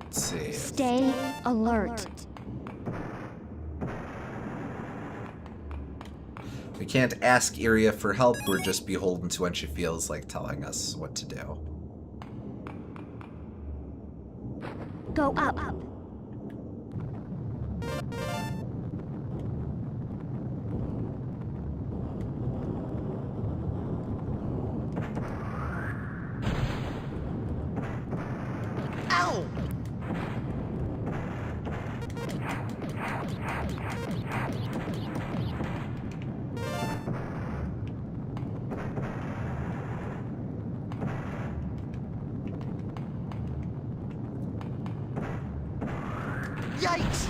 Let's see. Stay alert. We can't ask Iria for help, we're just beholden to when she feels like telling us what to do. Go up. Ow! Yikes!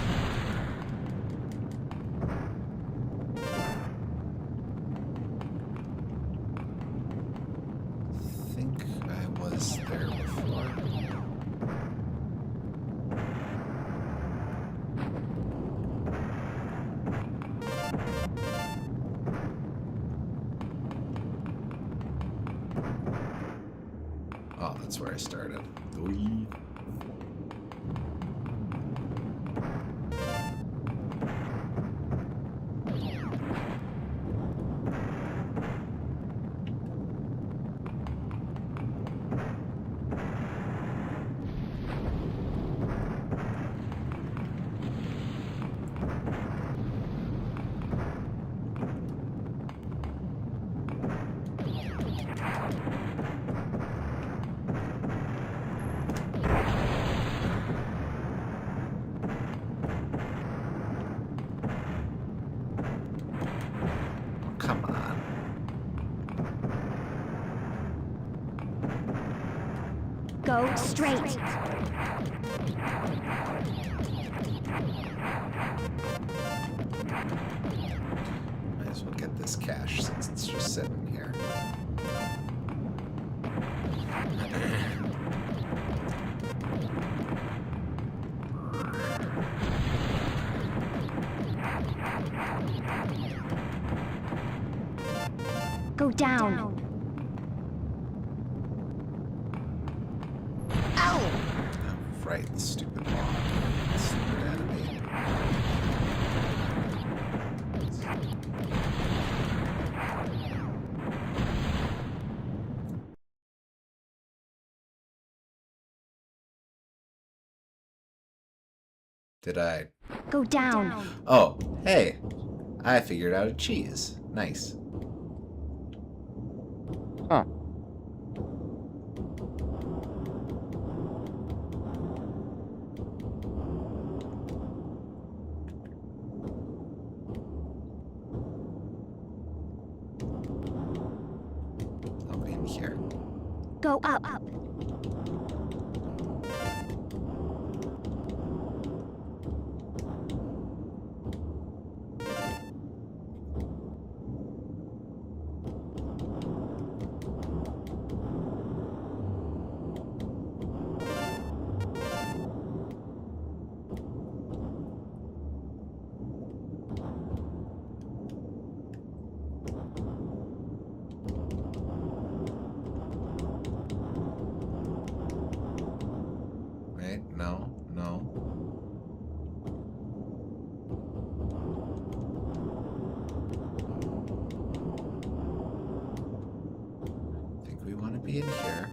I think I was there before. Oh, that's where I started. Oy. Go straight. Might as well get this cash since it's just sitting here. Go down. Ow! Oh, right, the stupid ball. Stupid enemy. Did I? Go down. Oh, hey. I figured out a cheese. Nice. Huh. I'll be in here. Go up. Right? No, no. I think we want to be in here.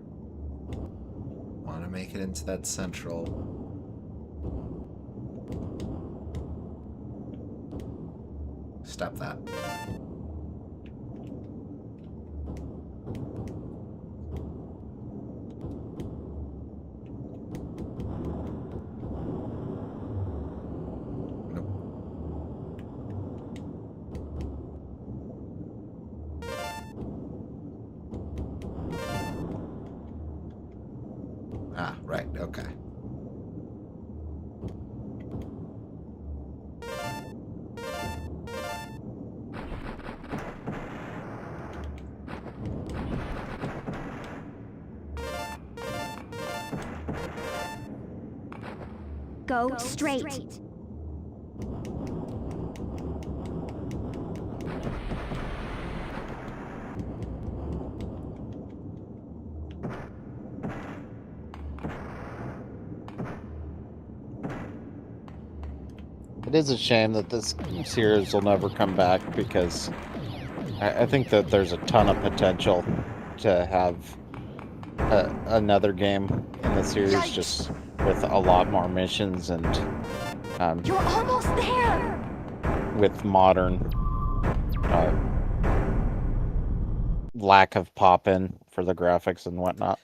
Want to make it into that central. Stop that. Nope. Ah, right, okay. Go straight. It is a shame that this series will never come back because I think that there's a ton of potential to have another game in the series Yikes. just with a lot more missions and You're almost there. with modern lack of pop-in for the graphics and whatnot.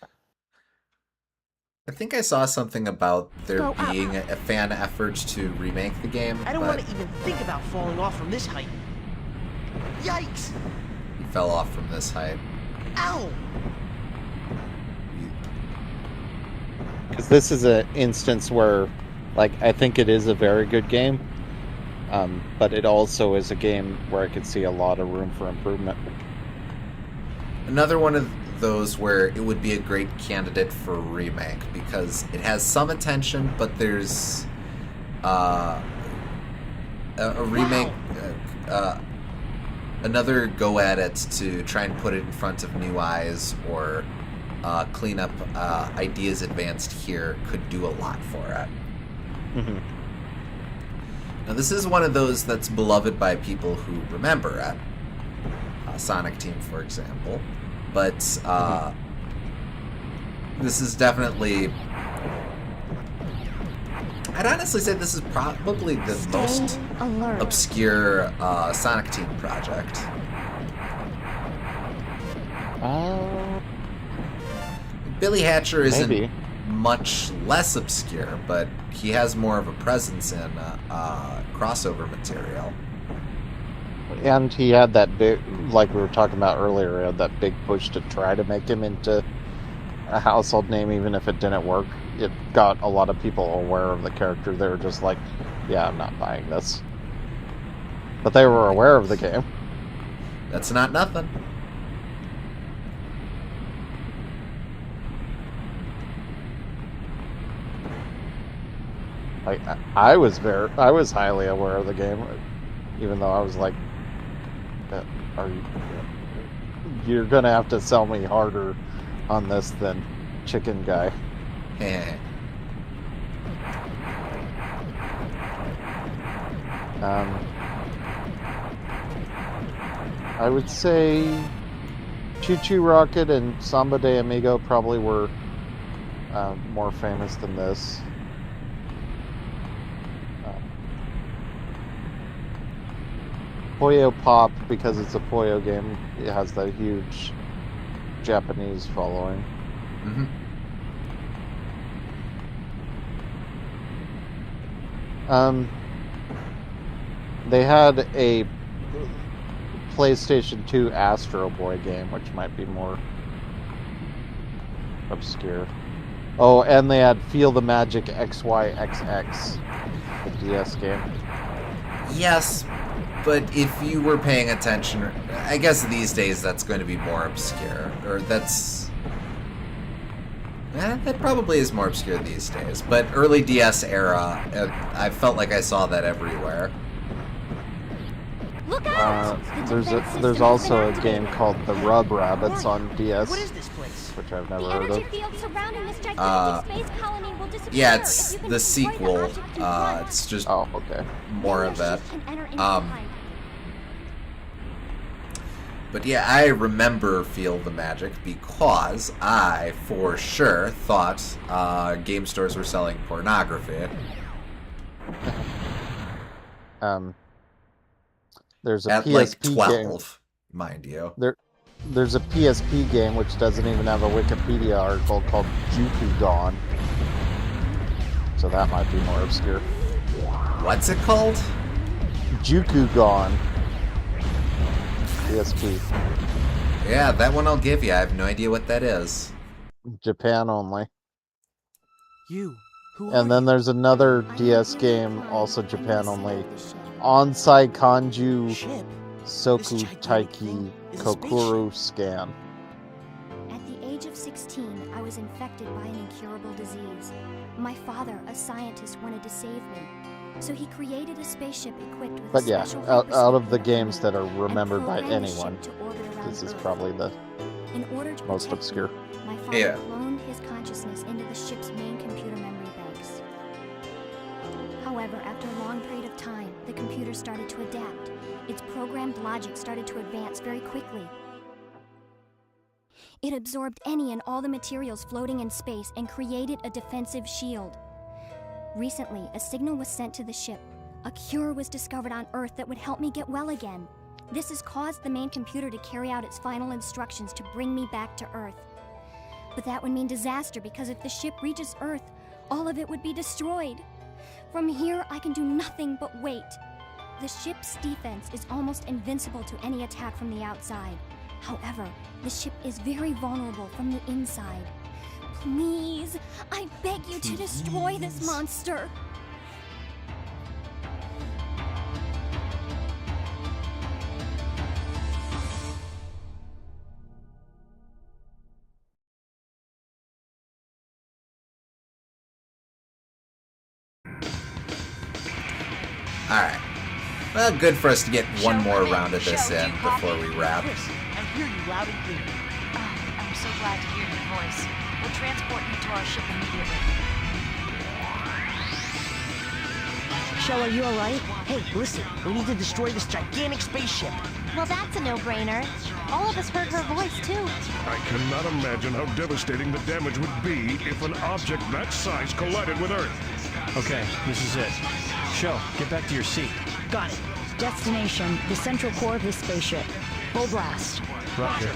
I think I saw something about there Go up. being a fan effort to remake the game, I don't but want to even think about falling off from this height. Yikes! he fell off from this height. Ow! Because this is an instance where, like, I think it is a very good game, but it also is a game where I could see a lot of room for improvement. Another one of those where it would be a great candidate for a remake because it has some attention, but there's a remake, another go at it to try and put it in front of new eyes or clean up ideas advanced here could do a lot for it. Mm-hmm. Now this is one of those that's beloved by people who remember it. Sonic Team, for example. But this is definitely... I'd honestly say this is probably the most alert. obscure Sonic Team project. Billy Hatcher isn't Maybe. much less obscure, but he has more of a presence in crossover material. And he had that big, like we were talking about earlier, he had that big push to try to make him into a household name, even if it didn't work. It got a lot of people aware of the character. They were just like, yeah, I'm not buying this. But they were aware of the game. That's not nothing. Like, I was highly aware of the game, even though I was like, you're gonna have to sell me harder on this than Chicken Guy. I would say Choo Choo Rocket and Samba de Amigo probably were more famous than this. Puyo Pop, because it's a Puyo game, it has that huge Japanese following. Mm-hmm. They had a PlayStation 2 Astro Boy game, which might be more obscure. Oh, and they had Feel the Magic XYXX, the DS game. Yes, but if you were paying attention, I guess these days that's going to be more obscure. Or that's... that probably is more obscure these days. But early DS era, I felt like I saw that everywhere. Look out! There's also a game called The Rub Rabbits on DS, What is this place? which I've never The heard energy of. field surrounding this gigantic space colony will disappear. Yeah, it's if you can the destroy sequel. object in front. It's just Oh, okay. more Then of your that. ship can enter into Um, the pipe. But yeah, I remember Feel the Magic because I, for sure, thought game stores were selling pornography. There's a At PSP like game. 12, mind you. There's a PSP game which doesn't even have a Wikipedia article called Jukugon. So that might be more obscure. What's it called? Jukugon. PSP. Yeah, that one I'll give you. I have no idea what that is. Japan only. You. Who are And then you? there's another DS game, also Japan only. Onsai Kanju Ship. Soku Taiki Kokuru Scan. At the age of 16, I was infected by an incurable disease. My father, a scientist, wanted to save me. So he created a spaceship equipped with But a yeah, special out of the hypersonic games that are and remembered by programmed the anyone, ship to orbit around this is Earth. probably the In order to most protect obscure. me, my father Yeah. cloned his consciousness into the ship's main computer memory banks. However, after a long period of time, the computer started to adapt. Its programmed logic started to advance very quickly. It absorbed any and all the materials floating in space and created a defensive shield. Recently, a signal was sent to the ship. A cure was discovered on Earth that would help me get well again. This has caused the main computer to carry out its final instructions to bring me back to Earth. But that would mean disaster because if the ship reaches Earth, all of it would be destroyed. From here, I can do nothing but wait. The ship's defense is almost invincible to any attack from the outside. However, the ship is very vulnerable from the inside. Please, I beg you to destroy this monster. Alright. Well, good for us to get one Show more them round of this Show, in you copy? before we wrap. Chris, I hear you loud and clear. I'm so glad to hear your voice. We'll transport you to our ship immediately. Shell, are you alright? Hey, listen, we need to destroy this gigantic spaceship. Well, that's a no-brainer. All of us heard her voice, too. I cannot imagine how devastating the damage would be if an object that size collided with Earth. Okay, this is it. Show, get back to your seat. Got it. Destination, the central core of this spaceship. Full blast. Roger.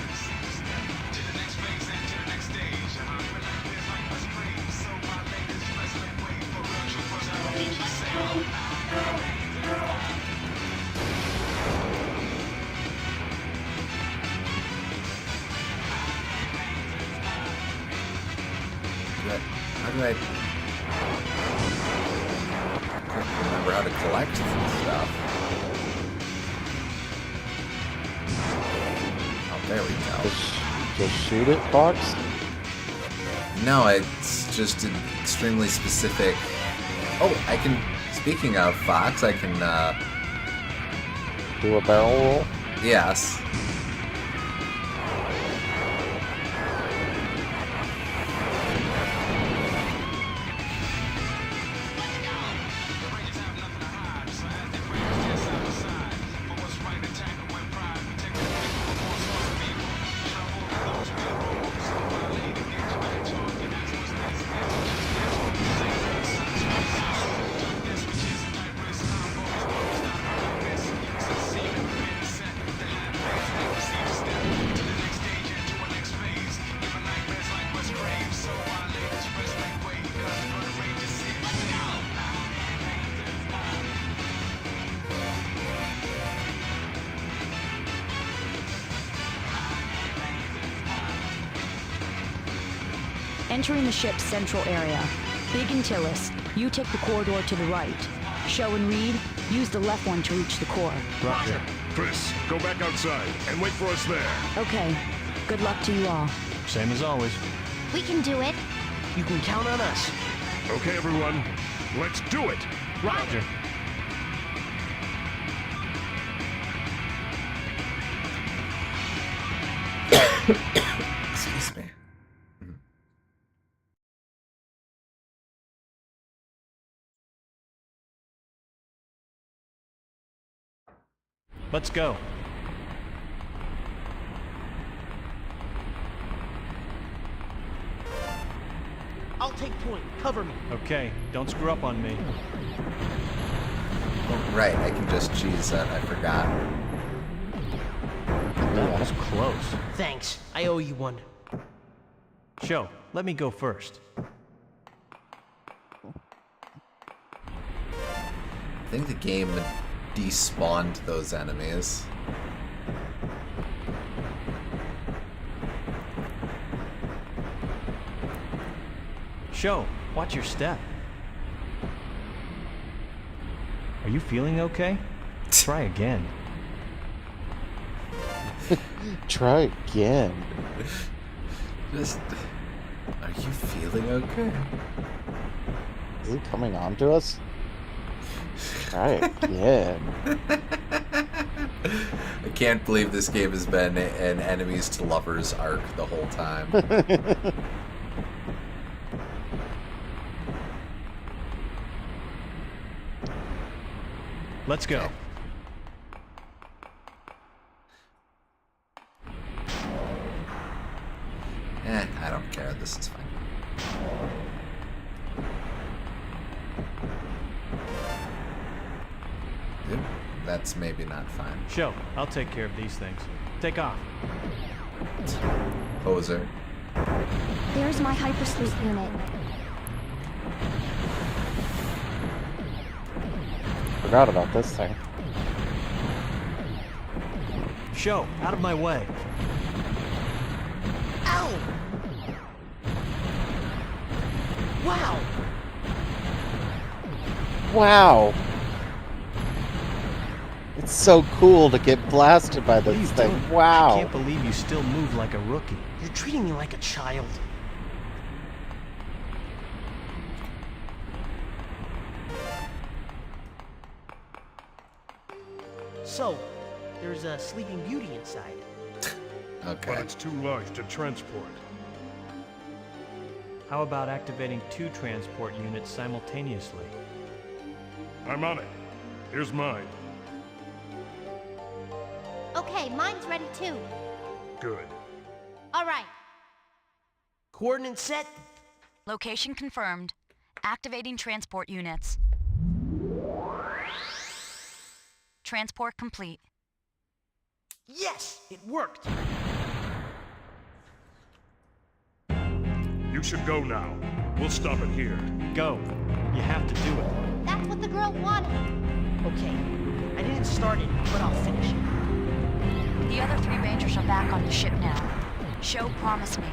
I can't remember how to collect stuff. Oh, there we go. Just shoot it, Fox? No, it's just an extremely specific... Oh, I can... Speaking of Fox, I can, Do a barrel roll? Yes. Entering the ship's central area. Big and Tillis, you take the corridor to the right. Show and Reed, use the left one to reach the core. Roger. Chris, go back outside and wait for us there. Okay. Good luck to you all. Same as always. We can do it. You can count on us. Okay, everyone, let's do it. Roger. Excuse me. Let's go. I'll take point. Cover me. Okay, don't screw up on me. Oh, right, I can just cheese that. I forgot. That was close. Thanks. I owe you one. Show, let me go first. I think the game despawned those enemies. Show, watch your step. Are you feeling okay? Try again. Try again. Just... Are you feeling okay? Is he coming on to us? Try again. I can't believe this game has been an enemies to lovers arc the whole time. Let's go. I don't care. This is fine. Yep, that's maybe not fine. Show, I'll take care of these things. Take off. Poser. There's my hypersleep unit. Forgot about this thing. Show, out of my way. Ow! Wow! Wow! It's so cool to get blasted by What are you this thing. doing? I Wow! can't believe you still move like a rookie. You're treating me like a child. So, there's a Sleeping Beauty inside. But Okay. it's too large to transport. How about activating 2 transport units simultaneously? I'm on it. Here's mine. Okay, mine's ready too. Good. All right. Coordinates set. Location confirmed. Activating transport units. Transport complete. Yes, it worked. You should go now. We'll stop it here. Go. You have to do it. That's what the girl wanted. Okay, I didn't start it, but I'll finish it. The other 3 Rangers are back on the ship now. Show promised me.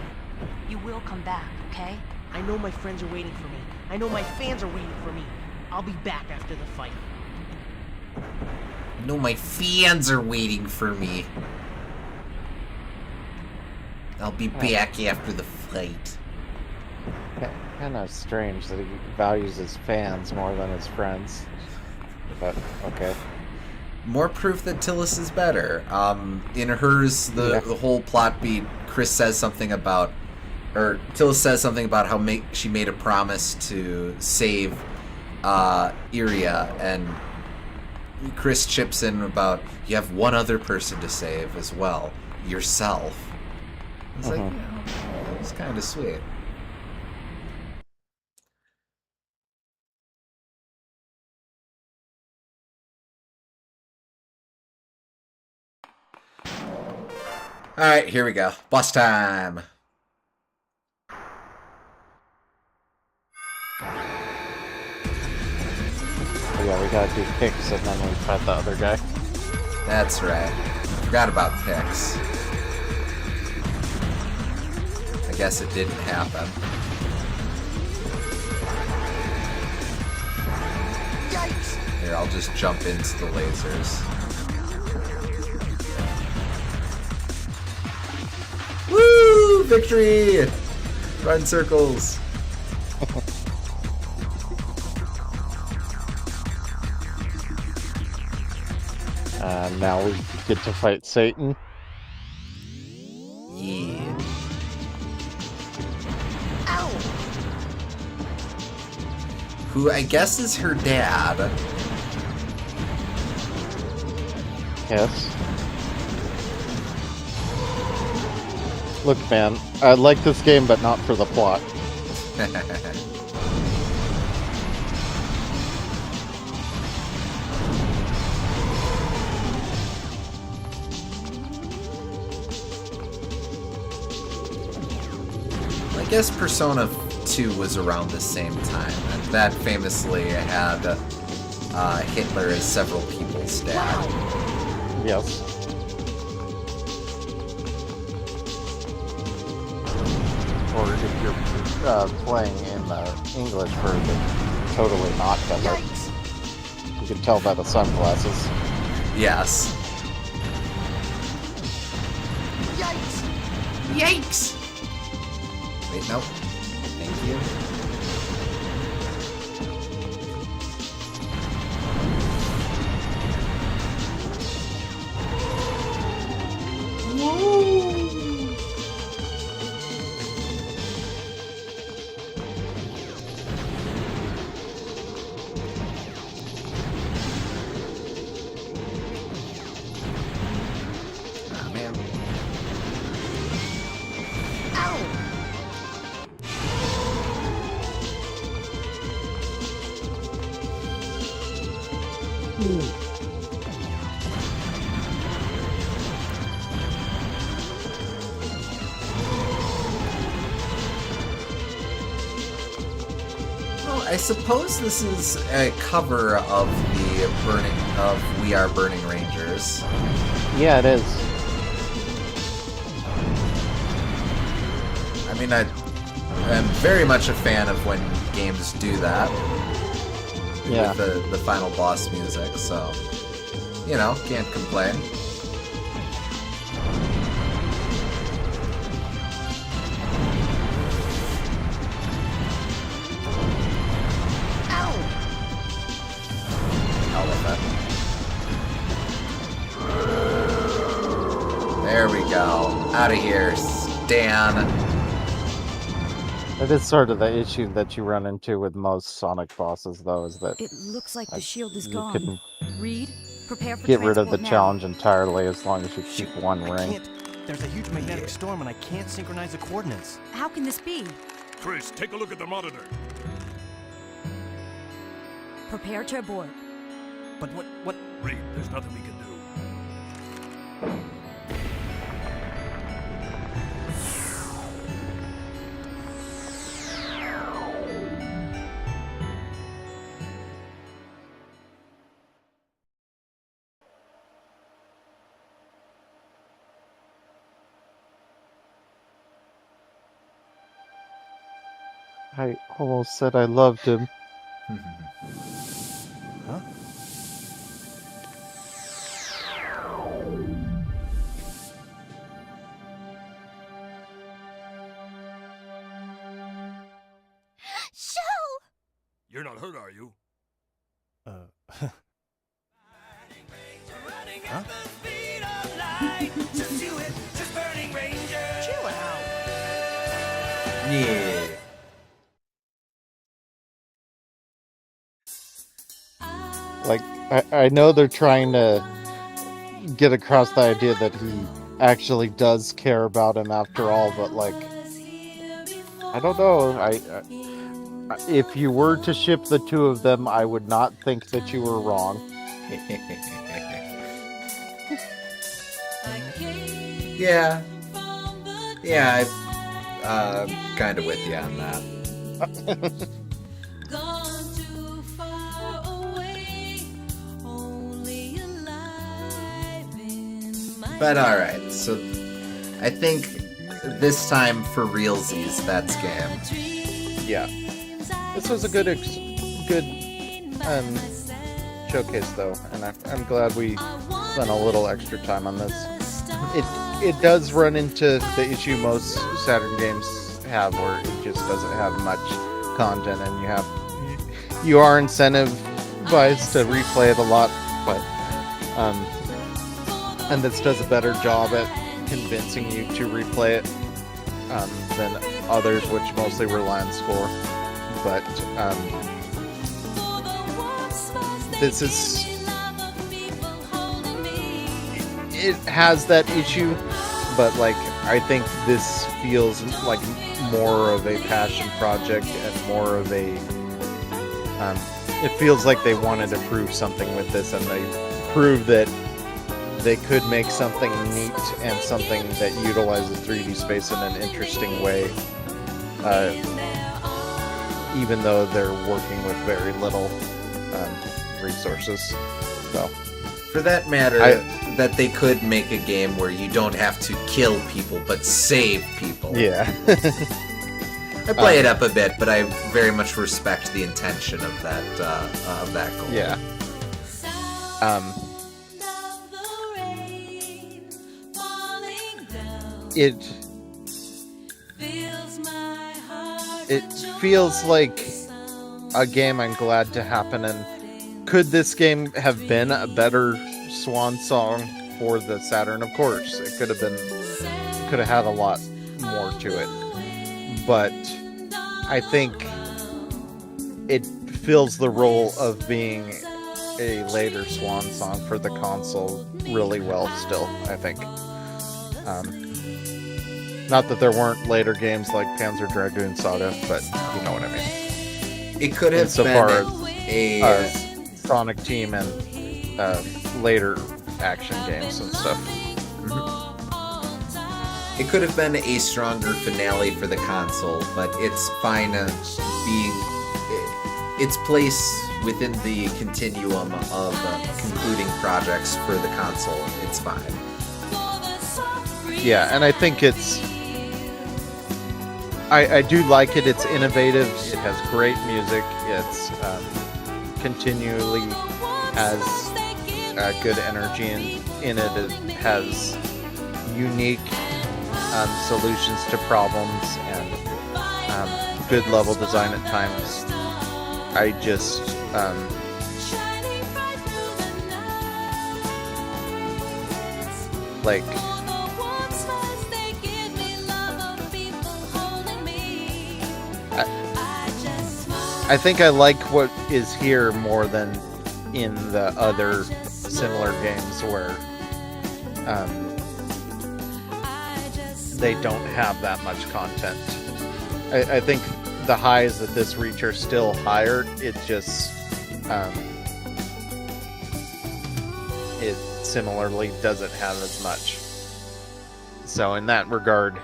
You will come back, okay? I know my friends are waiting for me. I know my fans are waiting for me. I'll be back after the fight. No, my fans are waiting for me. I'll be back after the fight. Kind of strange that he values his fans more than his friends. But, okay. More proof that Tillis is better. In hers, the whole plot beat, Chris says something about, or Tillis says something about how she made a promise to save Iria, and Chris chips in about, you have one other person to save as well, yourself. It's like, yeah, it's kind of sweet. Alright, here we go. Boss time! Oh, yeah, we gotta do picks and then we fight the other guy. That's right. Forgot about picks. I guess it didn't happen. Yikes! Here, I'll just jump into the lasers. Woo! Victory! Run circles. Now we get to fight Satan. Yeah. Ow! Who I guess is her dad. Yes. Look, man, I like this game, but not for the plot. I guess Persona 2 was around the same time, and that famously had Hitler as several people's dad. Yes. Or if you're playing in the English version, totally not Hitler. You can tell by the sunglasses. Yes. Yikes! Yikes! Wait, nope. Thank you. Ah, man. Well, I suppose this is a cover of the We Are Burning Rangers. Yeah, it is. I mean, I'm very much a fan of when games do that. Yeah. With the final boss music, so, you know, can't complain. There we go. Out of here, Stan. That is sort of the issue that you run into with most Sonic bosses, though, is that It looks like the shield is you gone. can Reed, prepare for get rid of the transport now. challenge entirely as long as you keep one I ring. can't. There's a huge magnetic storm and I can't synchronize the coordinates. How can this be? Chris, take a look at the monitor. Prepare to abort. But what? Reed, there's nothing we can do. I almost said I loved him. Huh? Shoo! You're not hurt, are you? Huh? Chill out. Yeah. Like, I know they're trying to get across the idea that he actually does care about him after all, but like, I don't know. If you were to ship the two of them, I would not think that you were wrong. Yeah. Yeah, I'm kind of with you on that. But alright, so I think this time for realsies, that's game. Yeah. This was a good showcase, though, and I'm glad we spent a little extra time on this. It does run into the issue most Saturn games have, where it just doesn't have much content, and you are incentivized to replay it a lot, but and this does a better job at convincing you to replay it than others, which mostly rely on score. But this is, it has that issue, but like, I think this feels like more of a passion project and more of a it feels like they wanted to prove something with this, and they proved that they could make something neat and something that utilizes 3D space in an interesting way, even though they're working with very little resources. So, For that matter, that they could make a game where you don't have to kill people, but save people. yeah. I play it up a bit, but I very much respect the intention of that goal. Yeah. It feels like a game I'm glad to happen, and could this game have been a better swan song for the Saturn? Of course, it could have had a lot more to it, but I think it fills the role of being a later swan song for the console really well still, I think. Not that there weren't later games like Panzer Dragoon Saga, but you know what I mean. It could have So been far a Sonic Team and later action games and stuff. It could have been a stronger finale for the console, but it's fine being its place within the continuum of concluding projects for the console. It's fine. Yeah, and I think I do like it. It's innovative. It has great music. It's continually has good energy in it. It has unique solutions to problems and good level design at times. I just like. I think I like what is here more than in the other similar games where they don't have that much content. I think the highs that this reach are still higher. It just it similarly doesn't have as much. So in that regard,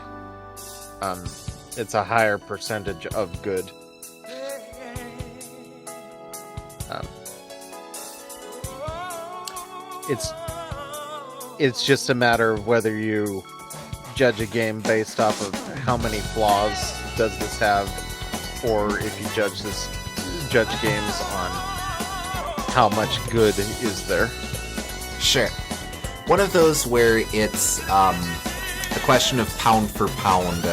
it's a higher percentage of good. It's just a matter of whether you judge a game based off of how many flaws does this have or if you judge games on how much good is there. Sure. One of those where it's a question of pound for pound.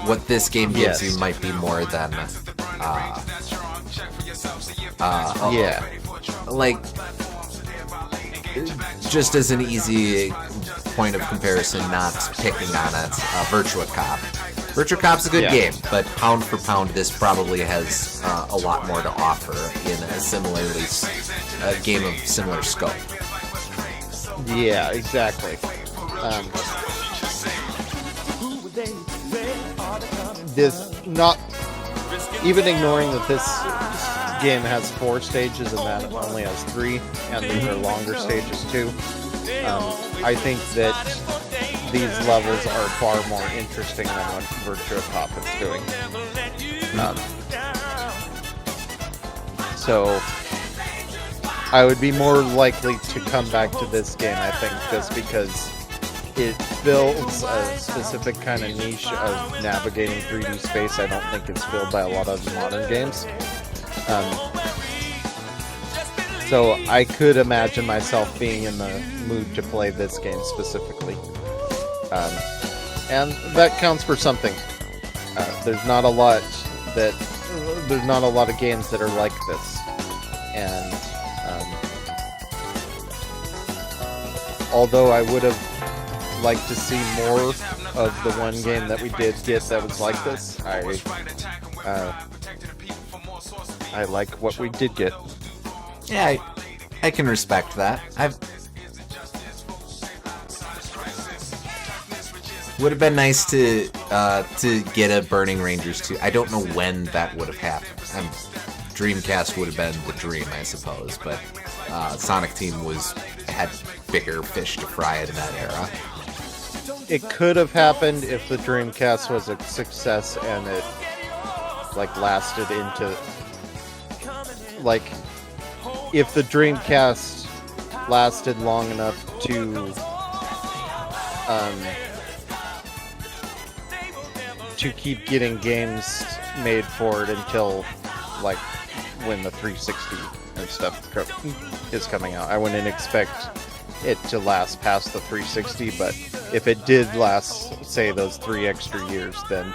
What this game gives you might be more than like, just as an easy point of comparison, not picking on it, Virtua Cop. Virtua Cop's a good game, but pound for pound, this probably has a lot more to offer in a game of similar scope. Yeah, exactly. This, not even ignoring that this game has 4 stages and that only has 3, and these are longer stages too. I think that these levels are far more interesting than what Virtua Cop is doing. So I would be more likely to come back to this game, I think, just because it fills a specific kind of niche of navigating 3D space. I don't think it's filled by a lot of modern games. So I could imagine myself being in the mood to play this game specifically. And that counts for something. There's not a lot of games that are like this. And although I would have liked to see more of the one game that we did get that was like this, I like what we did get. Yeah, I can respect that. Would have been nice to get a Burning Rangers 2. I don't know when that would have happened. Dreamcast would have been the dream, I suppose, but Sonic Team had bigger fish to fry in that era. It could have happened if the Dreamcast was a success and it lasted into if the Dreamcast lasted long enough to keep getting games made for it until when the 360 and stuff is coming out. I wouldn't expect it to last past the 360, but if it did last, say, those 3 extra years, then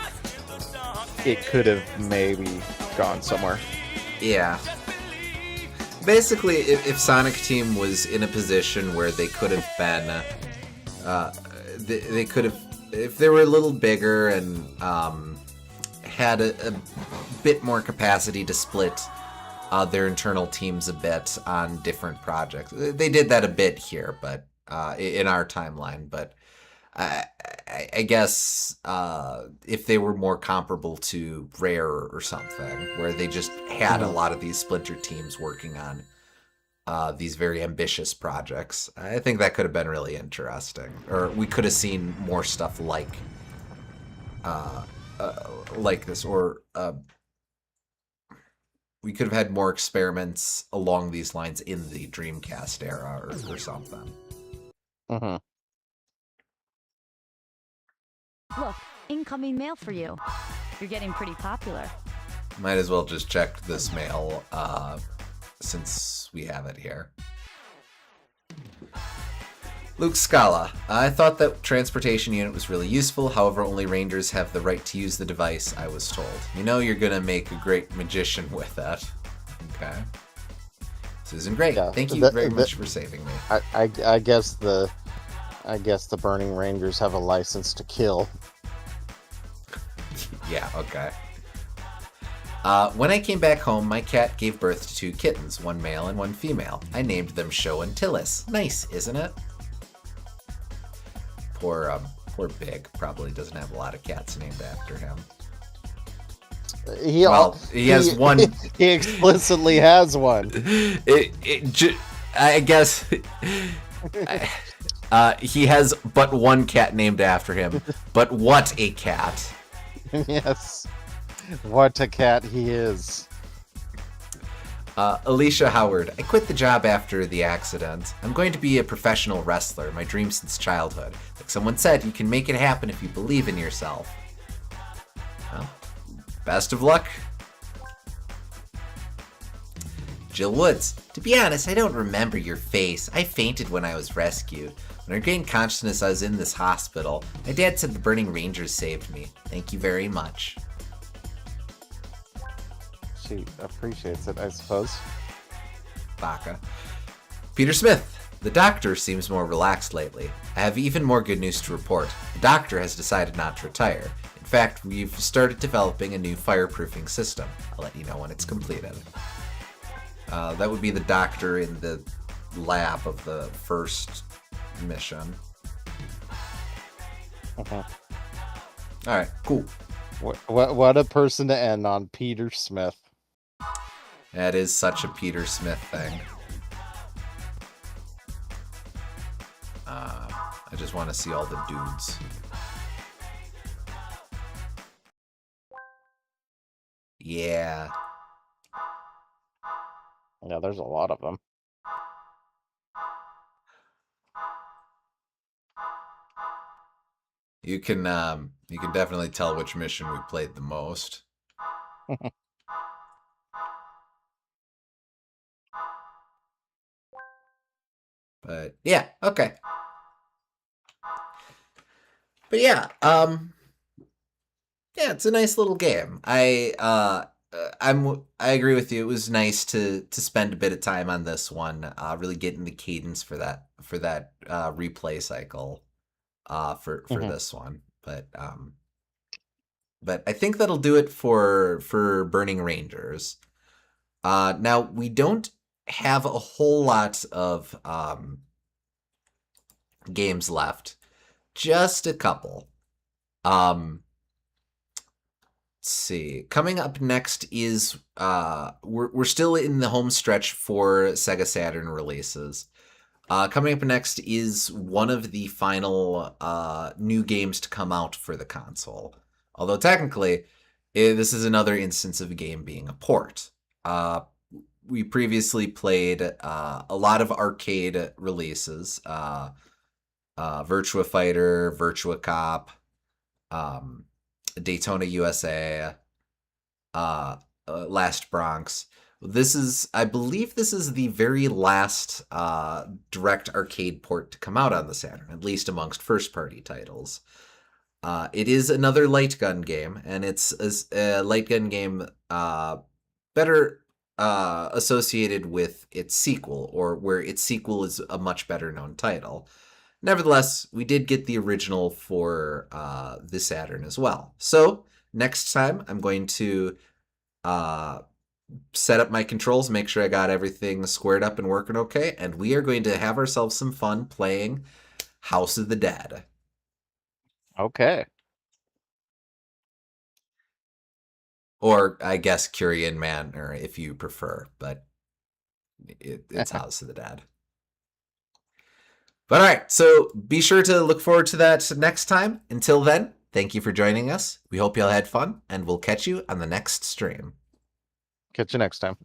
it could have maybe gone somewhere. Yeah. Basically, if Sonic Team was in a position where they could have been, they could have, if they were a little bigger and had a bit more capacity to split their internal teams a bit on different projects. They did that a bit here, but in our timeline. But I guess if they were more comparable to Rare or something, where they just had a lot of these splinter teams working on these very ambitious projects, I think that could have been really interesting. Or we could have seen more stuff like this, or we could have had more experiments along these lines in the Dreamcast era or something. Mm-hmm. Look, incoming mail for you. You're getting pretty popular. Might as well just check this mail since we have it here. Luke Scala, I thought that transportation unit was really useful, however only Rangers have the right to use the device, I was told. You know you're gonna make a great magician with that. Okay. Susan, great. Yeah, Thank you very much for saving me. I guess the Burning Rangers have a license to kill. Yeah, okay. When I came back home, my cat gave birth to 2 kittens, 1 male and 1 female. I named them Show and Tillis. Nice, isn't it? Poor Big probably doesn't have a lot of cats named after him. He has one. He explicitly has one. I guess he has but 1 cat named after him. But what a cat! Yes, what a cat he is. Alicia Howard, I quit the job after the accident. I'm going to be a professional wrestler, my dream since childhood. Like someone said, you can make it happen if you believe in yourself. Well, Best of luck. Jill Woods. To be honest, I don't remember your face. I fainted when I was rescued. When I regained consciousness, I was in this hospital. My dad said the Burning Rangers saved me. Thank you very much. She appreciates it, I suppose. Baka. Peter Smith. The doctor seems more relaxed lately. I have even more good news to report. The doctor has decided not to retire. In fact, we've started developing a new fireproofing system. I'll let you know when it's completed. That would be the doctor in the lab of the first mission. Alright, cool. What a person to end on, Peter Smith. That is such a Peter Smith thing. I just want to see all the dudes. Yeah. Yeah, there's a lot of them. You can definitely tell which mission we played the most. But yeah, okay. But yeah, yeah, it's a nice little game. I agree with you. It was nice to spend a bit of time on this one, really getting the cadence for that replay cycle, for this one. But I think that'll do it for Burning Rangers. Now we don't have a whole lot of games left. Just a couple. Let's see. Coming up next is we're still in the home stretch for Sega Saturn releases. Coming up next is one of the final new games to come out for the console. Although technically, this is another instance of a game being a port. We previously played a lot of arcade releases. Virtua Fighter, Virtua Cop, Daytona USA, Last Bronx. I believe this is the very last direct arcade port to come out on the Saturn, at least amongst first-party titles. It is another light gun game, and it's a light gun game better associated with its sequel, or where its sequel is a much better known title. Nevertheless, we did get the original for the Saturn as well. So, next time, I'm going to set up my controls, make sure I got everything squared up and working okay, and we are going to have ourselves some fun playing House of the Dead. Okay. Or, I guess, Curien Manor, if you prefer, but it's House of the Dead. But all right, so be sure to look forward to that next time. Until then, thank you for joining us. We hope you all had fun, and we'll catch you on the next stream. Catch you next time.